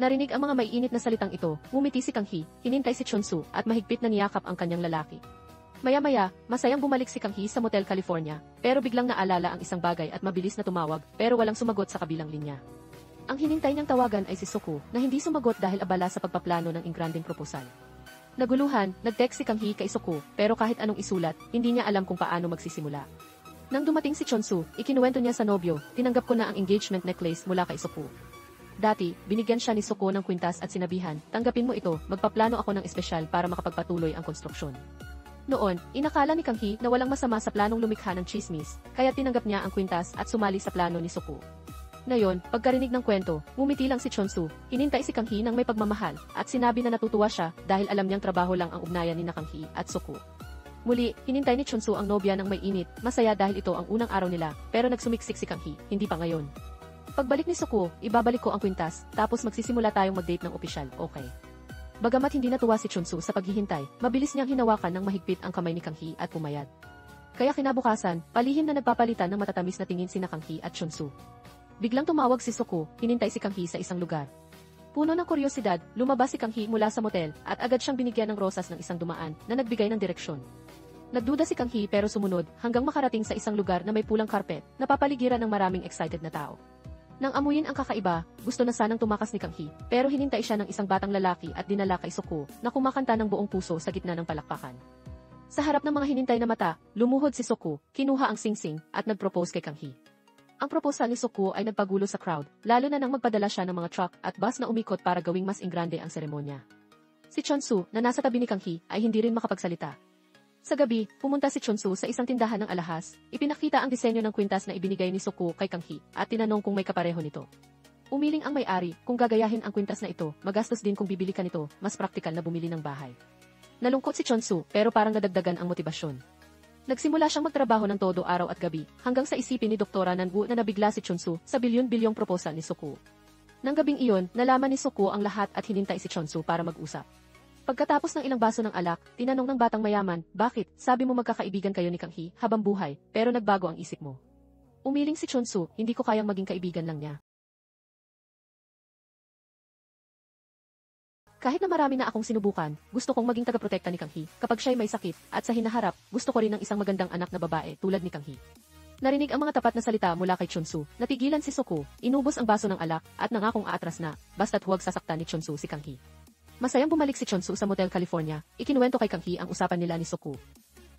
Narinig ang mga maiinit na salitang ito, ngumiti si Kang Hee, hinintay si Chunsu, at mahigpit na niyakap ang kanyang lalaki. Maya-maya, masayang bumalik si Kang Hee sa Motel California, pero biglang naalala ang isang bagay at mabilis na tumawag, pero walang sumagot sa kabilang linya. Ang hinintay niyang tawagan ay si Suko, na hindi sumagot dahil abala sa pagpaplano ng ingranding proposal. Naguluhan, nag-text si Kang Hee kay Suko, pero kahit anong isulat, hindi niya alam kung paano magsisimula. Nang dumating si Chunsu, ikinuwento niya sa nobyo, tinanggap ko na ang engagement necklace mula kay Suko. Dati, binigyan siya ni Suko ng kwintas at sinabihan, tanggapin mo ito, magpaplano ako ng espesyal para makapagpatuloy ang konstruksyon. Noon, inakala ni Kang Hee na walang masama sa planong lumikha ng chismis, kaya tinanggap niya ang kwintas at sumali sa plano ni Suko. Ngayon, pagkarinig ng kwento, ngumiti lang si Chunsu, hinintay si Kang Hee ng may pagmamahal, at sinabi na natutuwa siya dahil alam niyang trabaho lang ang ugnayan ni Kang Hee at Suko. Muli, hinintay ni Chunsu ang nobya ng may init, masaya dahil ito ang unang araw nila, pero nagsumiksik si Kang Hee, hindi pa ngayon. Pagbalik ni Suko, ibabalik ko ang kwintas, tapos magsisimula tayong mag-date ng opisyal, okay? Bagamat hindi natuwa si Chunsu sa paghihintay, mabilis niyang hinawakan ng mahigpit ang kamay ni Kang Hee at pumayat. Kaya kinabukasan, palihim na nagpapalitan ng matatamis na tingin sina Kang Hee at Chunsu. Biglang tumawag si Suko, hinintay si Kang Hee sa isang lugar. Puno ng kuryosidad, lumabas si Kang Hee mula sa motel, at agad siyang binigyan ng rosas ng isang dumaan, na nagbigay ng direksyon. Nagduda si Kang Hee pero sumunod, hanggang makarating sa isang lugar na may pulang karpet, napapaligiran ng maraming excited na tao. Nang amuyin ang kakaiba, gusto na sanang tumakas ni Kang Hee, pero hinintay siya ng isang batang lalaki at dinala kay Suko, na kumakanta ng buong puso sa gitna ng palakpakan. Sa harap ng mga hinintay na mata, lumuhod si Suko, kinuha ang singsing, at nag-propose kay Kang Hee. Ang proposal ni Suko ay nagpagulo sa crowd, lalo na nang magpadala siya ng mga truck at bus na umikot para gawing mas ingrande ang seremonya. Si Chunsu, na nasa tabi ni Kang Hee, ay hindi rin makapagsalita. Sa gabi, pumunta si Chunsu sa isang tindahan ng alahas, ipinakita ang disenyo ng kwintas na ibinigay ni Suko kay Kang Hee, at tinanong kung may kapareho nito. Umiling ang may-ari, kung gagayahin ang kwintas na ito, magastos din kung bibili ka nito, mas praktikal na bumili ng bahay. Nalungkot si Chunsu, pero parang nadagdagan ang motibasyon. Nagsimula siyang magtrabaho ng todo araw at gabi, hanggang sa isipin ni Doktora Nangu na nabigla si Chunsu sa bilyon-bilyong proposal ni Suko. Nang gabing iyon, nalaman ni Suko ang lahat at hinintay si Chunsu para mag-usap. Pagkatapos ng ilang baso ng alak, tinanong ng batang mayaman, bakit, sabi mo magkakaibigan kayo ni Kang Hee habang buhay, pero nagbago ang isip mo. Umiling si Chunsu, hindi ko kayang maging kaibigan lang niya. Kahit na marami na akong sinubukan, gusto kong maging tagaprotekta ni Kang Hee kapag siya'y may sakit, at sa hinaharap, gusto ko rin ng isang magandang anak na babae tulad ni Kang Hee. Narinig ang mga tapat na salita mula kay Chunsu, natigilan si Suko, inubos ang baso ng alak, at nangakong aatras na, basta't huwag sasaktan ni Chunsu si Kang Hee. Masayang bumalik si Chunsu sa Motel California, ikinuwento kay Kang Hee ang usapan nila ni Suko.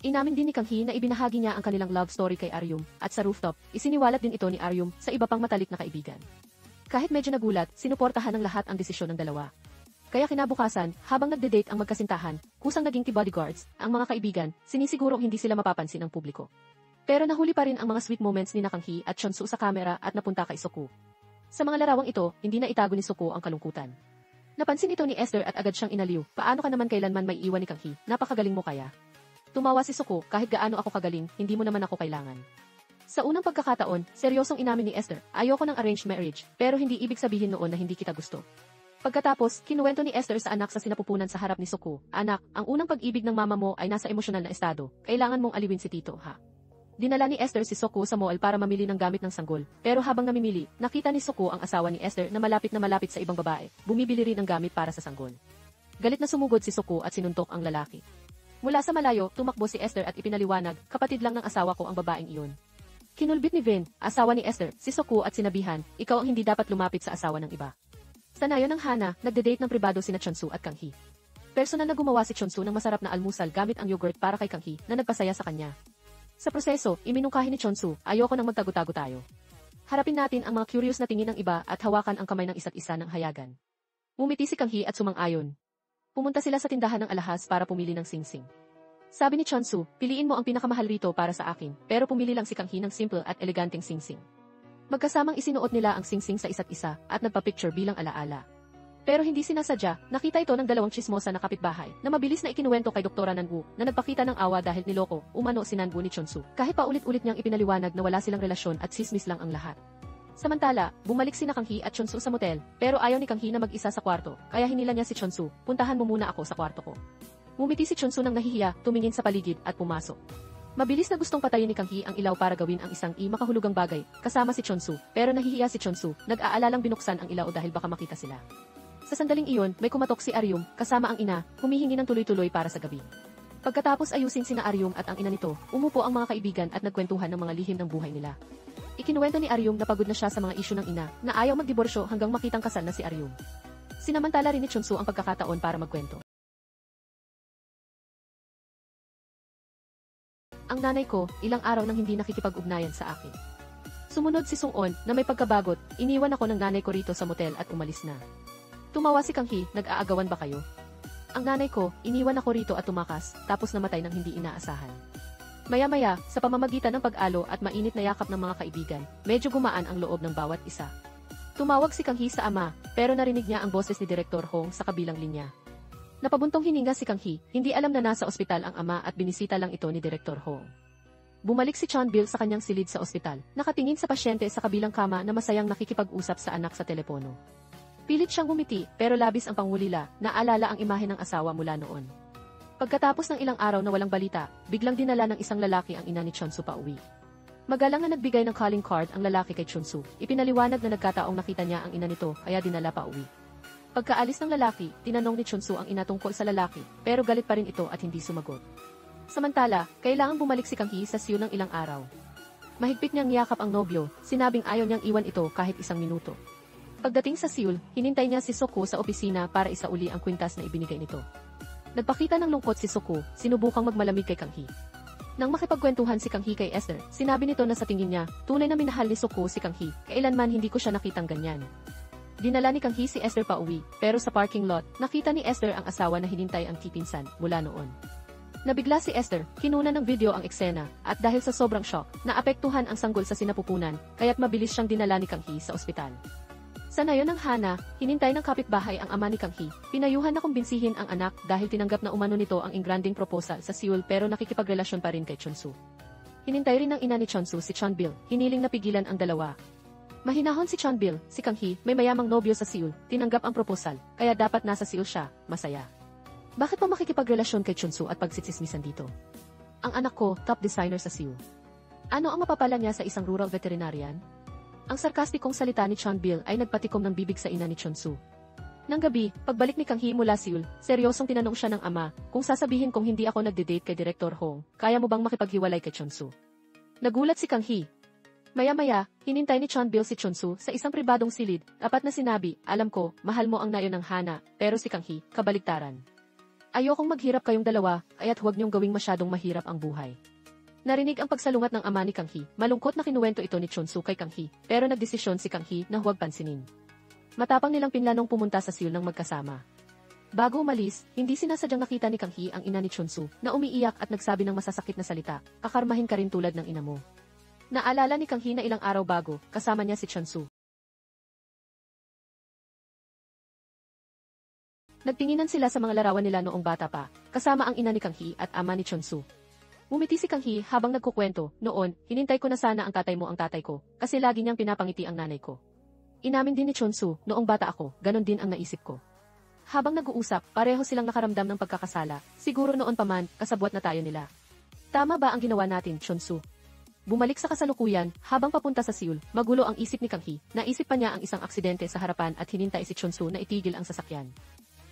Inamin din ni Kang Hee na ibinahagi niya ang kanilang love story kay Aryum, at sa rooftop, isiniwalat din ito ni Aryum sa iba pang matalik na kaibigan. Kahit medyo nagulat, sinuportahan ng lahat ang desisyon ng dalawa. Kaya kinabukasan, habang nagde-date ang magkasintahan, kusang naging bodyguards, ang mga kaibigan, sinisigurong hindi sila mapapansin ng publiko. Pero nahuli pa rin ang mga sweet moments ni Kang Hee at Chunsu sa kamera at napunta kay Suko. Sa mga larawang ito, hindi na itago ni Suko ang kalungkutan. Napansin ito ni Esther at agad siyang inaliw, paano ka naman kailanman may iwan ni Kang Hee, napakagaling mo kaya. Tumawa si Suko, kahit gaano ako kagaling, hindi mo naman ako kailangan. Sa unang pagkakataon, seryosong inamin ni Esther, ayoko ng arranged marriage, pero hindi ibig sabihin noon na hindi kita gusto. Pagkatapos, kinuwento ni Esther sa anak sa sinapupunan sa harap ni Suko, anak, ang unang pag-ibig ng mama mo ay nasa emosyonal na estado, kailangan mong aliwin si Tito, ha? Dinala ni Esther si Suko sa mall para mamili ng gamit ng sanggol, pero habang namimili, nakita ni Suko ang asawa ni Esther na malapit sa ibang babae, bumibili rin ng gamit para sa sanggol. Galit na sumugod si Suko at sinuntok ang lalaki. Mula sa malayo, tumakbo si Esther at ipinaliwanag, kapatid lang ng asawa ko ang babaeng iyon. Kinulbit ni Vin, asawa ni Esther, si Suko at sinabihan, ikaw ang hindi dapat lumapit sa asawa ng iba. Sa nayon ng Hana, nagde-date ng pribado sina Chonsu at Kang Hee. Personal na gumawa si Chonsu ng masarap na almusal gamit ang yogurt para kay Kang Hee na nagpasaya sa kanya. Sa proseso, iminungkahi ni Chonsu, ayoko nang magtago-tago tayo. Harapin natin ang mga curious na tingin ng iba at hawakan ang kamay ng isa't isa ng hayagan. Ngumiti si Kang Hee at sumang-ayon. Pumunta sila sa tindahan ng alahas para pumili ng singsing. Sabi ni Chonsu, piliin mo ang pinakamahal rito para sa akin, pero pumili lang si Kang Hee ng simple at eleganteng singsing. Magkasamang isinuot nila ang singsing sa isa't isa at nagpa-picture bilang alaala. Pero hindi sinasadya, nakita ito ng dalawang chismosa na kapitbahay na mabilis na ikinuwento kay Dr. Nanbu na nagpakita ng awa dahil niloko, umano si Nanbu ni Chonsu. Kahit pa ulit-ulit niyang ipinaliwanag na wala silang relasyon at sismis lang ang lahat. Samantala, bumalik sina Kang Hee at Chonsu sa motel, pero ayaw ni Kang Hee na mag-isa sa kwarto, kaya hinila niya si Chonsu, puntahan mo muna ako sa kwarto ko. Ngumiti si Chonsu nang nahihiya, tumingin sa paligid at pumasok. Mabilis na gustong patayin ni Kang Hee ang ilaw para gawin ang isang makahulugang bagay, kasama si Chonsu, pero nahihiya si Chonsu, nag-aalalang binuksan ang ilaw dahil baka makita sila. Sa sandaling iyon, may kumatok si Aryum, kasama ang ina, humihingi ng tuloy-tuloy para sa gabi. Pagkatapos ayusin sina Aryum at ang ina nito, umupo ang mga kaibigan at nagkwentuhan ng mga lihim ng buhay nila. Ikinuwento ni Aryum na pagod na siya sa mga isyu ng ina, na ayaw magdiborsyo hanggang makitang kasal na si Aryum. Sinamantala rin ni Chonsu ang pagkakataon para magkwento. Ang nanay ko, ilang araw nang hindi nakikipag-ugnayan sa akin. Sumunod si Sung-on na may pagkabagot, iniwan ako ng nanay ko rito sa motel at umalis na. Tumawa si Kang Hee, nag-aagawan ba kayo? Ang nanay ko, iniwan ako rito at tumakas, tapos namatay ng hindi inaasahan. Maya-maya, sa pamamagitan ng pag-alo at mainit na yakap ng mga kaibigan, medyo gumaan ang loob ng bawat isa. Tumawag si Kang Hee sa ama, pero narinig niya ang boses ni Direktor Hong sa kabilang linya. Napabuntong hininga si Kang Hee, hindi alam na nasa ospital ang ama at binisita lang ito ni Direktor Hong. Bumalik si Chonbil sa kanyang silid sa ospital, nakatingin sa pasyente sa kabilang kama na masayang nakikipag-usap sa anak sa telepono. Pilit siyang ngumiti, pero labis ang pangulila, naalala ang imahe ng asawa mula noon. Pagkatapos ng ilang araw na walang balita, biglang dinala ng isang lalaki ang ina ni Chonsu pauwi. Magalang na nagbigay ng calling card ang lalaki kay Chonsu, ipinaliwanag na nagkataong nakita niya ang ina nito, kaya dinala pauwi. Pagkaalis ng lalaki, tinanong ni Chonsu ang ina tungkol sa lalaki, pero galit pa rin ito at hindi sumagot. Samantala, kailangang bumalik si Kang Hee sa Seoul ng ilang araw. Mahigpit niyang niyakap ang nobyo, sinabing ayaw niyang iwan ito kahit isang minuto. Pagdating sa Seoul, hinintay niya si Soko sa opisina para isauli ang kwintas na ibinigay nito. Nagpakita ng lungkot si Soko, sinubukang magmalamig kay Kang Hee. Nang makipagkwentuhan si Kang Hee kay Esther, sinabi nito na sa tingin niya, tunay na minahal ni Soko si Kang Hee, kailanman hindi ko siya nakitang ganyan. Dinala ni Kang Hee si Esther pauwi, pero sa parking lot, nakita ni Esther ang asawa na hinintay ang tipinsan mula noon. Nabigla si Esther, kinuna ng video ang eksena, at dahil sa sobrang shock, naapektuhan ang sanggol sa sinapupunan, kaya't mabilis siyang dinala ni Kang Hee sa ospital. Sa nayon ng Hana, hinintay ng kapitbahay ang ama ni Kang Hee, pinayuhan na kumbinsihin ang anak dahil tinanggap na umano nito ang ingranding proposal sa Seoul pero nakikipagrelasyon pa rin kay Chonsu. Hinintay rin ng ina ni Chonsu si Chonbil, hiniling na pigilan ang dalawa. Mahinahon si Chonbil, si Kang Hee, may mayamang nobyo sa Seoul, tinanggap ang proposal, kaya dapat nasa Seoul siya, masaya. Bakit pa makikipagrelasyon kay Chonsu at pagsitsismisan dito? Ang anak ko, top designer sa Seoul. Ano ang mapapala niya sa isang rural veterinarian? Ang sarkastikong salita ni Chonbil ay nagpatikom ng bibig sa ina ni Chonsu. Nang gabi, pagbalik ni Kang Hee mula Seoul, seryosong tinanong siya ng ama, kung sasabihin kong hindi ako nagde-date kay Direktor Hong, kaya mo bang makipaghiwalay kay Chonsu? Nagulat si Kang Hee. Maya-maya, hinintay ni Chonbil si Chonsu sa isang pribadong silid, tapat na sinabi, alam ko, mahal mo ang nayon ng Hana, pero si Kang Hee, kabaligtaran. Ayokong maghirap kayong dalawa, kaya't huwag niyong gawing masyadong mahirap ang buhay. Narinig ang pagsalungat ng ama ni Kang Hee, malungkot na kinuwento ito ni Chonsu kay Kang Hee, pero nagdesisyon si Kang Hee na huwag pansinin. Matapang nilang pinlanong pumunta sa Seoul ng magkasama. Bago umalis, hindi sinasadyang nakita ni Kang Hee ang ina ni Chonsu, na umiiyak at nagsabi ng masasakit na salita, kakarmahin ka rin tulad ng ina mo. Naalala ni Kang Hee na ilang araw bago, kasama niya si Chonsu. Nagtinginan sila sa mga larawan nila noong bata pa, kasama ang ina ni Kang Hee at ama ni Chonsu. Ngumiti si Kang Hee habang nagkukwento, noon, hinintay ko na sana ang tatay mo ang tatay ko, kasi lagi niyang pinapangiti ang nanay ko. Inamin din ni Chonsu, noong bata ako, ganon din ang naisip ko. Habang nag-uusap, pareho silang nakaramdam ng pagkakasala, siguro noon pa man, kasabwat na tayo nila. Tama ba ang ginawa natin, Chonsu? Bumalik sa kasalukuyan, habang papunta sa Seoul, magulo ang isip ni Kang Hee, naisip pa niya ang isang aksidente sa harapan at hinintay si Chonsu na itigil ang sasakyan.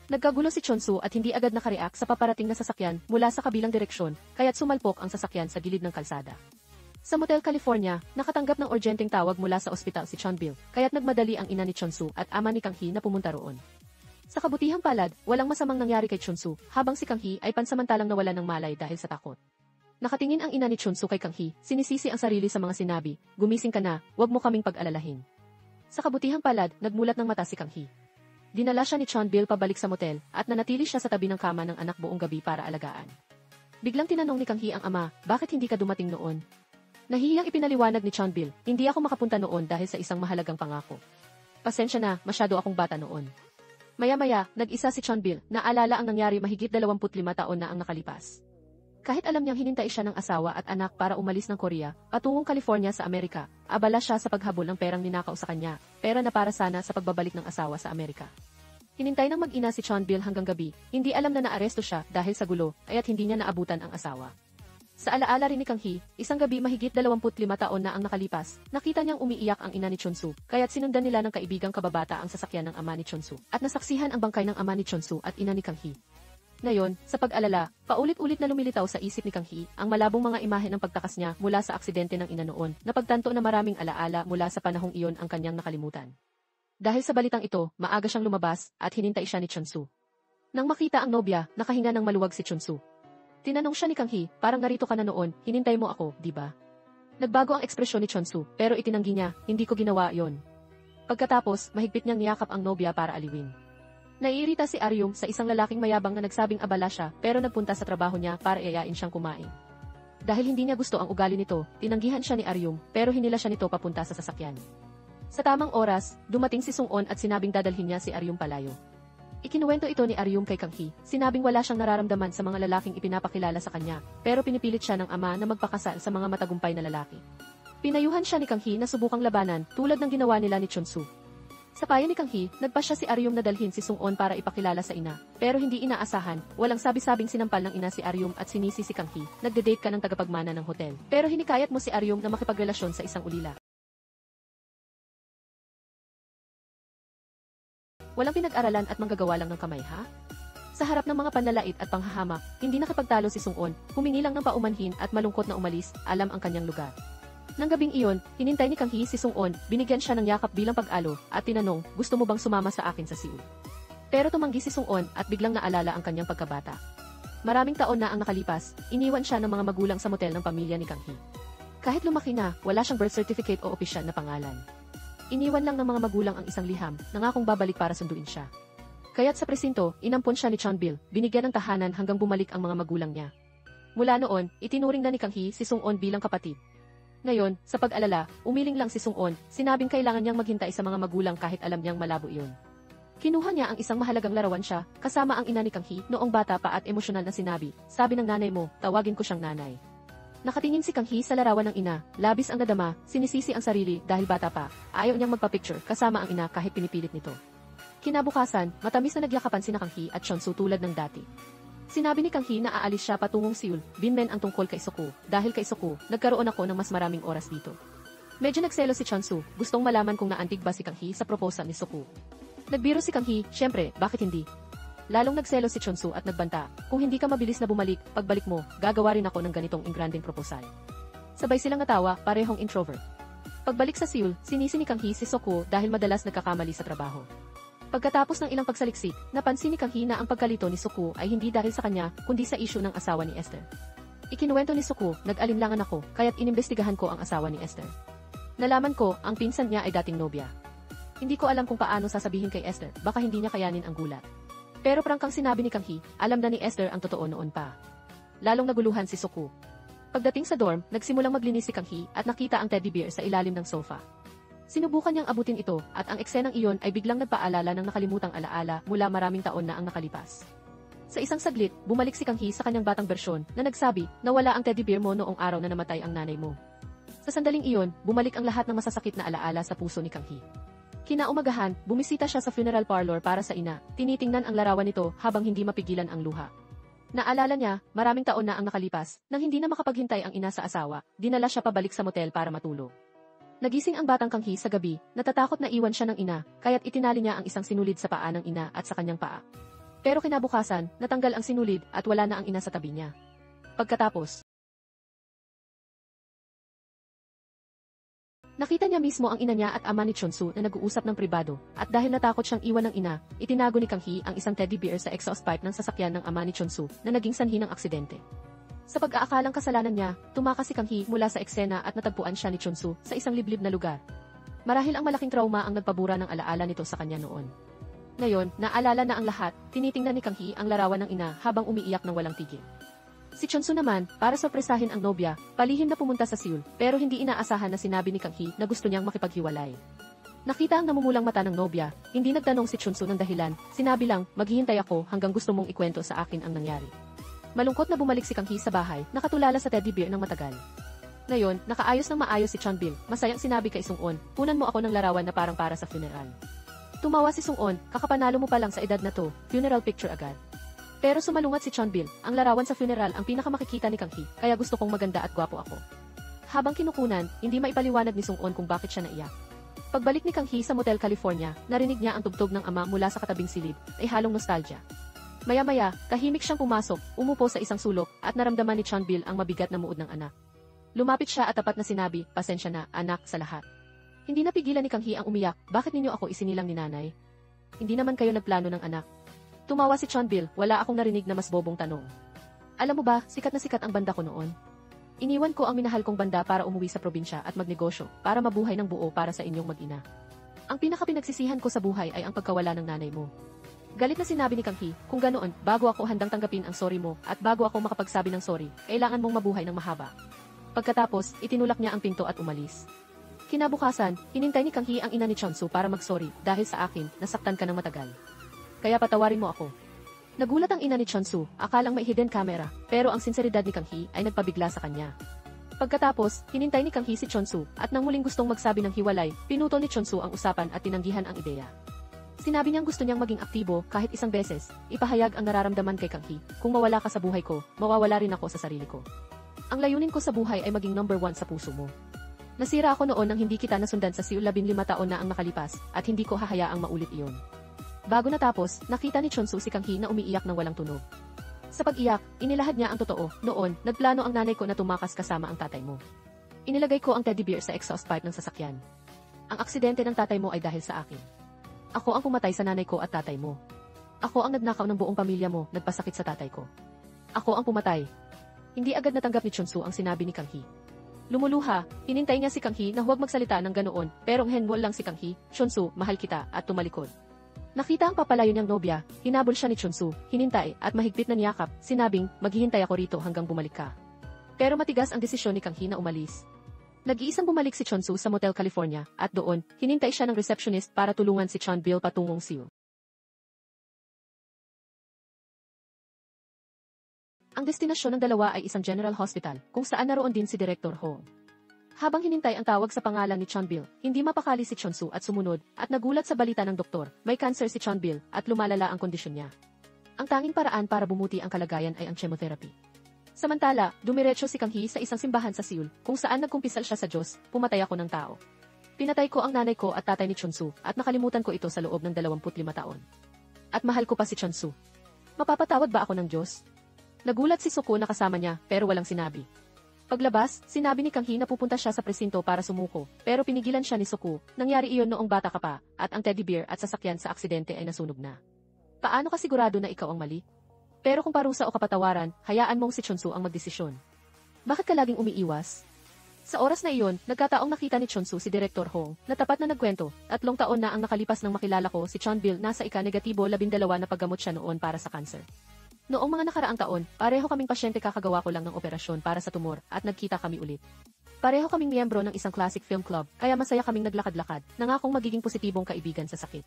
Nagkagulo si Chonsu at hindi agad nakareact sa paparating na sasakyan mula sa kabilang direksyon, kaya't sumalpok ang sasakyan sa gilid ng kalsada. Sa Motel California, nakatanggap ng urgenteng tawag mula sa ospital si Chonbil, kaya't nagmadali ang ina ni Chonsu at ama ni Kang Hee na pumunta roon. Sa kabutihang palad, walang masamang nangyari kay Chonsu, habang si Kang Hee ay pansamantalang nawala ng malay dahil sa takot. Nakatingin ang ina ni Chonsu kay Kang Hee, sinisisi ang sarili sa mga sinabi, "Gumising ka na, wag mo kaming pag-alalahin." Sa kabutihang palad, nagmulat ng mata si Kang Hee. Dinala siya ni Chonbil pabalik sa motel, at nanatili siya sa tabi ng kama ng anak buong gabi para alagaan. Biglang tinanong ni Kang Hee ang ama, "Bakit hindi ka dumating noon?" Nahihiyang ipinaliwanag ni Chonbil, "Hindi ako makapunta noon dahil sa isang mahalagang pangako. Pasensya na, masyado akong bata noon." Maya-maya, nag-isa si Chonbil, naalala ang nangyari mahigit 25 taon na ang nakalipas. Kahit alam niyang hinintay siya ng asawa at anak para umalis ng Korea, patungong California sa Amerika, abala siya sa paghabol ng perang ninakaw sa kanya, pera na para sana sa pagbabalik ng asawa sa Amerika. Hinintay ng mag-ina si Chonbil hanggang gabi, hindi alam na naaresto siya dahil sa gulo, aya't hindi niya naabutan ang asawa. Sa alaala rin ni Kang Hee, isang gabi mahigit 25 taon na ang nakalipas, nakita niyang umiiyak ang ina ni Chonsu, kaya't sinundan nila ng kaibigang kababata ang sasakyan ng ama ni Chonsu, at nasaksihan ang bangkay ng ama ni Chonsu at ina ni Kang Hee. Ngayon, sa pag-alala, paulit-ulit na lumilitaw sa isip ni Kang Hee ang malabong mga imahe ng pagtakas niya mula sa aksidente ng ina noon, na pagtanto na maraming alaala mula sa panahong iyon ang kanyang nakalimutan. Dahil sa balitang ito, maaga siyang lumabas at hinintay siya ni Chonsu. Nang makita ang nobya, nakahinga ng maluwag si Chonsu. Tinanong siya ni Kang Hee, "Parang narito ka na noon, hinintay mo ako, di ba?" Nagbago ang ekspresyon ni Chonsu, pero itinanggi niya, "Hindi ko ginawa yon." Pagkatapos, mahigpit niyang niyakap ang nobya para aliwin. Naiirita si Aryum sa isang lalaking mayabang na nagsabing abala siya pero nagpunta sa trabaho niya para iayain siyang kumain. Dahil hindi niya gusto ang ugali nito, tinanggihan siya ni Aryum pero hinila siya nito papunta sa sasakyan. Sa tamang oras, dumating si Sung-on at sinabing dadalhin niya si Aryum palayo. Ikinuwento ito ni Aryum kay Kang Hee, sinabing wala siyang nararamdaman sa mga lalaking ipinapakilala sa kanya, pero pinipilit siya ng ama na magpakasal sa mga matagumpay na lalaki. Pinayuhan siya ni Kang Hee na subukang labanan tulad ng ginawa nila ni Chonsu. Sa payo ni Kang Hee, nagpasya si Aryum na dalhin si Sung-on para ipakilala sa ina, pero hindi inaasahan, walang sabi-sabing sinampal ng ina si Aryum at sinisi si Kang Hee, "Nagde-date ka ng tagapagmana ng hotel, pero hinikayat mo si Aryum na makipagrelasyon sa isang ulila." Walang pinag-aralan at manggagawa lang ng kamay, ha? Sa harap ng mga panlalait at panghahamak, hindi nakipagtalo si Sung-on, humingi lang ng paumanhin at malungkot na umalis, alam ang kanyang lugar. Nang gabing iyon, hinintay ni Kang Hee si Sung-on, binigyan siya ng yakap bilang pag-alo, at tinanong, "Gusto mo bang sumama sa akin sa Seoul?" Pero tumanggi si Sung-on at biglang naalala ang kanyang pagkabata. Maraming taon na ang nakalipas, iniwan siya ng mga magulang sa motel ng pamilya ni Kang Hee. Kahit lumaki na, wala siyang birth certificate o opisyal na pangalan. Iniwan lang ng mga magulang ang isang liham, nangakong babalik para sunduin siya. Kaya't sa presinto, inampon siya ni Chonbil, binigyan ng tahanan hanggang bumalik ang mga magulang niya. Mula noon, itinuring na ni Kang Hee si Sung-on bilang kapatid. Ngayon, sa pag-alala, umiling lang si Sung-on, sinabing kailangan niyang maghintay sa mga magulang kahit alam niyang malabo iyon. Kinuha niya ang isang mahalagang larawan siya, kasama ang ina ni Kang Hee, noong bata pa at emosyonal na sinabi, "Sabi ng nanay mo, tawagin ko siyang nanay." Nakatingin si Kang Hee sa larawan ng ina, labis ang nadama, sinisisi ang sarili dahil bata pa, ayaw niyang magpa-picture kasama ang ina kahit pinipilit nito. Kinabukasan, matamis na nagyakapan sina Kang Hee at Chonsu tulad ng dati. Sinabi ni Kang Hee na aalis siya patungong Seoul, binmen ang tungkol kay Soo-koo, dahil kay Soo-koo, nagkaroon ako ng mas maraming oras dito. Medyo nagselo si Chonsu, gustong malaman kung naantig ba si Kang Hee sa proposal ni Soo-koo. Nagbiro si Kang Hee, syempre, bakit hindi? Lalong nagselo si Chonsu at nagbanta, "Kung hindi ka mabilis na bumalik, pagbalik mo, gagawa rin ako ng ganitong ingranding proposal." Sabay silang natawa, parehong introvert. Pagbalik sa Seoul, sinisi ni Kang Hee si Soo-koo dahil madalas nagkakamali sa trabaho. Pagkatapos ng ilang pagsaliksik, napansin ni Kang Hee na ang pagkalito ni Soo-koo ay hindi dahil sa kanya, kundi sa issue ng asawa ni Esther. Ikinuwento ni Soo-koo, "Nag-alinlangan ako, kaya't inimbestigahan ko ang asawa ni Esther. Nalaman ko, ang pinsan niya ay dating nobya. Hindi ko alam kung paano sasabihin kay Esther, baka hindi niya kayanin ang gulat." Pero prangkang sinabi ni Kang Hee, alam na ni Esther ang totoo noon pa. Lalong naguluhan si Soo-koo. Pagdating sa dorm, nagsimulang maglinis si Kang Hee at nakita ang teddy bear sa ilalim ng sofa. Sinubukan niyang abutin ito at ang eksenang iyon ay biglang nagpaalala ng nakalimutang alaala mula maraming taon na ang nakalipas. Sa isang saglit, bumalik si Kang Hee sa kanyang batang bersyon na nagsabi na wala ang teddy bear mo noong araw na namatay ang nanay mo. Sa sandaling iyon, bumalik ang lahat ng masasakit na alaala sa puso ni Kang Hee. Kinaumagahan, bumisita siya sa funeral parlor para sa ina, tinitingnan ang larawan nito habang hindi mapigilan ang luha. Naalala niya, maraming taon na ang nakalipas, nang hindi na makapaghintay ang ina sa asawa, dinala siya pabalik sa motel para matulog. Nagising ang batang Kang Hee sa gabi, natatakot na iwan siya ng ina, kaya't itinali niya ang isang sinulid sa paa ng ina at sa kanyang paa. Pero kinabukasan, natanggal ang sinulid at wala na ang ina sa tabi niya. Pagkatapos, Nakita niya mismo ang ina niya at ama ni Chunsu na nag-uusap ng pribado, at dahil natakot siyang iwan ng ina, itinago ni Kang Hee ang isang teddy bear sa exhaust pipe ng sasakyan ng ama ni Chunsu na naging sanhi ng aksidente. Sa pag-aakalang kasalanan niya, tumakas si Kang Hee mula sa eksena at natagpuan siya ni Chunsu sa isang liblib na lugar. Marahil ang malaking trauma ang nagpabura ng alaala nito sa kanya noon. Ngayon, naalala na ang lahat, tinitingnan ni Kang Hee ang larawan ng ina habang umiiyak ng walang tigil. Si Chunsu naman, para sorpresahin ang nobya, palihim na pumunta sa Seoul, pero hindi inaasahan na sinabi ni Kang Hee na gusto niyang makipaghiwalay. Nakita ang namumulang mata ng nobya, hindi nagtanong si Chunsu ng dahilan, sinabi lang, maghihintay ako hanggang gusto mong ikwento sa akin ang nangyari. Malungkot na bumalik si Kang Hee sa bahay, nakatulala sa teddy bear ng matagal. Ngayon, nakaayos ng maayos si Chonbil, masayang sinabi kay Sung-on, kunan mo ako ng larawan na parang para sa funeral. Tumawa si Sung-on, kakapanalo mo pa lang sa edad na to, funeral picture agad. Pero sumalungat si Chonbil, ang larawan sa funeral ang pinakamakikita ni Kang Hee, kaya gusto kong maganda at gwapo ako. Habang kinukunan, hindi maipaliwanag ni Sung-on kung bakit siya naiyak. Pagbalik ni Kang Hee sa Motel California, narinig niya ang tugtog ng ama mula sa katabing silid, ay halong nostalgia. Maya-maya, tahimik siyang pumasok, umupo sa isang sulok, at naramdaman ni Chonbil ang mabigat na muod ng anak. Lumapit siya at tapat na sinabi, pasensya na, anak, sa lahat. Hindi napigilan ni Kang Hee ang umiyak, bakit ninyo ako isinilang ni nanay? Hindi naman kayo nagplano ng anak. Tumawa si Chonbil, wala akong narinig na mas bobong tanong. Alam mo ba, sikat na sikat ang banda ko noon. Iniwan ko ang minahal kong banda para umuwi sa probinsya at magnegosyo, para mabuhay ng buo para sa inyong mag-ina. Ang pinakapinagsisihan ko sa buhay ay ang pagkawala ng nanay mo. Galit na sinabi ni Kang Hee, kung ganoon, bago ako handang tanggapin ang sorry mo, at bago ako makapagsabi ng sorry, kailangan mong mabuhay ng mahaba. Pagkatapos, itinulak niya ang pinto at umalis. Kinabukasan, hinintay ni Kang Hee ang ina ni Chunsu para mag-sorry, dahil sa akin, nasaktan ka ng matagal. Kaya patawarin mo ako. Nagulat ang ina ni Chunsu, akalang may hidden camera, pero ang sinseridad ni Kang Hee ay nagpabigla sa kanya. Pagkatapos, hinintay ni Kang Hee si Chunsu, at nang muling gustong magsabi ng hiwalay, pinutol ni Chunsu ang usapan at tinanggihan ang ideya. Sinabi niyang gusto niyang maging aktibo kahit isang beses, ipahayag ang nararamdaman kay Kang Hee, kung mawala ka sa buhay ko, mawawala rin ako sa sarili ko. Ang layunin ko sa buhay ay maging number 1 sa puso mo. Nasira ako noon nang hindi kita nasundan sa Seoul 15 taon na ang nakalipas, at hindi ko hahayaang maulit iyon. Bago natapos, nakita ni Chunsu si Kang Hee na umiiyak ng walang tunog. Sa pag-iyak, inilahad niya ang totoo, noon, nagplano ang nanay ko na tumakas kasama ang tatay mo. Inilagay ko ang teddy bear sa exhaust pipe ng sasakyan. Ang aksidente ng tatay mo ay dahil sa akin. Ako ang pumatay sa nanay ko at tatay mo. Ako ang nagnakaw ng buong pamilya mo, nagpasakit sa tatay ko. Ako ang pumatay. Hindi agad natanggap ni Chunsu ang sinabi ni Kang Hee. Lumuluha, hinintay niya si Kang Hee na huwag magsalita ng ganoon, pero henwol lang si Kang Hee, Chunsu, mahal kita, at tumalikod. Nakita ang papalayo niyang nobya, hinabol siya ni Chunsu, hinintay, at mahigpit na niyakap, sinabing, maghihintay ako rito hanggang bumalik ka. Pero matigas ang desisyon ni Kang Hee na umalis. Nag-iisang bumalik si Chunsu sa Motel California, at doon, hinintay siya ng receptionist para tulungan si Chonbil patungong Seoul. Ang destinasyon ng dalawa ay isang general hospital, kung saan naroon din si Director Ho. Habang hinintay ang tawag sa pangalan ni Chonbil, hindi mapakali si Chunsu at sumunod, at nagulat sa balita ng doktor, may cancer si Chonbil, at lumalala ang kondisyon niya. Ang tanging paraan para bumuti ang kalagayan ay ang chemotherapy. Samantala, dumiretso si Kang Hee sa isang simbahan sa Seoul, kung saan nagkumpisal siya sa Diyos, pumatay ako ng tao. Pinatay ko ang nanay ko at tatay ni Chunsu, at nakalimutan ko ito sa loob ng 25 taon. At mahal ko pa si Chunsu. Mapapatawad ba ako ng Diyos? Nagulat si Suko na kasama niya, pero walang sinabi. Paglabas, sinabi ni Kang Hee na pupunta siya sa presinto para sumuko, pero pinigilan siya ni Suko. Nangyari iyon noong bata ka pa, at ang teddy bear at sasakyan sa aksidente ay nasunog na. Paano ka sigurado na ikaw ang mali? Pero kung parusa o kapatawaran, hayaan mong si Chunsu ang magdesisyon. Bakit ka laging umiiwas? Sa oras na iyon, nagkataong nakita ni Chunsu si Director Hong, na tapat na nagkwento, 3 taon na ang nakalipas nang makilala ko si Chonbil, nasa ika-negatibo 12 na paggamot siya noon para sa cancer. Noong mga nakaraang taon, pareho kaming pasyente kakagawa ko lang ng operasyon para sa tumor, at nagkita kami ulit. Pareho kaming miyembro ng isang classic film club, kaya masaya kaming naglakad-lakad, nangakong magiging positibong kaibigan sa sakit.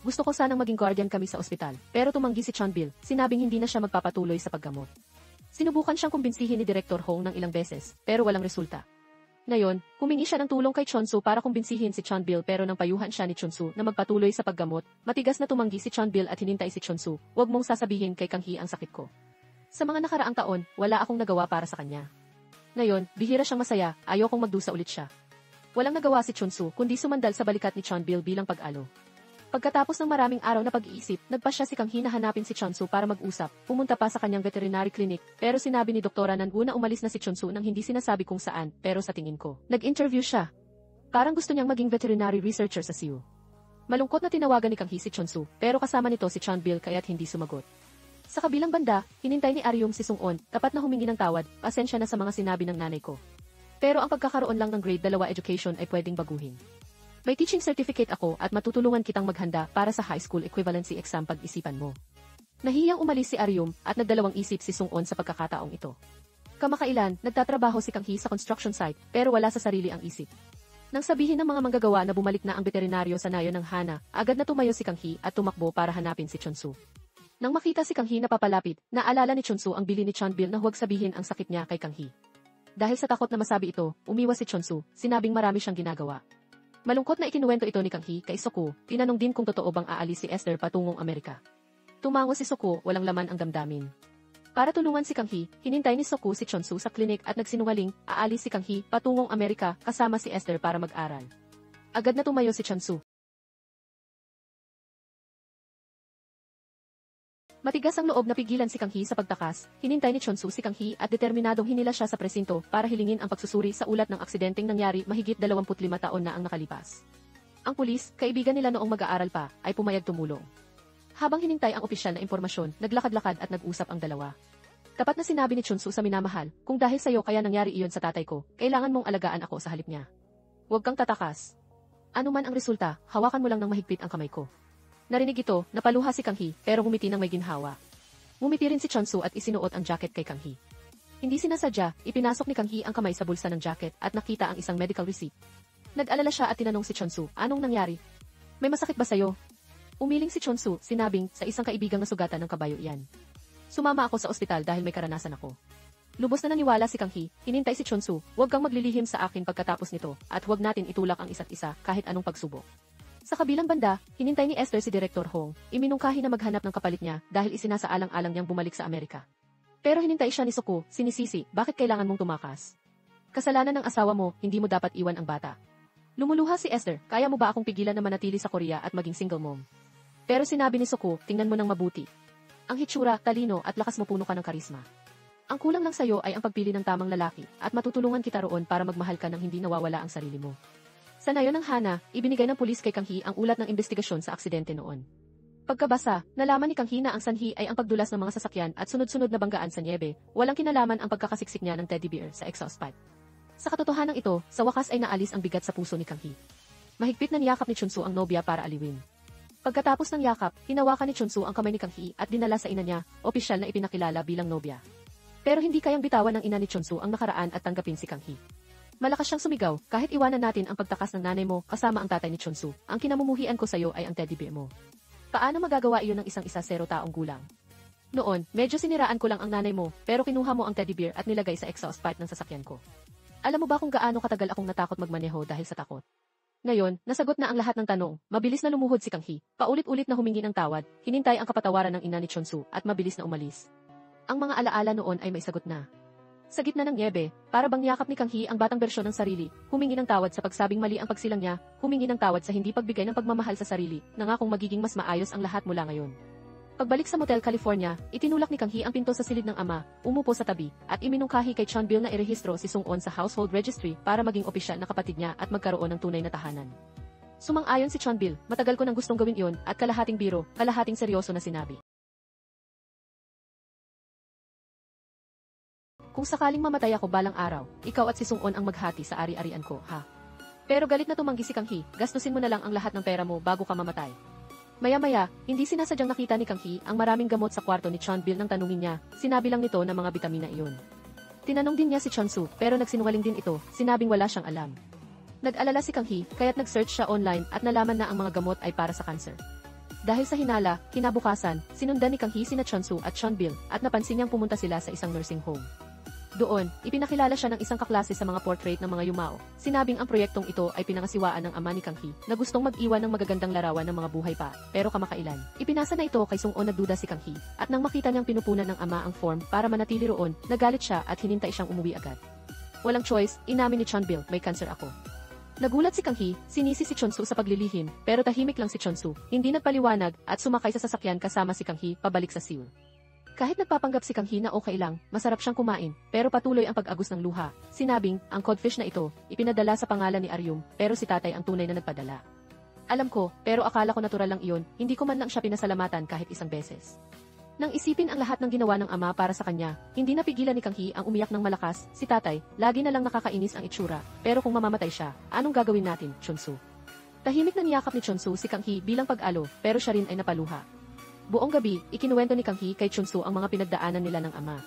Gusto ko sanang maging guardian kami sa ospital, pero tumanggi si Chonbil, sinabing hindi na siya magpapatuloy sa paggamot. Sinubukan siyang kumbinsihin ni Director Hong ng ilang beses, pero walang resulta. Ngayon, humingi siya ng tulong kay Chunsu para kumbinsihin si Chonbil, pero nang payuhan siya ni Chunsu na magpatuloy sa paggamot, matigas na tumanggi si Chonbil at hinintay si Chunsu, "Huwag mong sasabihin kay Kang Hee ang sakit ko." Sa mga nakaraang taon, wala akong nagawa para sa kanya. Ngayon, bihira siyang masaya, ayokong magdusa ulit siya. Walang nagawa si Chunsu kundi sumandal sa balikat ni Chonbil bilang pag-alo. Pagkatapos ng maraming araw na pag-iisip, nagpasya si Kang Hee na hanapin si Chunsu para mag-usap, pumunta pa sa kanyang veterinary clinic, pero sinabi ni Doktora Nangu na umalis na si Chunsu nang hindi sinasabi kung saan, pero sa tingin ko, nag-interview siya. Parang gusto niyang maging veterinary researcher sa Seoul. Malungkot na tinawagan ni Kang Hee si Chonsu, pero kasama nito si Chonbil kaya't hindi sumagot. Sa kabilang banda, hinintay ni Aryum si Sung-on, tapat na humingi ng tawad, pasensya na sa mga sinabi ng nanay ko. Pero ang pagkakaroon lang ng grade 2 education ay pwedeng baguhin. May teaching certificate ako at matutulungan kitang maghanda para sa high school equivalency exam pag-isipan mo. Nahiyang umalis si Aryum at nagdalawang isip si Sung-on sa pagkakataong ito. Kamakailan, nagtatrabaho si Kang Hee sa construction site pero wala sa sarili ang isip. Nang sabihin ng mga manggagawa na bumalik na ang veterinaryo sa nayon ng Hana, agad na tumayo si Kang Hee at tumakbo para hanapin si Chonsu. Nang makita si Kang Hee na papalapit, naalala ni Chonsu ang bili ni Chonbil na huwag sabihin ang sakit niya kay Kang Hee. Dahil sa takot na masabi ito, umiwas si Chonsu, sinabing marami siyang ginagawa. Malungkot na ikinuwento ito ni Kang Hee kay Soko, tinanong din kung totoo bang aalis si Esther patungong Amerika. Tumango si Soko, walang laman ang damdamin. Para tulungan si Kang Hee, hinintay ni Soko si Chonsu sa klinik at nagsinungaling, aalis si Kang Hee patungong Amerika kasama si Esther para mag-aral. Agad na tumayo si Chonsu. Matigas ang loob na pigilan si Kang Hee sa pagtakas, hinintay ni Chonsu si Kang Hee at determinadong hinila siya sa presinto para hilingin ang pagsusuri sa ulat ng aksidenteng nangyari mahigit 25 taon na ang nakalipas. Ang pulis, kaibigan nila noong mag-aaral pa, ay pumayag tumulong. Habang hinintay ang opisyal na impormasyon, naglakad-lakad at nag-usap ang dalawa. Tapat na sinabi ni Chonsu sa minamahal, kung dahil sa'yo kaya nangyari iyon sa tatay ko, kailangan mong alagaan ako sa halip niya. Huwag kang tatakas. Ano man ang resulta, hawakan mo lang ng mahigpit ang kamay ko. Narinig ito, napaluha si Kang Hee, pero ngumiti ng may ginhawa. Ngumiti rin si Chonsu at isinuot ang jacket kay Kang Hee. Hindi sinasadya, ipinasok ni Kang Hee ang kamay sa bulsa ng jacket at nakita ang isang medical receipt. Nag-alala siya at tinanong si Chonsu, anong nangyari? May masakit ba sa'yo? Umiling si Chonsu, sinabing, sa isang kaibigang nasugatan ng kabayo iyan. Sumama ako sa ospital dahil may karanasan ako. Lubos na naniwala si Kang Hee, hinintay si Chonsu, huwag kang maglilihim sa akin pagkatapos nito, at huwag natin itulak ang isa't isa kahit anong pagsubok. Sa kabilang banda, hinintay ni Esther si Director Hong, iminungkahi na maghanap ng kapalit niya dahil isinasaalang-alang niyang bumalik sa Amerika. Pero hinintay siya ni Soko, sinisisi, bakit kailangan mong tumakas? Kasalanan ng asawa mo, hindi mo dapat iwan ang bata. Lumuluha si Esther, kaya mo ba akong pigilan na manatili sa Korea at maging single mom? Pero sinabi ni Soko, tingnan mo ng mabuti. Ang hitsura, talino at lakas mo puno ka ng karisma. Ang kulang lang sa'yo ay ang pagpili ng tamang lalaki at matutulungan kita roon para magmahal ka ng hindi nawawala ang sarili mo. Sa nayon ng Hana, ibinigay ng pulis kay Kang Hee ang ulat ng investigasyon sa aksidente noon. Pagkabasa, nalaman ni Kang Hee na ang sanhi ay ang pagdulas ng mga sasakyan at sunod-sunod na banggaan sa niebe, walang kinalaman ang pagkakasiksik niya ng teddy bear sa exhaust pipe. Sa katotohanan ito, sa wakas ay naalis ang bigat sa puso ni Kang Hee. Mahigpit na niyakap ni Chonsu ang nobya para aliwin. Pagkatapos ng yakap, hinawakan ni Chonsu ang kamay ni Kang Hee at dinala sa ina niya, opisyal na ipinakilala bilang nobya. Pero hindi kayang bitawan ng ina ni Chonsu ang nakaraan at tanggapin si Kang Hee. Malakas siyang sumigaw, kahit iwanan natin ang pagtakas ng nanay mo kasama ang tatay ni Chonsu, ang kinamumuhian ko sa'yo ay ang teddy bear mo. Paano magagawa iyon ng isang 0 taong gulang? Noon, medyo siniraan ko lang ang nanay mo, pero kinuha mo ang teddy bear at nilagay sa exhaust pipe ng sasakyan ko. Alam mo ba kung gaano katagal akong natakot magmaneho dahil sa takot? Ngayon, nasagot na ang lahat ng tanong, mabilis na lumuhod si Kang Hee, paulit-ulit na humingi ng tawad, hinintay ang kapatawaran ng ina ni Chonsu at mabilis na umalis. Ang mga alaala noon ay may sagot na. Sa gitna ng niebe, para bang yakap ni Kang Hee ang batang bersyon ng sarili, humingi ng tawad sa pagsabing mali ang pagsilang niya, humingi ng tawad sa hindi pagbigay ng pagmamahal sa sarili, nangakong magiging mas maayos ang lahat mula ngayon. Pagbalik sa Motel California, itinulak ni Kang Hee ang pinto sa silid ng ama, umupo sa tabi, at iminungkahi kay Chonbil na irehistro si Sung-on sa household registry para maging opisyal na kapatid niya at magkaroon ng tunay na tahanan. Sumang-ayon si Chonbil, matagal ko nang gustong gawin iyon, at kalahating biro, kalahating seryoso na sinabi. Kung sakaling mamatay ako balang araw, ikaw at si Sung-on ang maghati sa ari-arian ko, ha? Pero galit na tumanggi si Kang Hee, gastusin mo na lang ang lahat ng pera mo bago ka mamatay. Maya-maya, hindi sinasadyang nakita ni Kang Hee ang maraming gamot sa kwarto ni Chonbil nang tanungin niya, sinabi lang nito na mga bitamina iyon. Tinanong din niya si Chonsu, pero nagsinungaling din ito, sinabing wala siyang alam. Nag-alala si Kang Hee, kaya't nag-search siya online at nalaman na ang mga gamot ay para sa cancer. Dahil sa hinala, kinabukasan, sinundan ni Kang Hee sina Chonsu at Chonbil at napansin niyang pumunta sila sa isang nursing home. Doon, ipinakilala siya ng isang kaklase sa mga portrait ng mga yumao. Sinabing ang proyektong ito ay pinangasiwaan ng ama ni Kang Hee na gustong mag-iwan ng magagandang larawan ng mga buhay pa, pero kamakailan. Ipinasa na ito kay Sung-on, nagduda si Kang Hee, at nang makita niyang pinupunan ng ama ang form para manatili roon, nagalit siya at hinintay siyang umuwi agad. Walang choice, inamin ni Chonbil, may cancer ako. Nagulat si Kang Hee, sinisi si Chonsu sa paglilihim, pero tahimik lang si Chonsu, hindi nagpaliwanag at sumakay sa sasakyan kasama si Kang Hee pabalik sa Seoul. Kahit nagpapanggap si Kang Hee na okay lang, masarap siyang kumain, pero patuloy ang pag-agos ng luha. Sinabing, ang codfish na ito, ipinadala sa pangalan ni Aryum, pero si tatay ang tunay na nagpadala. Alam ko, pero akala ko natural lang iyon, hindi ko man lang siya pinasalamatan kahit isang beses. Nang isipin ang lahat ng ginawa ng ama para sa kanya, hindi napigilan ni Kang Hee ang umiyak ng malakas. Si tatay, lagi na lang nakakainis ang itsura, pero kung mamamatay siya, anong gagawin natin, Chunsu? Tahimik na niyakap ni Chunsu si Kang Hee bilang pag-alo, pero siya rin ay napaluha. Buong gabi, ikinuwento ni Kang Hee kay Chunsu ang mga pinagdaanan nila ng ama.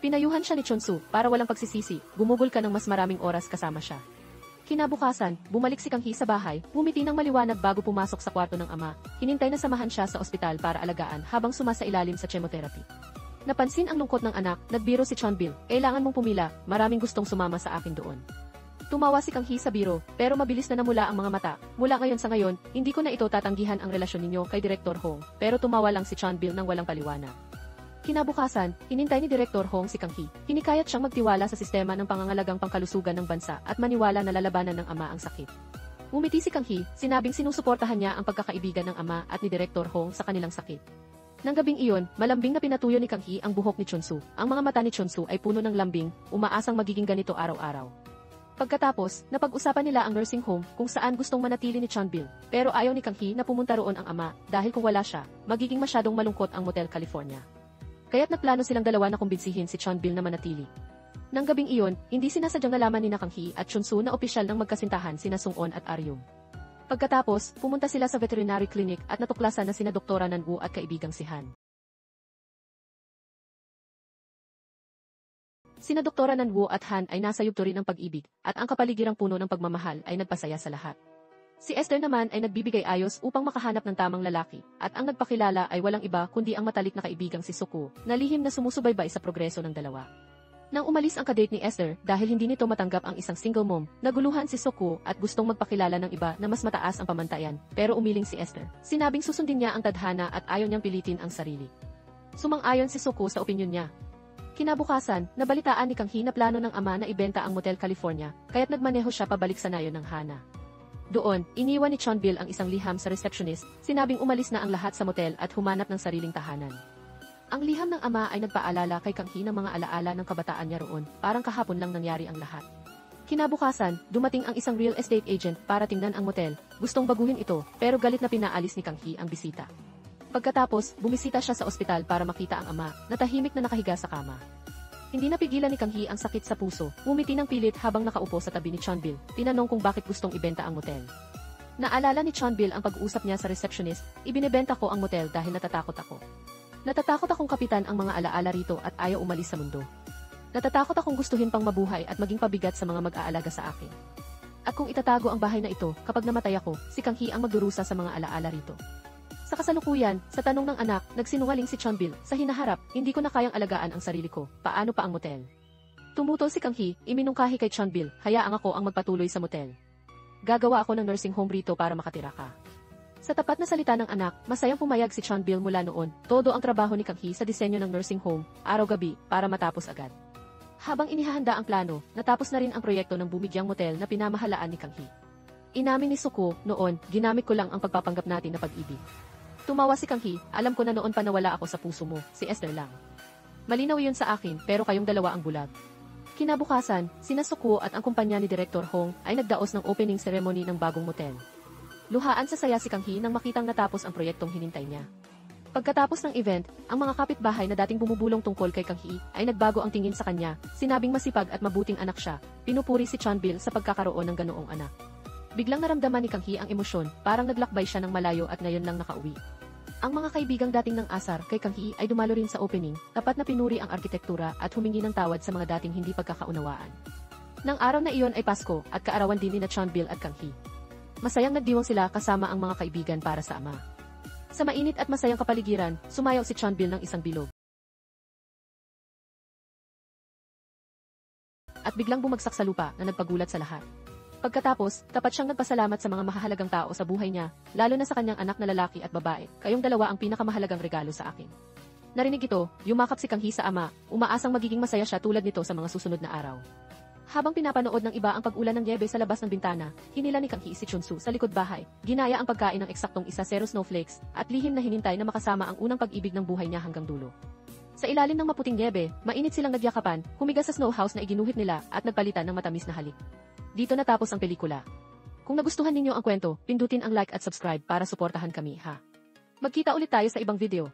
Pinayuhan siya ni Chunsu para walang pagsisisi, gumugol ka ng mas maraming oras kasama siya. Kinabukasan, bumalik si Kang Hee sa bahay, ngumiti ng maliwanag bago pumasok sa kwarto ng ama, hinintay na samahan siya sa ospital para alagaan habang sumasailalim sa chemotherapy. Napansin ang lungkot ng anak, nagbiro si Chonbil, kailangan mong pumila, maraming gustong sumama sa akin doon. Tumawa si Kang Hee sa biro, pero mabilis na namula ang mga mata. Mula ngayon sa ngayon, hindi ko na ito tatanggihan ang relasyon ninyo kay Direktor Hong, pero tumawa lang si Chonbil nang walang paliwanag. Kinabukasan, hinintay ni Direktor Hong si Kang Hee. Hinikayat siyang magtiwala sa sistema ng pangangalagang pangkalusugan ng bansa at maniwala na lalabanan ng ama ang sakit. Umiti si Kang Hee, sinabing sinusuportahan niya ang pagkakaibigan ng ama at ni Direktor Hong sa kanilang sakit. Nang gabing iyon, malambing na pinatuyo ni Kang Hee ang buhok ni Chunsu. Ang mga mata ni Chunsu ay puno ng lambing, umaasang magiging ganito araw-araw. Pagkatapos, napag-usapan nila ang nursing home kung saan gustong manatili ni Chonbil, pero ayaw ni Kang Hee na pumunta roon ang ama dahil kung wala siya, magiging masyadong malungkot ang Motel California. Kaya't nagplano silang dalawa na kumbinsihin si Chonbil na manatili. Nang gabing iyon, hindi sinasadyang nalaman ni Kang Hee at Chunsu na opisyal ng magkasintahan sina Sung-on at Aryum. Pagkatapos, pumunta sila sa veterinary clinic at natuklasan na sina Doktora Nanwoo at kaibigang si Han. Sina Doktora Nanwoo at Han ay nasa yugto rin ng pag-ibig, at ang kapaligirang puno ng pagmamahal ay nagpasaya sa lahat. Si Esther naman ay nagbibigay ayos upang makahanap ng tamang lalaki, at ang nagpakilala ay walang iba kundi ang matalik na kaibigang si Suko, na lihim na sumusubaybay sa progreso ng dalawa. Nang umalis ang kadate ni Esther dahil hindi nito matanggap ang isang single mom, naguluhan si Suko at gustong magpakilala ng iba na mas mataas ang pamantayan, pero umiling si Esther. Sinabing susundin niya ang tadhana at ayaw niyang pilitin ang sarili. Sumang-ayon si Suko sa opinyon niya. Kinabukasan, nabalitaan ni Kang Hee na plano ng ama na ibenta ang Motel California, kaya't nagmaneho siya pabalik sa nayon ng Hana. Doon, iniwan ni Chonbil ang isang liham sa receptionist, sinabing umalis na ang lahat sa motel at humanap ng sariling tahanan. Ang liham ng ama ay nagpaalala kay Kang Hee ng mga alaala ng kabataan niya roon, parang kahapon lang nangyari ang lahat. Kinabukasan, dumating ang isang real estate agent para tingnan ang motel, gustong baguhin ito, pero galit na pinaalis ni Kang Hee ang bisita. Pagkatapos, bumisita siya sa ospital para makita ang ama, na tahimik na nakahiga sa kama. Hindi napigilan ni Kang Hee ang sakit sa puso, ngumiti ng pilit habang nakaupo sa tabi ni Chonbil, tinanong kung bakit gustong ibenta ang motel. Naalala ni Chonbil ang pag-uusap niya sa receptionist, ibinebenta ko ang motel dahil natatakot ako. Natatakot akong kapitan ang mga alaala rito at ayaw umalis sa mundo. Natatakot akong gustuhin pang mabuhay at maging pabigat sa mga mag-aalaga sa akin. At kung itatago ang bahay na ito, kapag namatay ako, si Kang Hee ang magdurusa sa mga alaala rito. Sa kasalukuyan, sa tanong ng anak, nagsinungaling si Chonbil, sa hinaharap, hindi ko na kayang alagaan ang sarili ko, paano pa ang motel? Tumutol si Kang Hee, iminungkahi kay Chonbil, hayaang ako ang magpatuloy sa motel. Gagawa ako ng nursing home rito para makatira ka. Sa tapat na salita ng anak, masayang pumayag si Chonbil mula noon, todo ang trabaho ni Kang Hee sa disenyo ng nursing home, araw-gabi, para matapos agad. Habang inihahanda ang plano, natapos na rin ang proyekto ng bumigyang motel na pinamahalaan ni Kang Hee. Inamin ni Suko, noon, ginamit ko lang ang pagpapanggap natin na pag-ibig. Tumawa si Kang Hee, alam ko na noon pa nawala ako sa puso mo, si Esther lang. Malinaw yun sa akin, pero kayong dalawa ang bulag. Kinabukasan, sina Suko at ang kumpanya ni Direktor Hong ay nagdaos ng opening ceremony ng bagong motel. Luhaan sa saya si Kang Hee nang makitang natapos ang proyektong hinintay niya. Pagkatapos ng event, ang mga kapitbahay na dating bumubulong tungkol kay Kang Hee ay nagbago ang tingin sa kanya, sinabing masipag at mabuting anak siya, pinupuri si Chonbil sa pagkakaroon ng ganoong anak. Biglang naramdaman ni Kang Hee ang emosyon, parang naglakbay siya ng malayo at ngayon lang nakauwi. Ang mga kaibigang dating ng asar kay Kang Hee ay dumalo rin sa opening, tapat na pinuri ang arkitektura at humingi ng tawad sa mga dating hindi pagkakaunawaan. Nang araw na iyon ay Pasko at kaarawan din ni Chonbil at Kang Hee. Masayang nagdiwang sila kasama ang mga kaibigan para sa ama. Sa mainit at masayang kapaligiran, sumayaw si Chonbil ng isang bilog. At biglang bumagsak sa lupa na nagpagulat sa lahat. Pagkatapos, tapat siyang nagpasalamat sa mga mahahalagang tao sa buhay niya, lalo na sa kanyang anak na lalaki at babae, kayong dalawa ang pinakamahalagang regalo sa akin. Narinig ito, yumakap si Kang Hee sa ama, umaasang magiging masaya siya tulad nito sa mga susunod na araw. Habang pinapanood ng iba ang pag-ulan ng niyebe sa labas ng bintana, hinila ni Kang Hee si Chunsu sa likod bahay, ginaya ang pagkain ng eksaktong 1 snowflakes, at lihim na hinintay na makasama ang unang pag-ibig ng buhay niya hanggang dulo. Sa ilalim ng maputing niyebe, mainit silang nagyakapan, humiga sa snow house na iginuhit nila at nagpalitan ng matamis na halik. Dito natapos ang pelikula. Kung nagustuhan ninyo ang kwento, pindutin ang like at subscribe para suportahan kami, ha. Magkita ulit tayo sa ibang video.